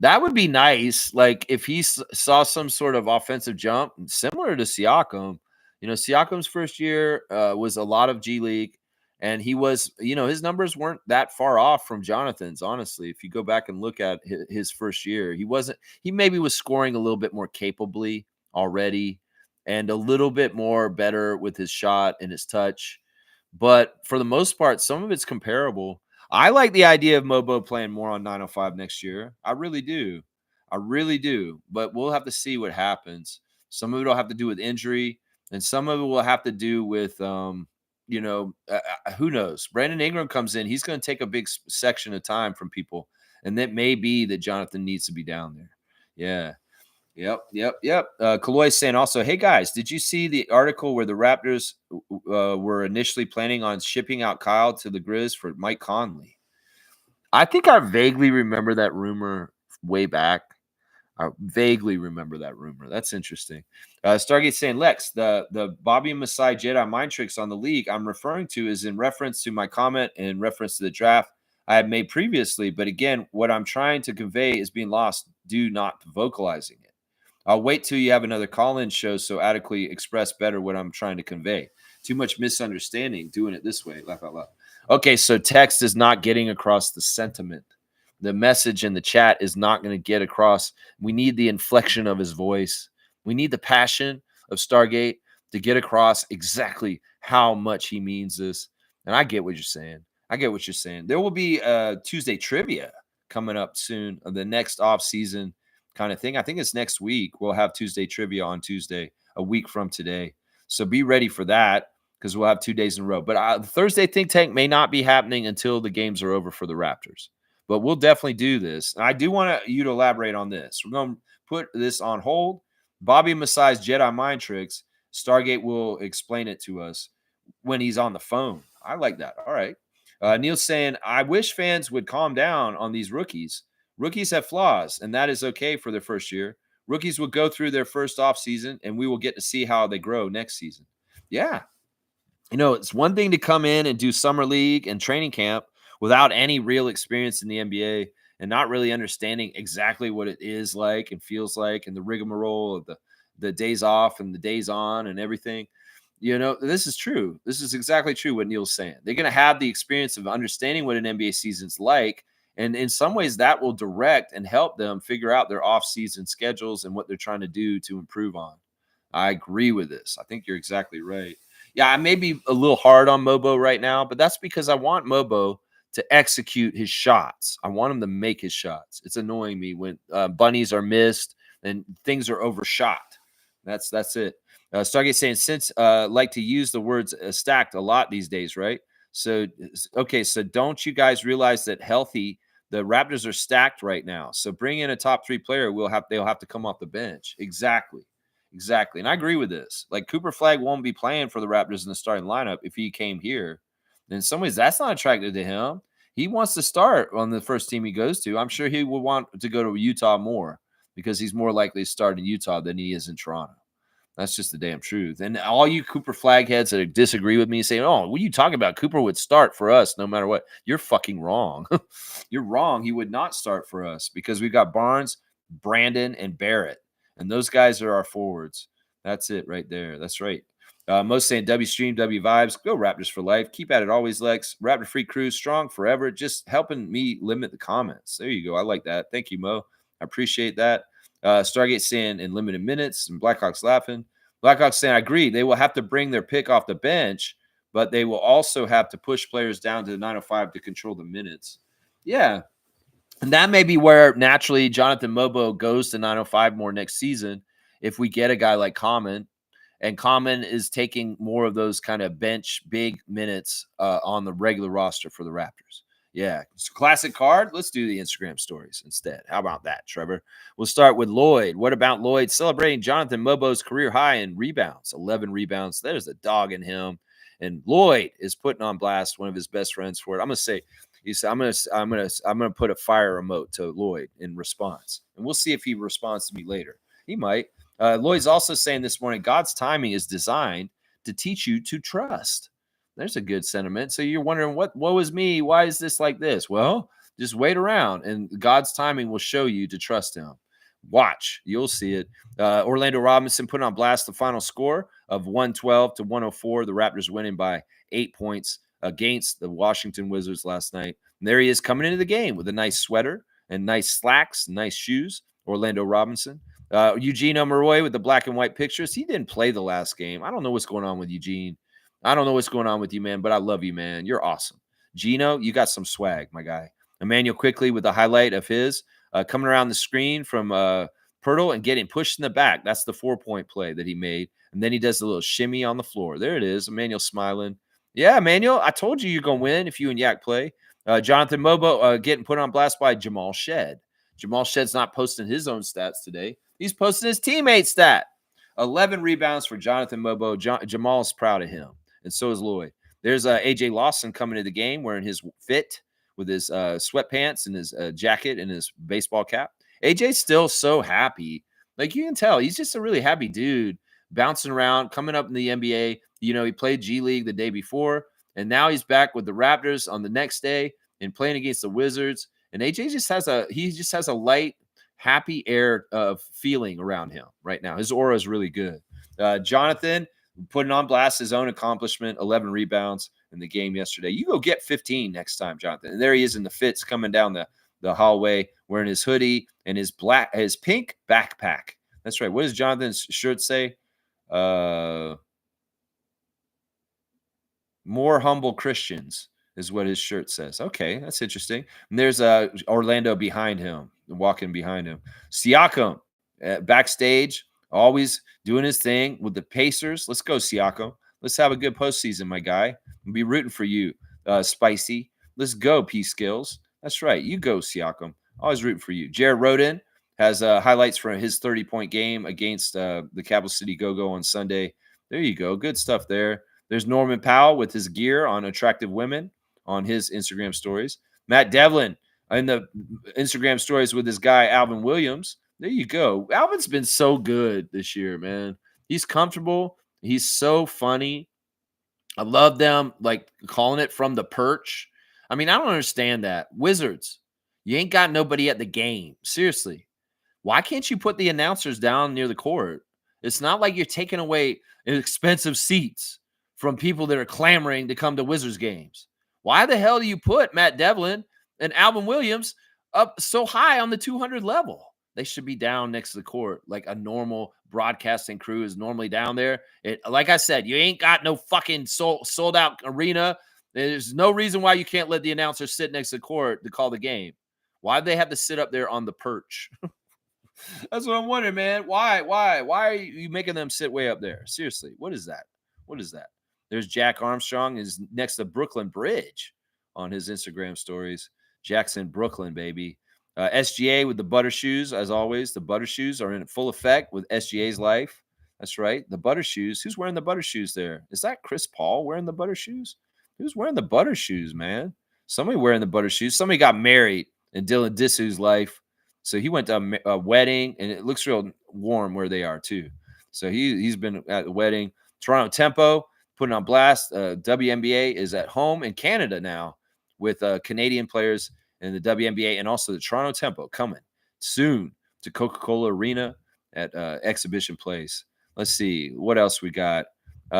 That would be nice. Like if he saw some sort of offensive jump similar to Siakam. Siakam's first year was a lot of G League, and he was, his numbers weren't that far off from Jonathan's. Honestly, if you go back and look at his first year, he maybe was scoring a little bit more capably already, and a little bit more better with his shot and his touch. But for the most part, some of it's comparable. I like the idea of Mobo playing more on 905 next year. I really do. I really do. But we'll have to see what happens. Some of it will have to do with injury, and some of it will have to do with, who knows? Brandon Ingram comes in. He's going to take a big section of time from people, and that may be that Jonathan needs to be down there. Yeah. Yep. Kaloy saying also, hey guys, did you see the article where the Raptors were initially planning on shipping out Kyle to the Grizz for Mike Conley? I think I vaguely remember that rumor way back. I vaguely remember that rumor. That's interesting. Stargate saying, Lex, the Bobby and Masai Jedi mind tricks on the league I'm referring to is in reference to my comment in reference to the draft I had made previously. But again, what I'm trying to convey is being lost due not vocalizing it. I'll wait till you have another call-in show so adequately express better what I'm trying to convey. Too much misunderstanding doing it this way. Laugh out loud. Okay, so text is not getting across the sentiment. The message in the chat is not going to get across. We need the inflection of his voice. We need the passion of Stargate to get across exactly how much he means this. And I get what you're saying. I get what you're saying. There will be Tuesday trivia coming up soon, the next off season kind of thing. I think it's next week. We'll have Tuesday trivia on Tuesday, a week from today. So be ready for that because we'll have 2 days in a row. But the Thursday think tank may not be happening until the games are over for the Raptors. But we'll definitely do this. And I do want you to elaborate on this. We're going to put this on hold. Bobby Masai's Jedi mind tricks. Stargate will explain it to us when he's on the phone. I like that. All right. Neil's saying, I wish fans would calm down on these rookies. Rookies have flaws, and that is okay for their first year. Rookies will go through their first off season, and we will get to see how they grow next season. Yeah. It's one thing to come in and do summer league and training camp without any real experience in the NBA and not really understanding exactly what it is like and feels like and the rigmarole of the days off and the days on and everything. This is true. This is exactly true what Neil's saying. They're going to have the experience of understanding what an NBA season's like. And in some ways, that will direct and help them figure out their off-season schedules and what they're trying to do to improve on. I agree with this. I think you're exactly right. Yeah, I may be a little hard on Mobo right now, but that's because I want Mobo to execute his shots. I want him to make his shots. It's annoying me when bunnies are missed and things are overshot. That's it. Stargate saying, since like to use the words stacked a lot these days, right? So, okay, so don't you guys realize that healthy, the Raptors are stacked right now. So bring in a top 3 player, they'll have to come off the bench. Exactly. And I agree with this. Like Cooper Flag won't be playing for the Raptors in the starting lineup if he came here. In some ways, that's not attractive to him. He wants to start on the first team he goes to. I'm sure he would want to go to Utah more because he's more likely to start in Utah than he is in Toronto. That's just the damn truth. And all you Cooper Flag heads that disagree with me saying, oh, what are you talking about? Cooper would start for us no matter what. You're fucking wrong. You're wrong. He would not start for us because we've got Barnes, Brandon, and Barrett. And those guys are our forwards. That's it right there. That's right. Most saying W stream, W vibes. Go Raptors for life. Keep at it always, Lex. Raptor Free Crew, strong forever. Just helping me limit the comments. There you go. I like that. Thank you, Mo. I appreciate that. Stargate saying in limited minutes and Blackhawks laughing. Blackhawks saying, I agree. They will have to bring their pick off the bench, but they will also have to push players down to the 905 to control the minutes. Yeah. And that may be where naturally Jonathan Mobo goes to 905 more next season if we get a guy like Common. And Common is taking more of those kind of bench big minutes on the regular roster for the Raptors. Yeah, it's a classic card. Let's do the Instagram stories instead. How about that, Trevor? We'll start with Lloyd. What about Lloyd celebrating Jonathan Mobo's career high in rebounds? 11 rebounds. There's a dog in him. And Lloyd is putting on blast one of his best friends for it. I'm gonna say, he said, I'm gonna put a fire emote to Lloyd in response, and we'll see if he responds to me later. He might. Lloyd's also saying this morning, God's timing is designed to teach you to trust. There's a good sentiment. So you're wondering, what was me? Why is this like this? Well, just wait around and God's timing will show you to trust him. Watch, you'll see it. Orlando Robinson put on blast the final score of 112 to 104. The Raptors winning by 8 points against the Washington Wizards last night. And there he is coming into the game with a nice sweater and nice slacks, nice shoes. Orlando Robinson. Eugene Omeroy with the black and white pictures. He didn't play the last game. I don't know what's going on with Eugene. I don't know what's going on with you, man, but I love you, man. You're awesome. Gino, you got some swag, my guy. Emmanuel quickly with the highlight of his coming around the screen from Pirtle and getting pushed in the back. That's the 4-point play that he made. And then he does a little shimmy on the floor. There it is. Emmanuel smiling. Yeah, Emmanuel, I told you you're going to win if you and Yak play. Jonathan Mobo getting put on blast by Jamal Shed. Jamal Shed's not posting his own stats today. He's posting his teammate stat. 11 rebounds for Jonathan Mobo. Jamal's proud of him. And so is Lloyd. There's AJ Lawson coming to the game wearing his fit with his sweatpants and his jacket and his baseball cap. AJ's still so happy. Like you can tell, he's just a really happy dude, bouncing around, coming up in the NBA. You know, he played G League the day before, and now he's back with the Raptors on the next day and playing against the Wizards. And AJ just has a light, happy air of feeling around him right now. His aura is really good. Jonathan, putting on blast his own accomplishment, 11 rebounds in the game yesterday. You go get 15 next time, Jonathan. And there he is in the fits coming down the hallway wearing his hoodie and his pink backpack. That's right. What does Jonathan's shirt say? More humble Christians is what his shirt says. Okay, that's interesting. And there's Orlando behind him, walking behind him. Siakam backstage, always doing his thing with the Pacers. Let's go, Siakam. Let's have a good postseason, my guy. I'll be rooting for you, Spicy. Let's go, P Skills. That's right. You go, Siakam. Always rooting for you. Jared Roden has highlights from his 30-point game against the Capital City Go-Go on Sunday. There you go. Good stuff there. There's Norman Powell with his gear on attractive women on his Instagram stories. Matt Devlin in the Instagram stories with his guy, Alvin Williams. There you go. Alvin's been so good this year, man. He's comfortable. He's so funny. I love them, like, calling it from the perch. I mean, I don't understand that. Wizards, you ain't got nobody at the game. Seriously. Why can't you put the announcers down near the court? It's not like you're taking away expensive seats from people that are clamoring to come to Wizards games. Why the hell do you put Matt Devlin and Alvin Williams up so high on the 200 level? They should be down next to the court like a normal broadcasting crew is normally down there. Like I said, you ain't got no fucking sold out arena. There's no reason why you can't let the announcer sit next to the court to call the game. Why do they have to sit up there on the perch? That's what I'm wondering, man. Why are you making them sit way up there? Seriously, what is that? What is that? There's Jack Armstrong is next to Brooklyn Bridge on his Instagram stories. Jackson, Brooklyn, baby. SGA with the butter shoes, as always. The butter shoes are in full effect with SGA's life. That's right. The butter shoes. Who's wearing the butter shoes there? Is that Chris Paul wearing the butter shoes? Who's wearing the butter shoes, man? Somebody wearing the butter shoes. Somebody got married in Dylan Disu's life. So he went to a wedding, and it looks real warm where they are, too. So he's been at the wedding. Toronto Tempo putting on blast. WNBA is at home in Canada now with Canadian players in the WNBA, and also the Toronto Tempo coming soon to Coca-Cola Arena at Exhibition Place. Let's see. What else we got?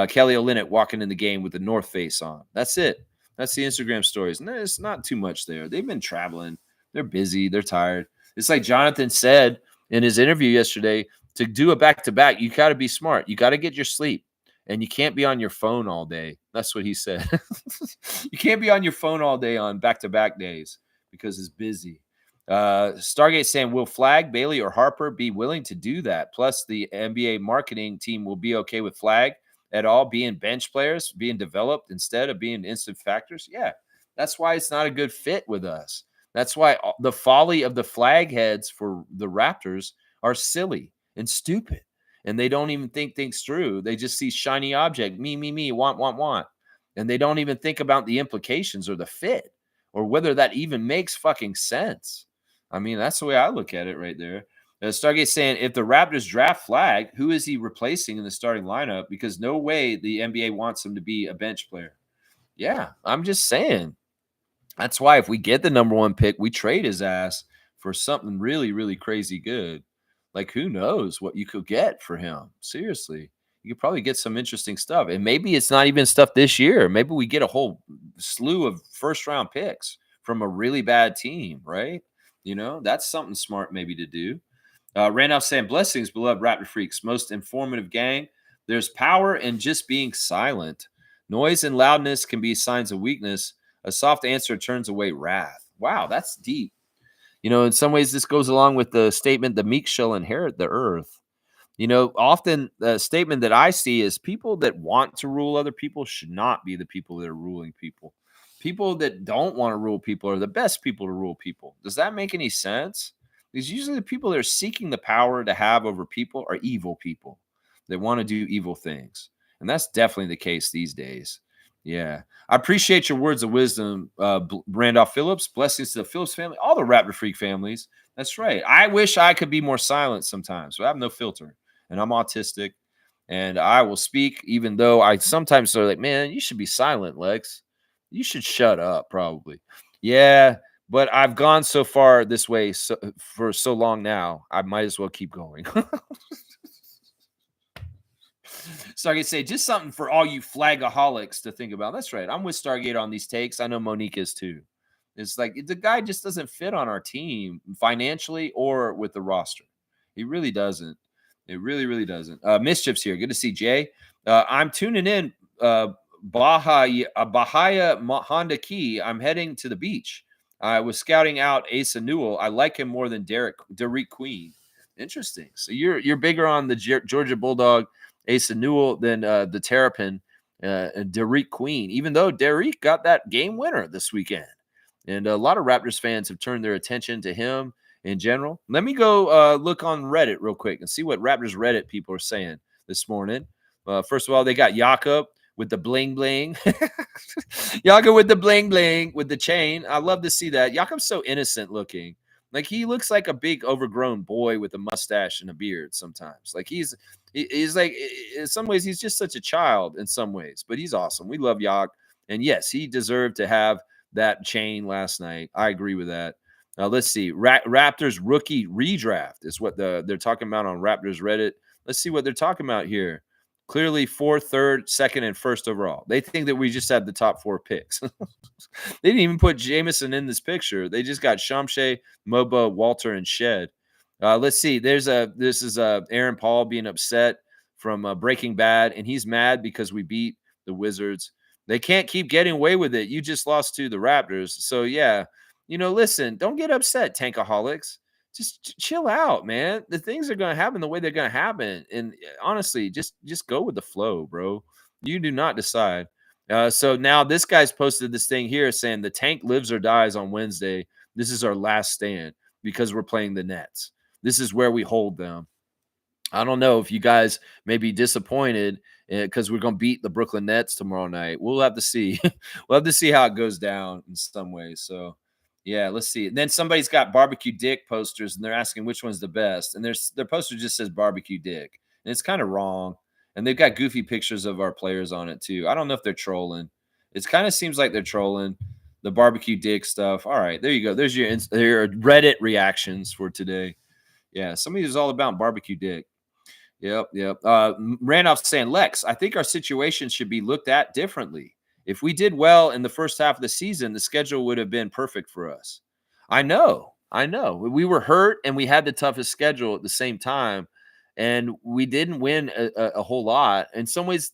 Kelly Olynyk walking in the game with the North Face on. That's it. That's the Instagram stories. And there's not too much there. They've been traveling. They're busy. They're tired. It's like Jonathan said in his interview yesterday, to do a back-to-back, you got to be smart. You got to get your sleep. And you can't be on your phone all day. That's what he said. You can't be on your phone all day on back-to-back days because it's busy. Stargate saying, will Flag, Bailey, or Harper be willing to do that? Plus, the NBA marketing team will be okay with Flag at all being bench players, being developed instead of being instant factors. Yeah, that's why it's not a good fit with us. That's why the folly of the flag heads for the Raptors are silly and stupid. And they don't even think things through. They just see shiny object, me, want. And they don't even think about the implications or the fit or whether that even makes fucking sense. I mean, that's the way I look at it right there. Stargate saying, if the Raptors draft Flag, who is he replacing in the starting lineup? Because no way the NBA wants him to be a bench player. Yeah, I'm just saying. That's why if we get the number one pick, we trade his ass for something really, really crazy good. Like, who knows what you could get for him? Seriously, you could probably get some interesting stuff. And maybe it's not even stuff this year. Maybe we get a whole slew of first-round picks from a really bad team, right? You know, that's something smart maybe to do. Randolph saying, blessings, beloved Raptor Freaks, most informative gang. There's power in just being silent. Noise and loudness can be signs of weakness. A soft answer turns away wrath. Wow, that's deep. You know, in some ways, this goes along with the statement, the meek shall inherit the earth. You know, often the statement that I see is people that want to rule other people should not be the people that are ruling people. People that don't want to rule people are the best people to rule people. Does that make any sense? Because usually the people that are seeking the power to have over people are evil people that want to do evil things. And that's definitely the case these days. Yeah. I appreciate your words of wisdom, Randolph Phillips. Blessings to the Phillips family, all the Raptor Freak families. That's right. I wish I could be more silent sometimes, but I have no filter, and I'm autistic, and I will speak even though I sometimes are like, man, you should be silent, Lex. You should shut up, probably. Yeah, but I've gone so far this way for so long now, I might as well keep going. Stargate say just something for all you flagaholics to think about. That's right. I'm with Stargate on these takes. I know Monique is too. It's like the guy just doesn't fit on our team financially or with the roster. He really doesn't. It really, really doesn't. Mischief's here. Good to see Jay. I'm tuning in. Bahia Honda Key. I'm heading to the beach. I was scouting out Asa Newell. I like him more than Derek Queen. Interesting. So you're bigger on the Georgia Bulldog Asa Newell than the Terrapin and Derek Queen, even though Derek got that game winner this weekend. And a lot of Raptors fans have turned their attention to him in general. Let me go look on Reddit real quick and see what Raptors Reddit people are saying this morning. First of all, they got Jakob with the bling bling. Jakob with the bling bling with the chain. I love to see that. Jakob's so innocent looking. Like he looks like a big overgrown boy with a mustache and a beard sometimes. Like he's like in some ways he's just such a child in some ways, but he's awesome. We love Yak. And yes, he deserved to have that chain last night. I agree with that. Let's see. Raptors rookie redraft is what they're talking about on Raptors Reddit. Let's see what they're talking about here. Clearly 4th, 3rd, 2nd, and 1st overall. They think that we just had the top 4 picks. They didn't even put Jameson in this picture. They just got Shamshay, Moba, Walter, and Shed. Let's see. This is Aaron Paul being upset from Breaking Bad, and he's mad because we beat the Wizards. They can't keep getting away with it. You just lost to the Raptors. So, yeah, listen, don't get upset, Tankaholics. Just chill out, man. The things are going to happen the way they're going to happen. And honestly, just go with the flow, bro. You do not decide. So now this guy's posted this thing here saying the tank lives or dies on Wednesday. This is our last stand because we're playing the Nets. This is where we hold them. I don't know if you guys may be disappointed because we're going to beat the Brooklyn Nets tomorrow night. We'll have to see. We'll have to see how it goes down in some ways. So, yeah, let's see. And then somebody's got barbecue dick posters, and they're asking which one's the best. And their poster just says barbecue dick, and it's kind of wrong. And they've got goofy pictures of our players on it too. I don't know if they're trolling. It kind of seems like they're trolling the barbecue dick stuff. All right, there you go. There's your Reddit reactions for today. Yeah, somebody who's all about barbecue dick. Yep. Randolph's saying, Lex, I think our situation should be looked at differently. If we did well in the first half of the season, the schedule would have been perfect for us. I know. We were hurt and we had the toughest schedule at the same time. And we didn't win a whole lot. In some ways,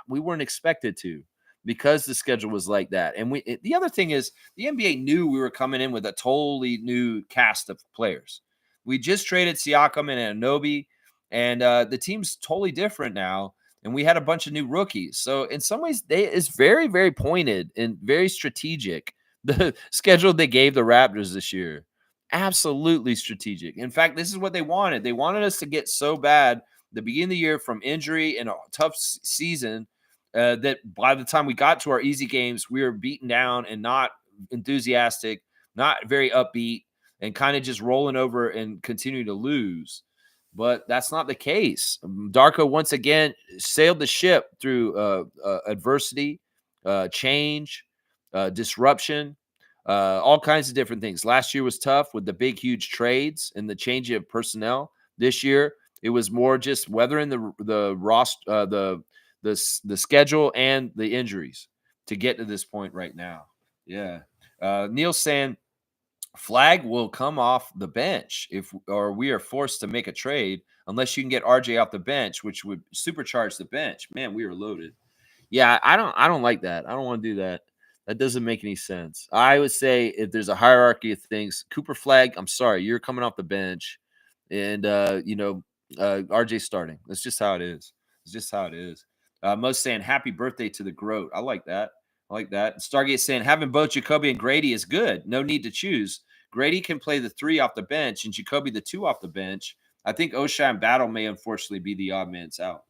we weren't expected to because the schedule was like that. And the other thing is the NBA knew we were coming in with a totally new cast of players. We just traded Siakam and Anunoby. And the team's totally different now. And we had a bunch of new rookies. So in some ways, it's very, very pointed and very strategic. The schedule they gave the Raptors this year. Absolutely strategic. In fact, this is what they wanted. They wanted us to get so bad the beginning of the year from injury and a tough season that by the time we got to our easy games, we were beaten down and not enthusiastic, not very upbeat, and kind of just rolling over and continue to lose. But that's not the case. Darko once again sailed the ship through adversity, change, disruption, all kinds of different things. Last year was tough with the big, huge trades and the change of personnel. This year, it was more just weathering the roster, the schedule and the injuries to get to this point right now. Yeah, Neil saying, Flag will come off the bench or we are forced to make a trade unless you can get RJ off the bench, which would supercharge the bench. Man, we are loaded. Yeah, I don't like that. I don't want to do that. That doesn't make any sense. I would say if there's a hierarchy of things, Cooper Flag, I'm sorry, you're coming off the bench, and RJ starting. That's just how it is. It's just how it is. Most saying happy birthday to the Groat. I like that. Stargate saying having both Jacoby and Grady is good. No need to choose. Grady can play the 3 off the bench and Jacoby the 2 off the bench. I think O'Shea and Battle may unfortunately be the odd man's out.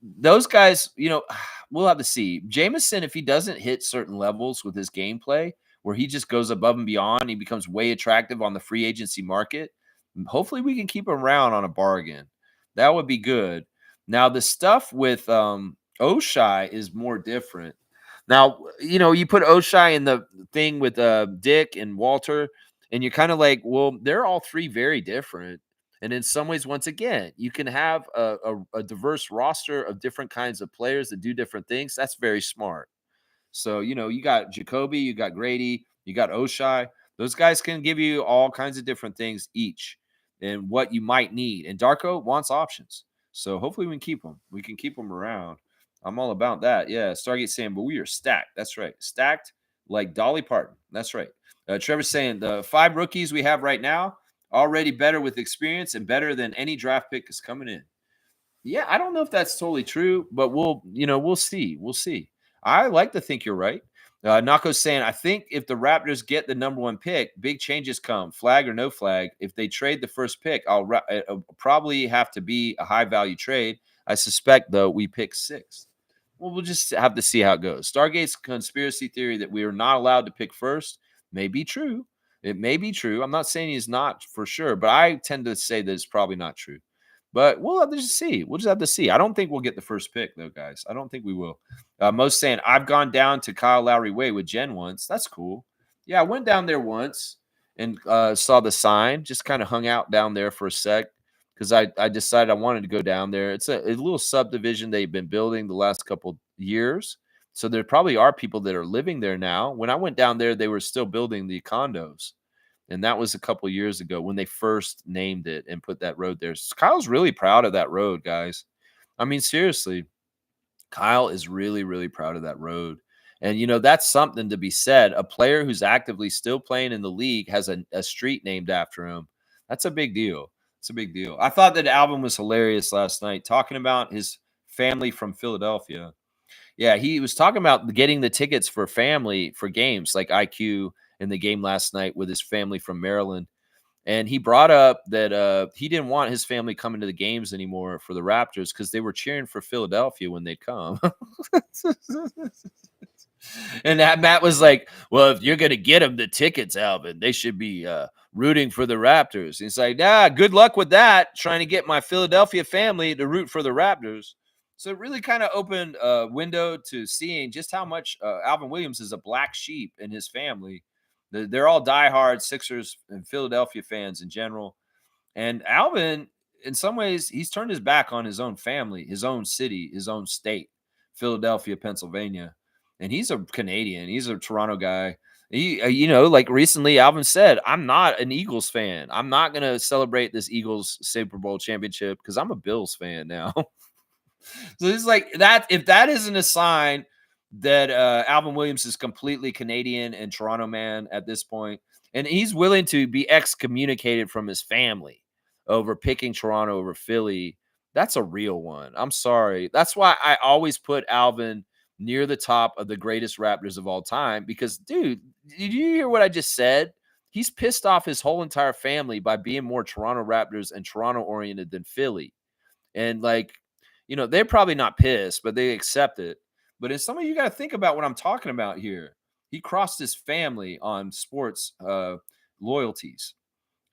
Those guys, we'll have to see. Jameson, if he doesn't hit certain levels with his gameplay, where he just goes above and beyond, he becomes way attractive on the free agency market. Hopefully we can keep him around on a bargain. That would be good. Now, the stuff with O'Shea is more different. Now, you put O'Shea in the thing with Dick and Walter, and you're kind of like, well, they're all 3 very different. And in some ways, once again, you can have a diverse roster of different kinds of players that do different things. That's very smart. So, you got Jacoby, you got Grady, you got Oshai. Those guys can give you all kinds of different things each and what you might need. And Darko wants options. So hopefully we can keep them. We can keep them around. I'm all about that. Yeah. Stargate saying, but we are stacked. That's right. Stacked like Dolly Parton. That's right. Trevor's saying the 5 rookies we have right now already better with experience and better than any draft pick is coming in. Yeah, I don't know if that's totally true, but we'll see. We'll see. I like to think you're right. Nako's saying, I think if the Raptors get the number 1 pick, big changes come, flag or no flag. If they trade the first pick, it'll probably have to be a high value trade. I suspect, though, we pick 6th. Well, we'll just have to see how it goes. Stargate's conspiracy theory that we are not allowed to pick first may be true. It may be true. I'm not saying he's not for sure, but I tend to say that it's probably not true. But we'll have to just see. We'll just have to see. I don't think we'll get the first pick, though, guys. I don't think we will. Most saying, I've gone down to Kyle Lowry Way with Jen once. That's cool. Yeah, I went down there once and saw the sign. Just kind of hung out down there for a sec because I decided I wanted to go down there. It's a little subdivision they've been building the last couple years. So there probably are people that are living there now. When I went down there, they were still building the condos. And that was a couple years ago when they first named it and put that road there. Kyle's really proud of that road, guys. I mean, seriously, Kyle is really, really proud of that road. And, that's something to be said. A player who's actively still playing in the league has a street named after him. That's a big deal. It's a big deal. I thought that album was hilarious last night, talking about his family from Philadelphia. Yeah, he was talking about getting the tickets for family for games like IQ in the game last night with his family from Maryland. And he brought up that he didn't want his family coming to the games anymore for the Raptors because they were cheering for Philadelphia when they come. And that Matt was like, well, if you're going to get them the tickets, Alvin, they should be rooting for the Raptors. And he's like, good luck with that, trying to get my Philadelphia family to root for the Raptors. So it really kind of opened a window to seeing just how much Alvin Williams is a black sheep in his family. They're all diehard Sixers and Philadelphia fans in general. And Alvin, in some ways, he's turned his back on his own family, his own city, his own state, Philadelphia, Pennsylvania. And he's a Canadian. He's a Toronto guy. He, like recently, Alvin said, I'm not an Eagles fan. I'm not going to celebrate this Eagles Super Bowl championship because I'm a Bills fan now. So it's like that. If that isn't a sign that Alvin Williams is completely Canadian and Toronto man at this point, and he's willing to be excommunicated from his family over picking Toronto over Philly, that's a real one. I'm sorry. That's why I always put Alvin near the top of the greatest Raptors of all time because, dude, did you hear what I just said? He's pissed off his whole entire family by being more Toronto Raptors and Toronto oriented than Philly. And they're probably not pissed, but they accept it. But in some of you got to think about what I'm talking about here. He crossed his family on sports loyalties,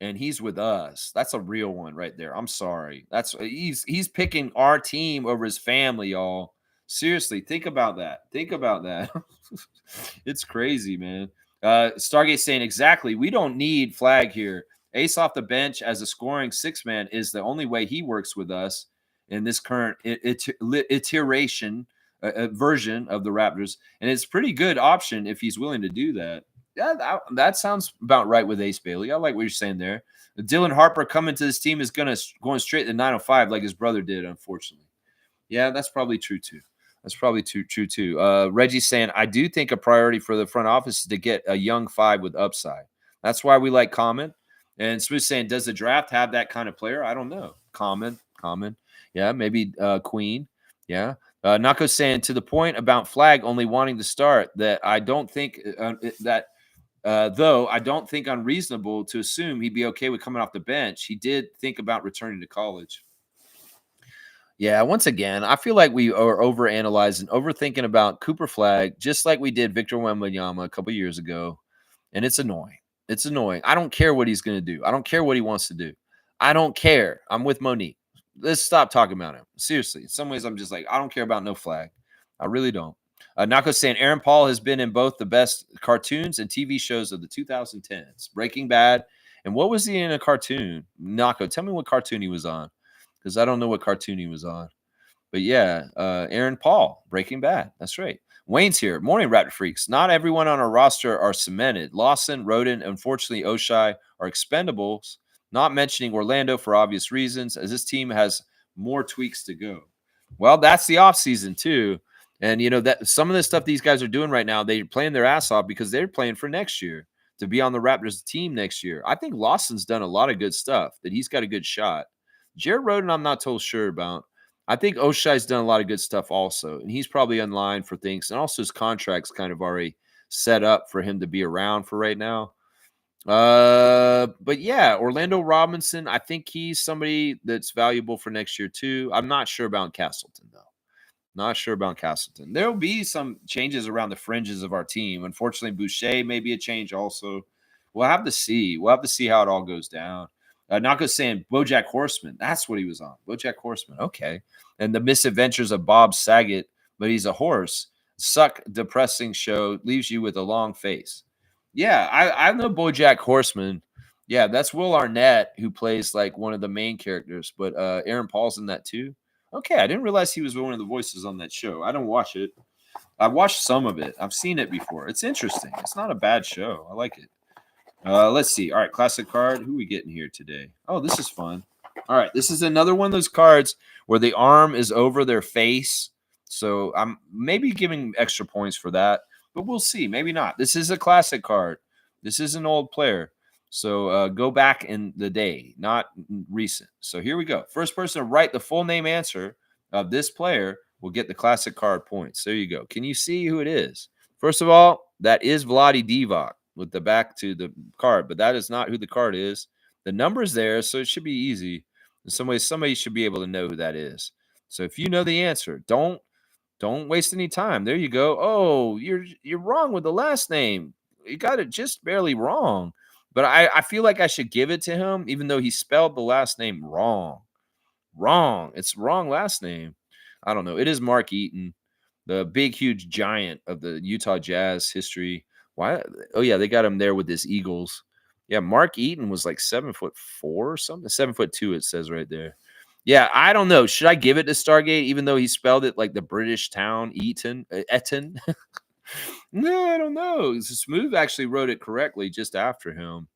and he's with us. That's a real one right there. I'm sorry. He's picking our team over his family, y'all. Seriously, think about that. Think about that. It's crazy, man. Stargate saying exactly. We don't need flag here. Ace off the bench as a scoring 6-man is the only way he works with us in this current iteration version of the Raptors. And it's a pretty good option if he's willing to do that. Yeah, that sounds about right with Ace Bailey. I like what you're saying there. Dylan Harper coming to this team is going straight to 905 like his brother did, unfortunately. Yeah, that's probably true, too. That's probably true, too. Reggie's saying, I do think a priority for the front office is to get a young 5 with upside. That's why we like Common. And Smith's saying, does the draft have that kind of player? I don't know. Common. Yeah, maybe Queen. Yeah. Nako's saying, to the point about Flag only wanting to start, that I don't think though I don't think unreasonable to assume he'd be okay with coming off the bench. He did think about returning to college. Yeah, once again, I feel like we are overanalyzing, overthinking about Cooper Flag, just like we did Victor Wembanyama a couple years ago. And it's annoying. It's annoying. I don't care what he's going to do. I don't care what he wants to do. I don't care. I'm with Monique. Let's stop talking about him. Seriously. In some ways, I'm just like, I don't care about no Flag. I really don't. Nako's saying Aaron Paul has been in both the best cartoons and TV shows of the 2010s, Breaking Bad And what was he in a cartoon? Nako, tell me what cartoon he was on, because I don't know what cartoon he was on. But yeah, Aaron Paul, Breaking Bad. That's right. Wayne's here. Morning, Raptor Freaks. Not everyone on our roster are cemented. Lawson, Roden, unfortunately, Oshai are expendables. Not mentioning Orlando for obvious reasons, as this team has more tweaks to go. Well, that's the offseason, too. And, that some of the stuff these guys are doing right now, they're playing their ass off because they're playing for next year to be on the Raptors team next year. I think Lawson's done a lot of good stuff, that he's got a good shot. Jared Roden, I'm not totally sure about. I think Oshai's done a lot of good stuff also, and he's probably in line for things. And also his contract's kind of already set up for him to be around for right now. But yeah, Orlando Robinson, I think he's somebody that's valuable for next year too. I'm not sure about Castleton though. Not sure about Castleton. There'll be some changes around the fringes of our team. Unfortunately, Boucher may be a change also. We'll have to see. We'll have to see how it all goes down. Naka's saying BoJack Horseman. That's what he was on. BoJack Horseman. Okay. And the misadventures of Bob Saget, but he's a horse. Suck, depressing show. Leaves you with a long face. Yeah, I know BoJack Horseman. Yeah, that's Will Arnett, who plays like one of the main characters. But Aaron Paul's in that too. Okay, I didn't realize he was one of the voices on that show. I don't watch it. I've watched some of it. I've seen it before. It's interesting. It's not a bad show. I like it. Let's see. All right, classic card. Who are we getting here today? Oh, this is fun. All right, this is another one of those cards where the arm is over their face. So I'm maybe giving extra points for that, but we'll see. Maybe not. This is a classic card. This is an old player. So go back in the day, not recent. So here we go. First person to write the full name answer of this player will get the classic card points. There you go. Can you see who it is? First of all, that is Vlade Divac with the back to the card, but that is not who the card is. The number is there, so it should be easy. In some ways, somebody should be able to know who that is. So if you know the answer, don't waste any time. There you go. Oh, you're wrong with the last name. You got it just barely wrong. But I feel like I should give it to him, even though he spelled the last name wrong. Wrong. It's wrong last name. I don't know. It is Mark Eaton, the big, huge giant of the Utah Jazz history. Why? Oh, yeah, they got him there with his Eagles. Yeah, Mark Eaton was like 7'4" or something. 7'2", it says right there. Yeah, I don't know. Should I give it to Stargate, even though he spelled it like the British town, Eton? No, I don't know. Smooth actually wrote it correctly just after him.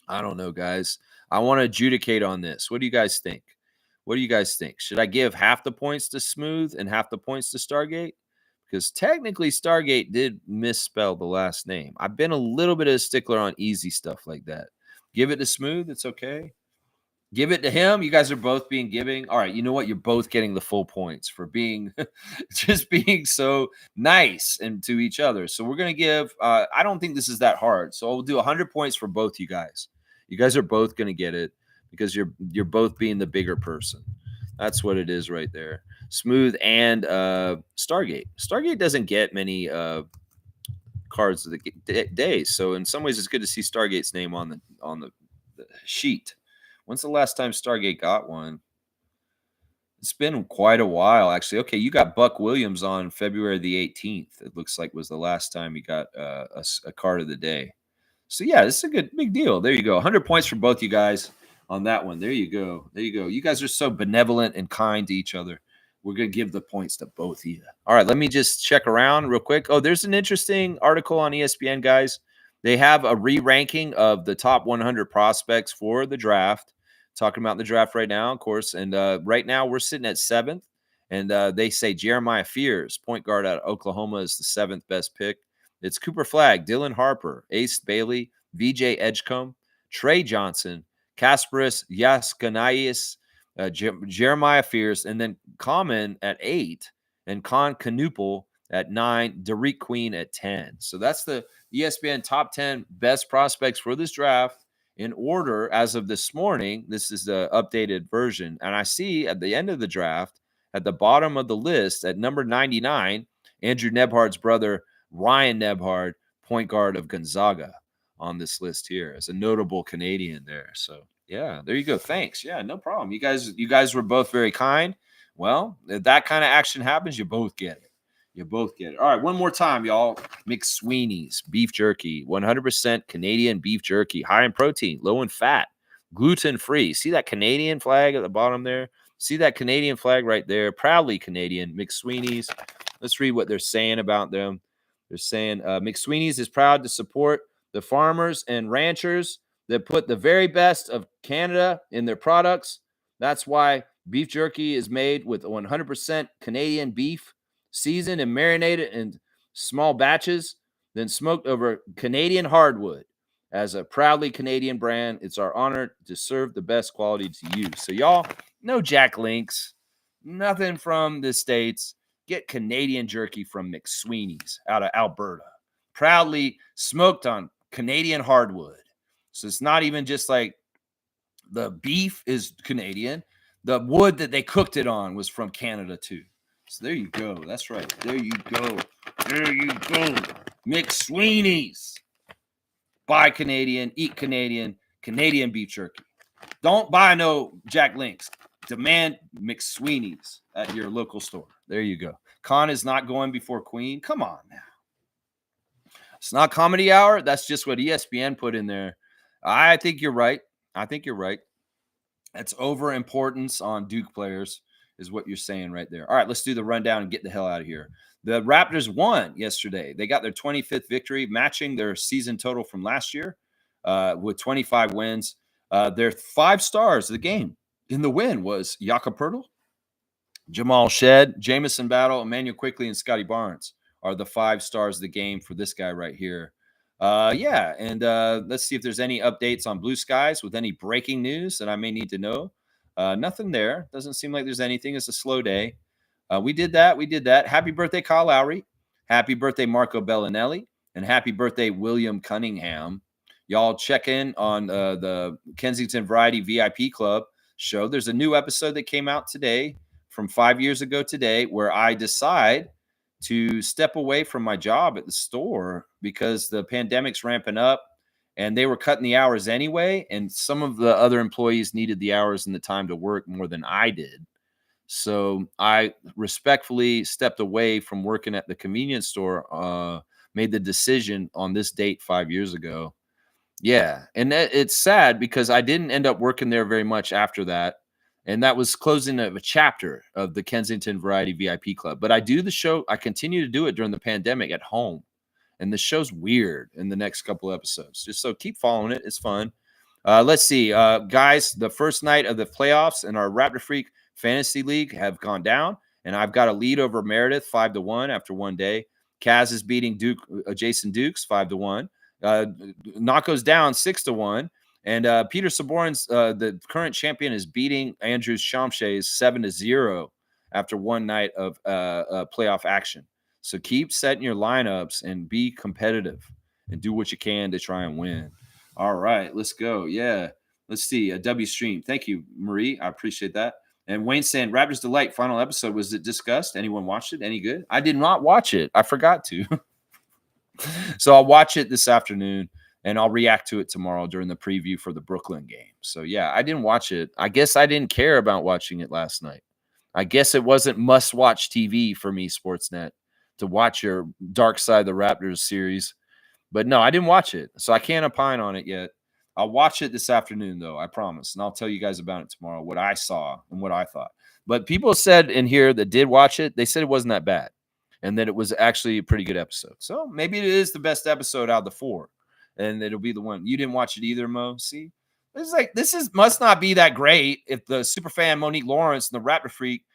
I don't know, guys. I want to adjudicate on this. What do you guys think? What do you guys think? Should I give half the points to Smooth and half the points to Stargate? Because technically, Stargate did misspell the last name. I've been a little bit of a stickler on easy stuff like that. Give it to Smooth. It's okay. Give it to him. You guys are both being giving. All right. You know what? You're both getting the full points for being just being so nice and to each other. So we're going to give, I don't think this is that hard. So we'll do 100 points for both you guys. You guys are both going to get it because you're both being the bigger person. That's what it is right there. Smooth and Stargate. Stargate doesn't get many cards of the day. So in some ways, it's good to see Stargate's name on the sheet. When's the last time Stargate got one? It's been quite a while, actually. Okay, you got Buck Williams on February the 18th. It looks like was the last time you got a card of the day. So, yeah, this is a big deal. There you go. 100 points for both you guys on that one. There you go. There you go. You guys are so benevolent and kind to each other. We're going to give the points to both of you. All right, let me just check around real quick. Oh, there's an interesting article on ESPN, guys. They have a re-ranking of the top 100 prospects for the draft. Talking about the draft right now, of course. And right now we're sitting at 7th. And they say Jeremiah Fears, point guard out of Oklahoma, is the 7th best pick. It's Cooper Flagg, Dylan Harper, Ace Bailey, VJ Edgecombe, Trey Johnson, Kasparis Jaskanaiis, Jeremiah Fears, and then Common at 8, and Con Canupel at 9, Derek Queen at 10. So that's the ESPN top 10 best prospects for this draft in order as of this morning. This is the updated version. And I see at the end of the draft, at the bottom of the list, at number 99, Andrew Nebhard's brother, Ryan Nebhard, point guard of Gonzaga, on this list here as a notable Canadian there. So, yeah, there you go. Thanks. Yeah, no problem. You guys were both very kind. Well, if that kind of action happens, you both get it. You both get it. All right, one more time, y'all. McSweeney's beef jerky, 100% Canadian beef jerky, high in protein, low in fat, gluten free. See that Canadian flag at the bottom there? See that Canadian flag right there? Proudly Canadian. McSweeney's. Let's read what they're saying about them. They're saying McSweeney's is proud to support the farmers and ranchers that put the very best of Canada in their products. That's why beef jerky is made with 100% Canadian beef, seasoned and marinated in small batches, then smoked over Canadian hardwood. As a proudly Canadian brand, it's our honor to serve the best quality to you. So, y'all, no Jack Links, nothing from the States. Get Canadian jerky from McSweeney's out of Alberta. Proudly smoked on Canadian hardwood. So it's not even just like the beef is Canadian. The wood that they cooked it on was from Canada too. So there you go. That's right. There you go. There you go. McSweeney's. Buy Canadian, eat Canadian, Canadian beef jerky. Don't buy no Jack Links. Demand McSweeney's at your local store. There you go. Khan is not going before Queen. Come on now. It's not comedy hour. That's just what ESPN put in there. I think you're right. I think you're right. That's over importance on Duke players is what you're saying right there. All right, let's do the rundown and get the hell out of here. The Raptors won yesterday. They got their 25th victory, matching their season total from last year with 25 wins. Their 5 stars of the game in the win was Jakob Poeltl, Jamal Shed, Jamison Battle, Emmanuel Quickley, and Scotty Barnes are the 5 stars of the game for this guy right here. Let's see if there's any updates on Blue Skies with any breaking news that I may need to know. Nothing there. Doesn't seem like there's anything. It's a slow day. We did that. Happy birthday, Kyle Lowry. Happy birthday, Marco Bellinelli. And happy birthday, William Cunningham. Y'all check in on the Kensington Variety VIP Club show. There's a new episode that came out today from 5 years ago today where I decide to step away from my job at the store because the pandemic's ramping up and they were cutting the hours anyway. And some of the other employees needed the hours and the time to work more than I did. So I respectfully stepped away from working at the convenience store, made the decision on this date 5 years ago. Yeah. And it's sad because I didn't end up working there very much after that. And that was closing of a chapter of the Kensington Variety VIP Club. But I do the show. I continue to do it during the pandemic at home. And the show's weird in the next couple episodes. Just so keep following it. It's fun. Let's see. Guys, the first night of the playoffs in our Raptor Freak Fantasy League have gone down. And I've got a lead over Meredith 5-1 after one day. Kaz is beating Jason Dukes 5-1. Nako's down 6-1. And Peter Saborn's, the current champion, is beating Andrew Shamshays 7-0 after one night of playoff action. So keep setting your lineups and be competitive and do what you can to try and win. All right, let's go. Yeah, let's see. W Stream. Thank you, Marie. I appreciate that. And Wayne saying, Raptors Delight final episode. Was it discussed? Anyone watched it? Any good? I did not watch it. I forgot to. So I'll watch it this afternoon. And I'll react to it tomorrow during the preview for the Brooklyn game. So, yeah, I didn't watch it. I guess I didn't care about watching it last night. I guess it wasn't must-watch TV for me, Sportsnet, to watch your Dark Side of the Raptors series. But, no, I didn't watch it. So I can't opine on it yet. I'll watch it this afternoon, though, I promise. And I'll tell you guys about it tomorrow, what I saw and what I thought. But people said in here that did watch it, they said it wasn't that bad and that it was actually a pretty good episode. So maybe it is the best episode out of the 4. And it'll be the one. You didn't watch it either, Mo. See, it's like must not be that great if the super fan Monique Lawrence and the Raptor Freak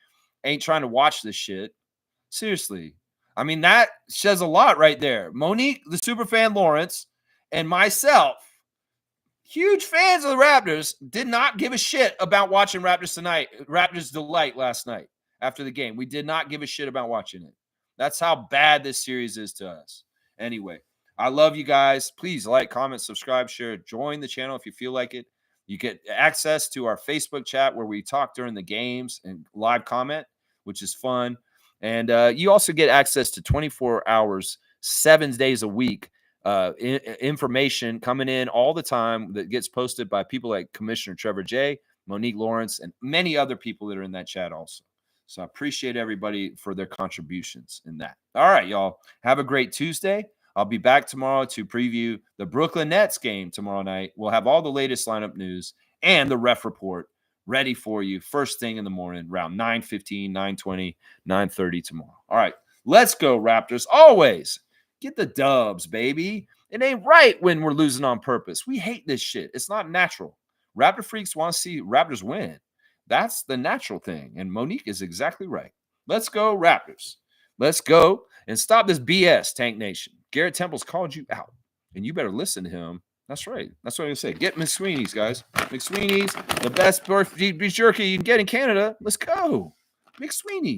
ain't trying to watch this shit. Seriously, I mean that says a lot right there. Monique, the super fan Lawrence, and myself, huge fans of the Raptors, did not give a shit about watching Raptors tonight. Raptors Delight last night after the game. We did not give a shit about watching it. That's how bad this series is to us. Anyway. I love you guys. Please like, comment, subscribe, share, join the channel if you feel like it. You get access to our Facebook chat where we talk during the games and live comment, which is fun. And you also get access to 24 hours, 7 days a week, information coming in all the time that gets posted by people like Commissioner Trevor J, Monique Lawrence, and many other people that are in that chat also. So I appreciate everybody for their contributions in that. All right, y'all. Have a great Tuesday. I'll be back tomorrow to preview the Brooklyn Nets game tomorrow night. We'll have all the latest lineup news and the ref report ready for you first thing in the morning, around 9:15, 9:20, 9:30 tomorrow. All right, let's go, Raptors. Always get the dubs, baby. It ain't right when we're losing on purpose. We hate this shit. It's not natural. Raptor freaks want to see Raptors win. That's the natural thing. And Monique is exactly right. Let's go, Raptors. Let's go and stop this BS, Tank Nation. Garrett Temple's called you out, and you better listen to him. That's right. That's what I'm going to say. Get McSweeney's, guys. McSweeney's, the best beef jerky you can get in Canada. Let's go. McSweeney.